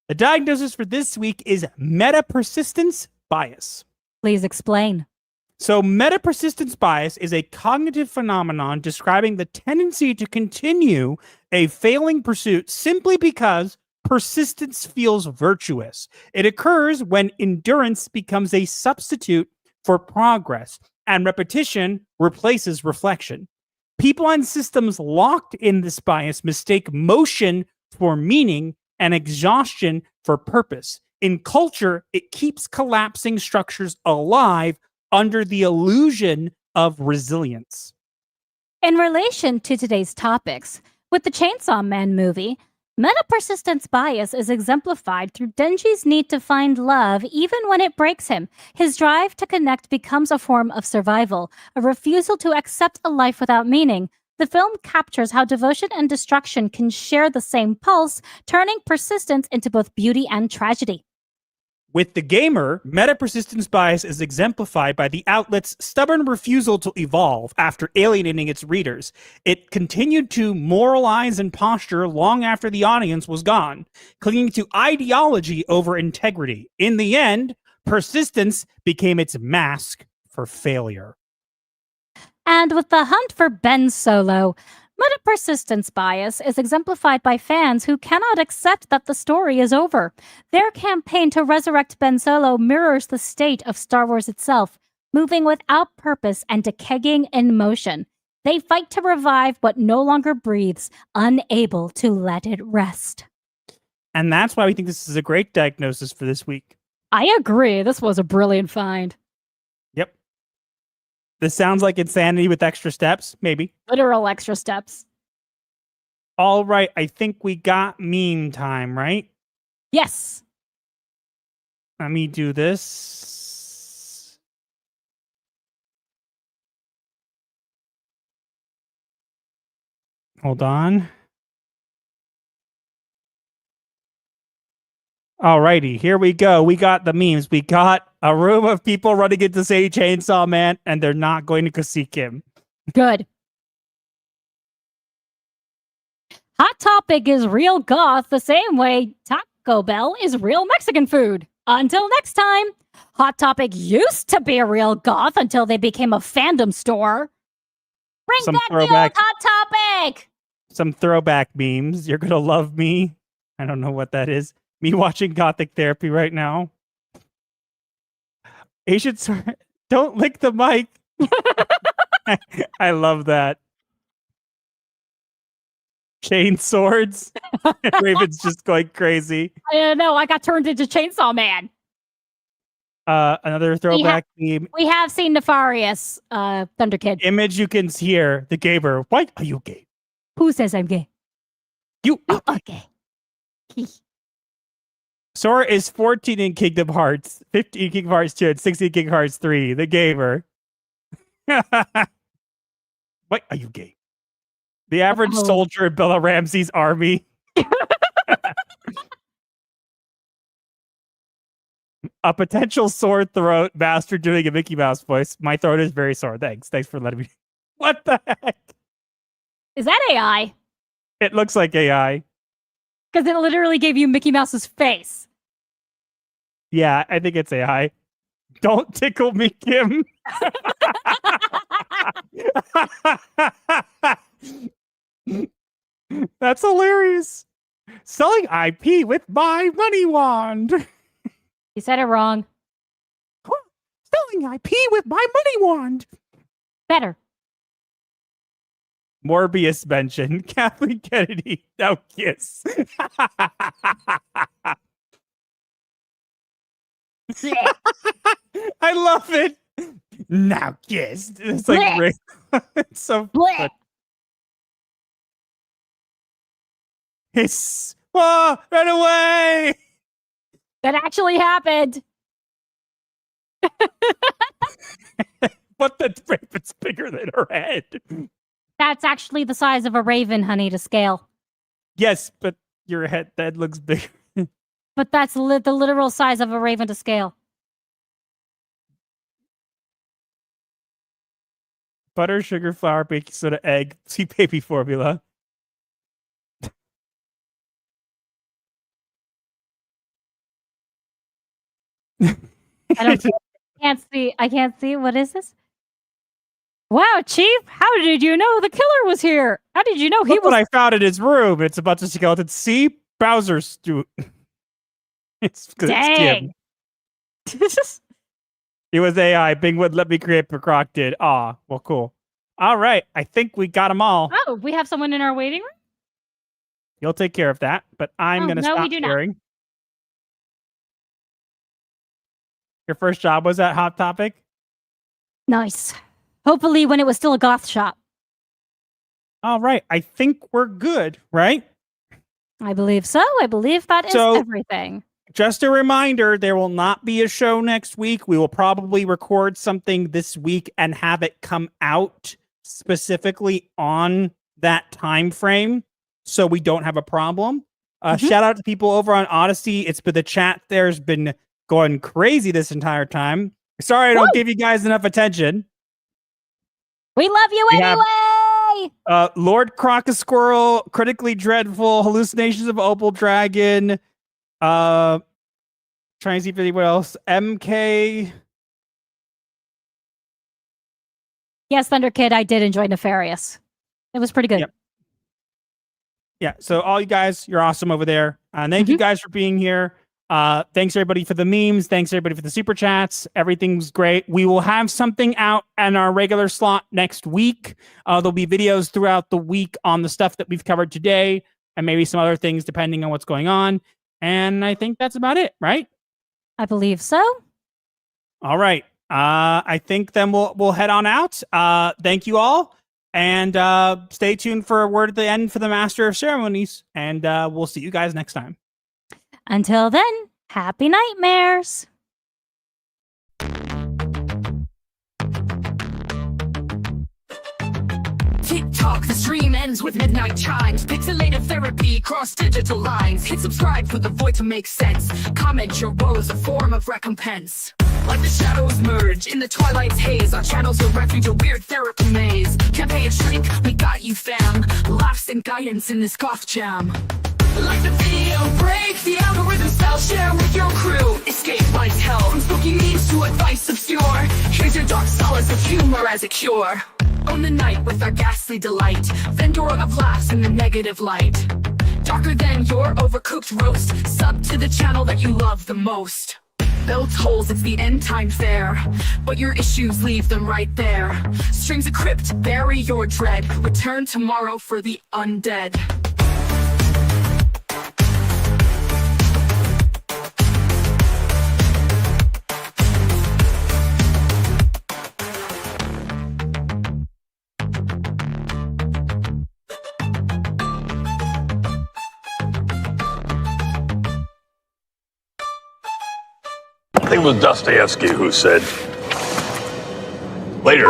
The diagnosis for this week is meta-persistence bias. Please explain. So meta-persistence bias is a cognitive phenomenon describing the tendency to continue a failing pursuit simply because persistence feels virtuous. It occurs when endurance becomes a substitute for progress and repetition replaces reflection. People and systems locked in this bias mistake motion for meaning and exhaustion for purpose. In culture, it keeps collapsing structures alive under the illusion of resilience. In relation to today's topics, with the Chainsaw Man movie, meta-persistence bias is exemplified through Denji's need to find love even when it breaks him. His drive to connect becomes a form of survival, a refusal to accept a life without meaning. The film captures how devotion and destruction can share the same pulse, turning persistence into both beauty and tragedy. With TheGamer, meta-persistence bias is exemplified by the outlet's stubborn refusal to evolve after alienating its readers. It continued to moralize and posture long after the audience was gone, clinging to ideology over integrity. In the end, persistence became its mask for failure. And with the hunt for Ben Solo, meta-persistence bias is exemplified by fans who cannot accept that the story is over. Their campaign to resurrect Ben Solo mirrors the state of Star Wars itself, moving without purpose and decaying in motion. They fight to revive what no longer breathes, unable to let it rest. And that's why we think this is a great diagnosis for this week. I agree. This was a brilliant find. Yep. This sounds like insanity with extra steps, maybe. Literal extra steps. All right, I think we got meme time, right? Yes. Let me do this. Hold on. Alrighty, here we go. We got the memes. We got a room of people running into say Chainsaw Man, and they're not going to go seek him. Good. Hot Topic is real goth the same way Taco Bell is real Mexican food. Until next time, Hot Topic used to be a real goth until they became a fandom store. Bring Some back throwback- the old Hot Topic! Some throwback memes. You're gonna love me. I don't know what that is. Me watching Gothic Therapy right now. Asian sword. Don't lick the mic. I love that. Chain swords. Raven's just going crazy. I don't know. I got turned into Chainsaw Man. Another throwback meme. We have seen Nefarious, Thunder Kid. Image you can hear. TheGamer. Why are you gay? Who says I'm gay? You. Okay. Sora is 14 in Kingdom Hearts, 15 in Kingdom Hearts 2, and 16 in Kingdom Hearts 3. TheGamer. Why are you gay? The average soldier in Bella Ramsey's army. A potential sore throat master doing a Mickey Mouse voice. My throat is very sore. Thanks for letting me. What the heck? Is that AI? It looks like AI. Because it literally gave you Mickey Mouse's face. Yeah, I think it's AI. Don't tickle me, Kim. That's hilarious. Selling IP with my money wand. You said it wrong. Selling IP with my money wand. Better. Morbius mention. Kathleen Kennedy. Now kiss. I love it. Now kiss. It's like it's so fun. Hiss. Oh, run away. That actually happened. But the raven's bigger than her head. That's actually the size of a raven, honey, to scale. Yes, but your head looks bigger. But that's the literal size of a raven to scale. Butter, sugar, flour, baking soda, egg, sweet baby formula. I can't see. I can't see. What is this? Wow, Chief! How did you know the killer was here? How did you know he Look was? what I found in his room. It's a bunch of skeletons. See? Bowser Stew. It's Dang. It was AI. Bing wouldn't let me create, but Croc did. Aw, well, cool. All right. I think we got them all. Oh, we have someone in our waiting room? You'll take care of that, but I'm going to no, we stop do not. sharing. Your first job was at Hot Topic? Nice. Hopefully when it was still a goth shop. All right. I think we're good, right? I believe so. I believe that is everything. Just a reminder, there will not be a show next week. We will probably record something this week and have it come out specifically on that time frame so we don't have a problem. Shout out to people over on Odyssey. It's been the chat there's been going crazy this entire time. Sorry I don't give you guys enough attention. We love you anyway! Lord Crocus Squirrel, Critically Dreadful, Hallucinations of Opal Dragon, trying to see if anyone else. MK. Yes, Thunder Kid, I did enjoy Nefarious. It was pretty good. Yep. Yeah, so all you guys, you're awesome over there. Thank you guys for being here. Thanks everybody for the memes. Thanks everybody for the super chats. Everything's great. We will have something out in our regular slot next week. There'll be videos throughout the week on the stuff that we've covered today and maybe some other things depending on what's going on. And I think that's about it, right? I believe so. All right. I think then we'll head on out. Thank you all. And stay tuned for a word at the end for the Master of Ceremonies. And we'll see you guys next time. Until then, happy nightmares. TikTok, the stream ends with midnight chimes. Pixelated therapy, cross digital lines. Hit subscribe for the void to make sense. Comment your woes, a form of recompense. Like the shadows merge in the twilight's haze, our channel's a refuge, a weird therapy maze. Can't pay a shrink, we got you fam. Laughs and guidance in this goth jam. Like the video break, the algorithm style, share with your crew. Escape life's hell, from spooky memes to advice obscure. Here's your dark solace of humor as a cure. Own the night with our ghastly delight. Vendor of laughs in the negative light. Darker than your overcooked roast. Sub to the channel that you love the most. Bell tolls, it's the end time fair. But your issues, leave them right there. Strings of crypt, bury your dread. Return tomorrow for the undead. I think it was Dostoevsky who said, later,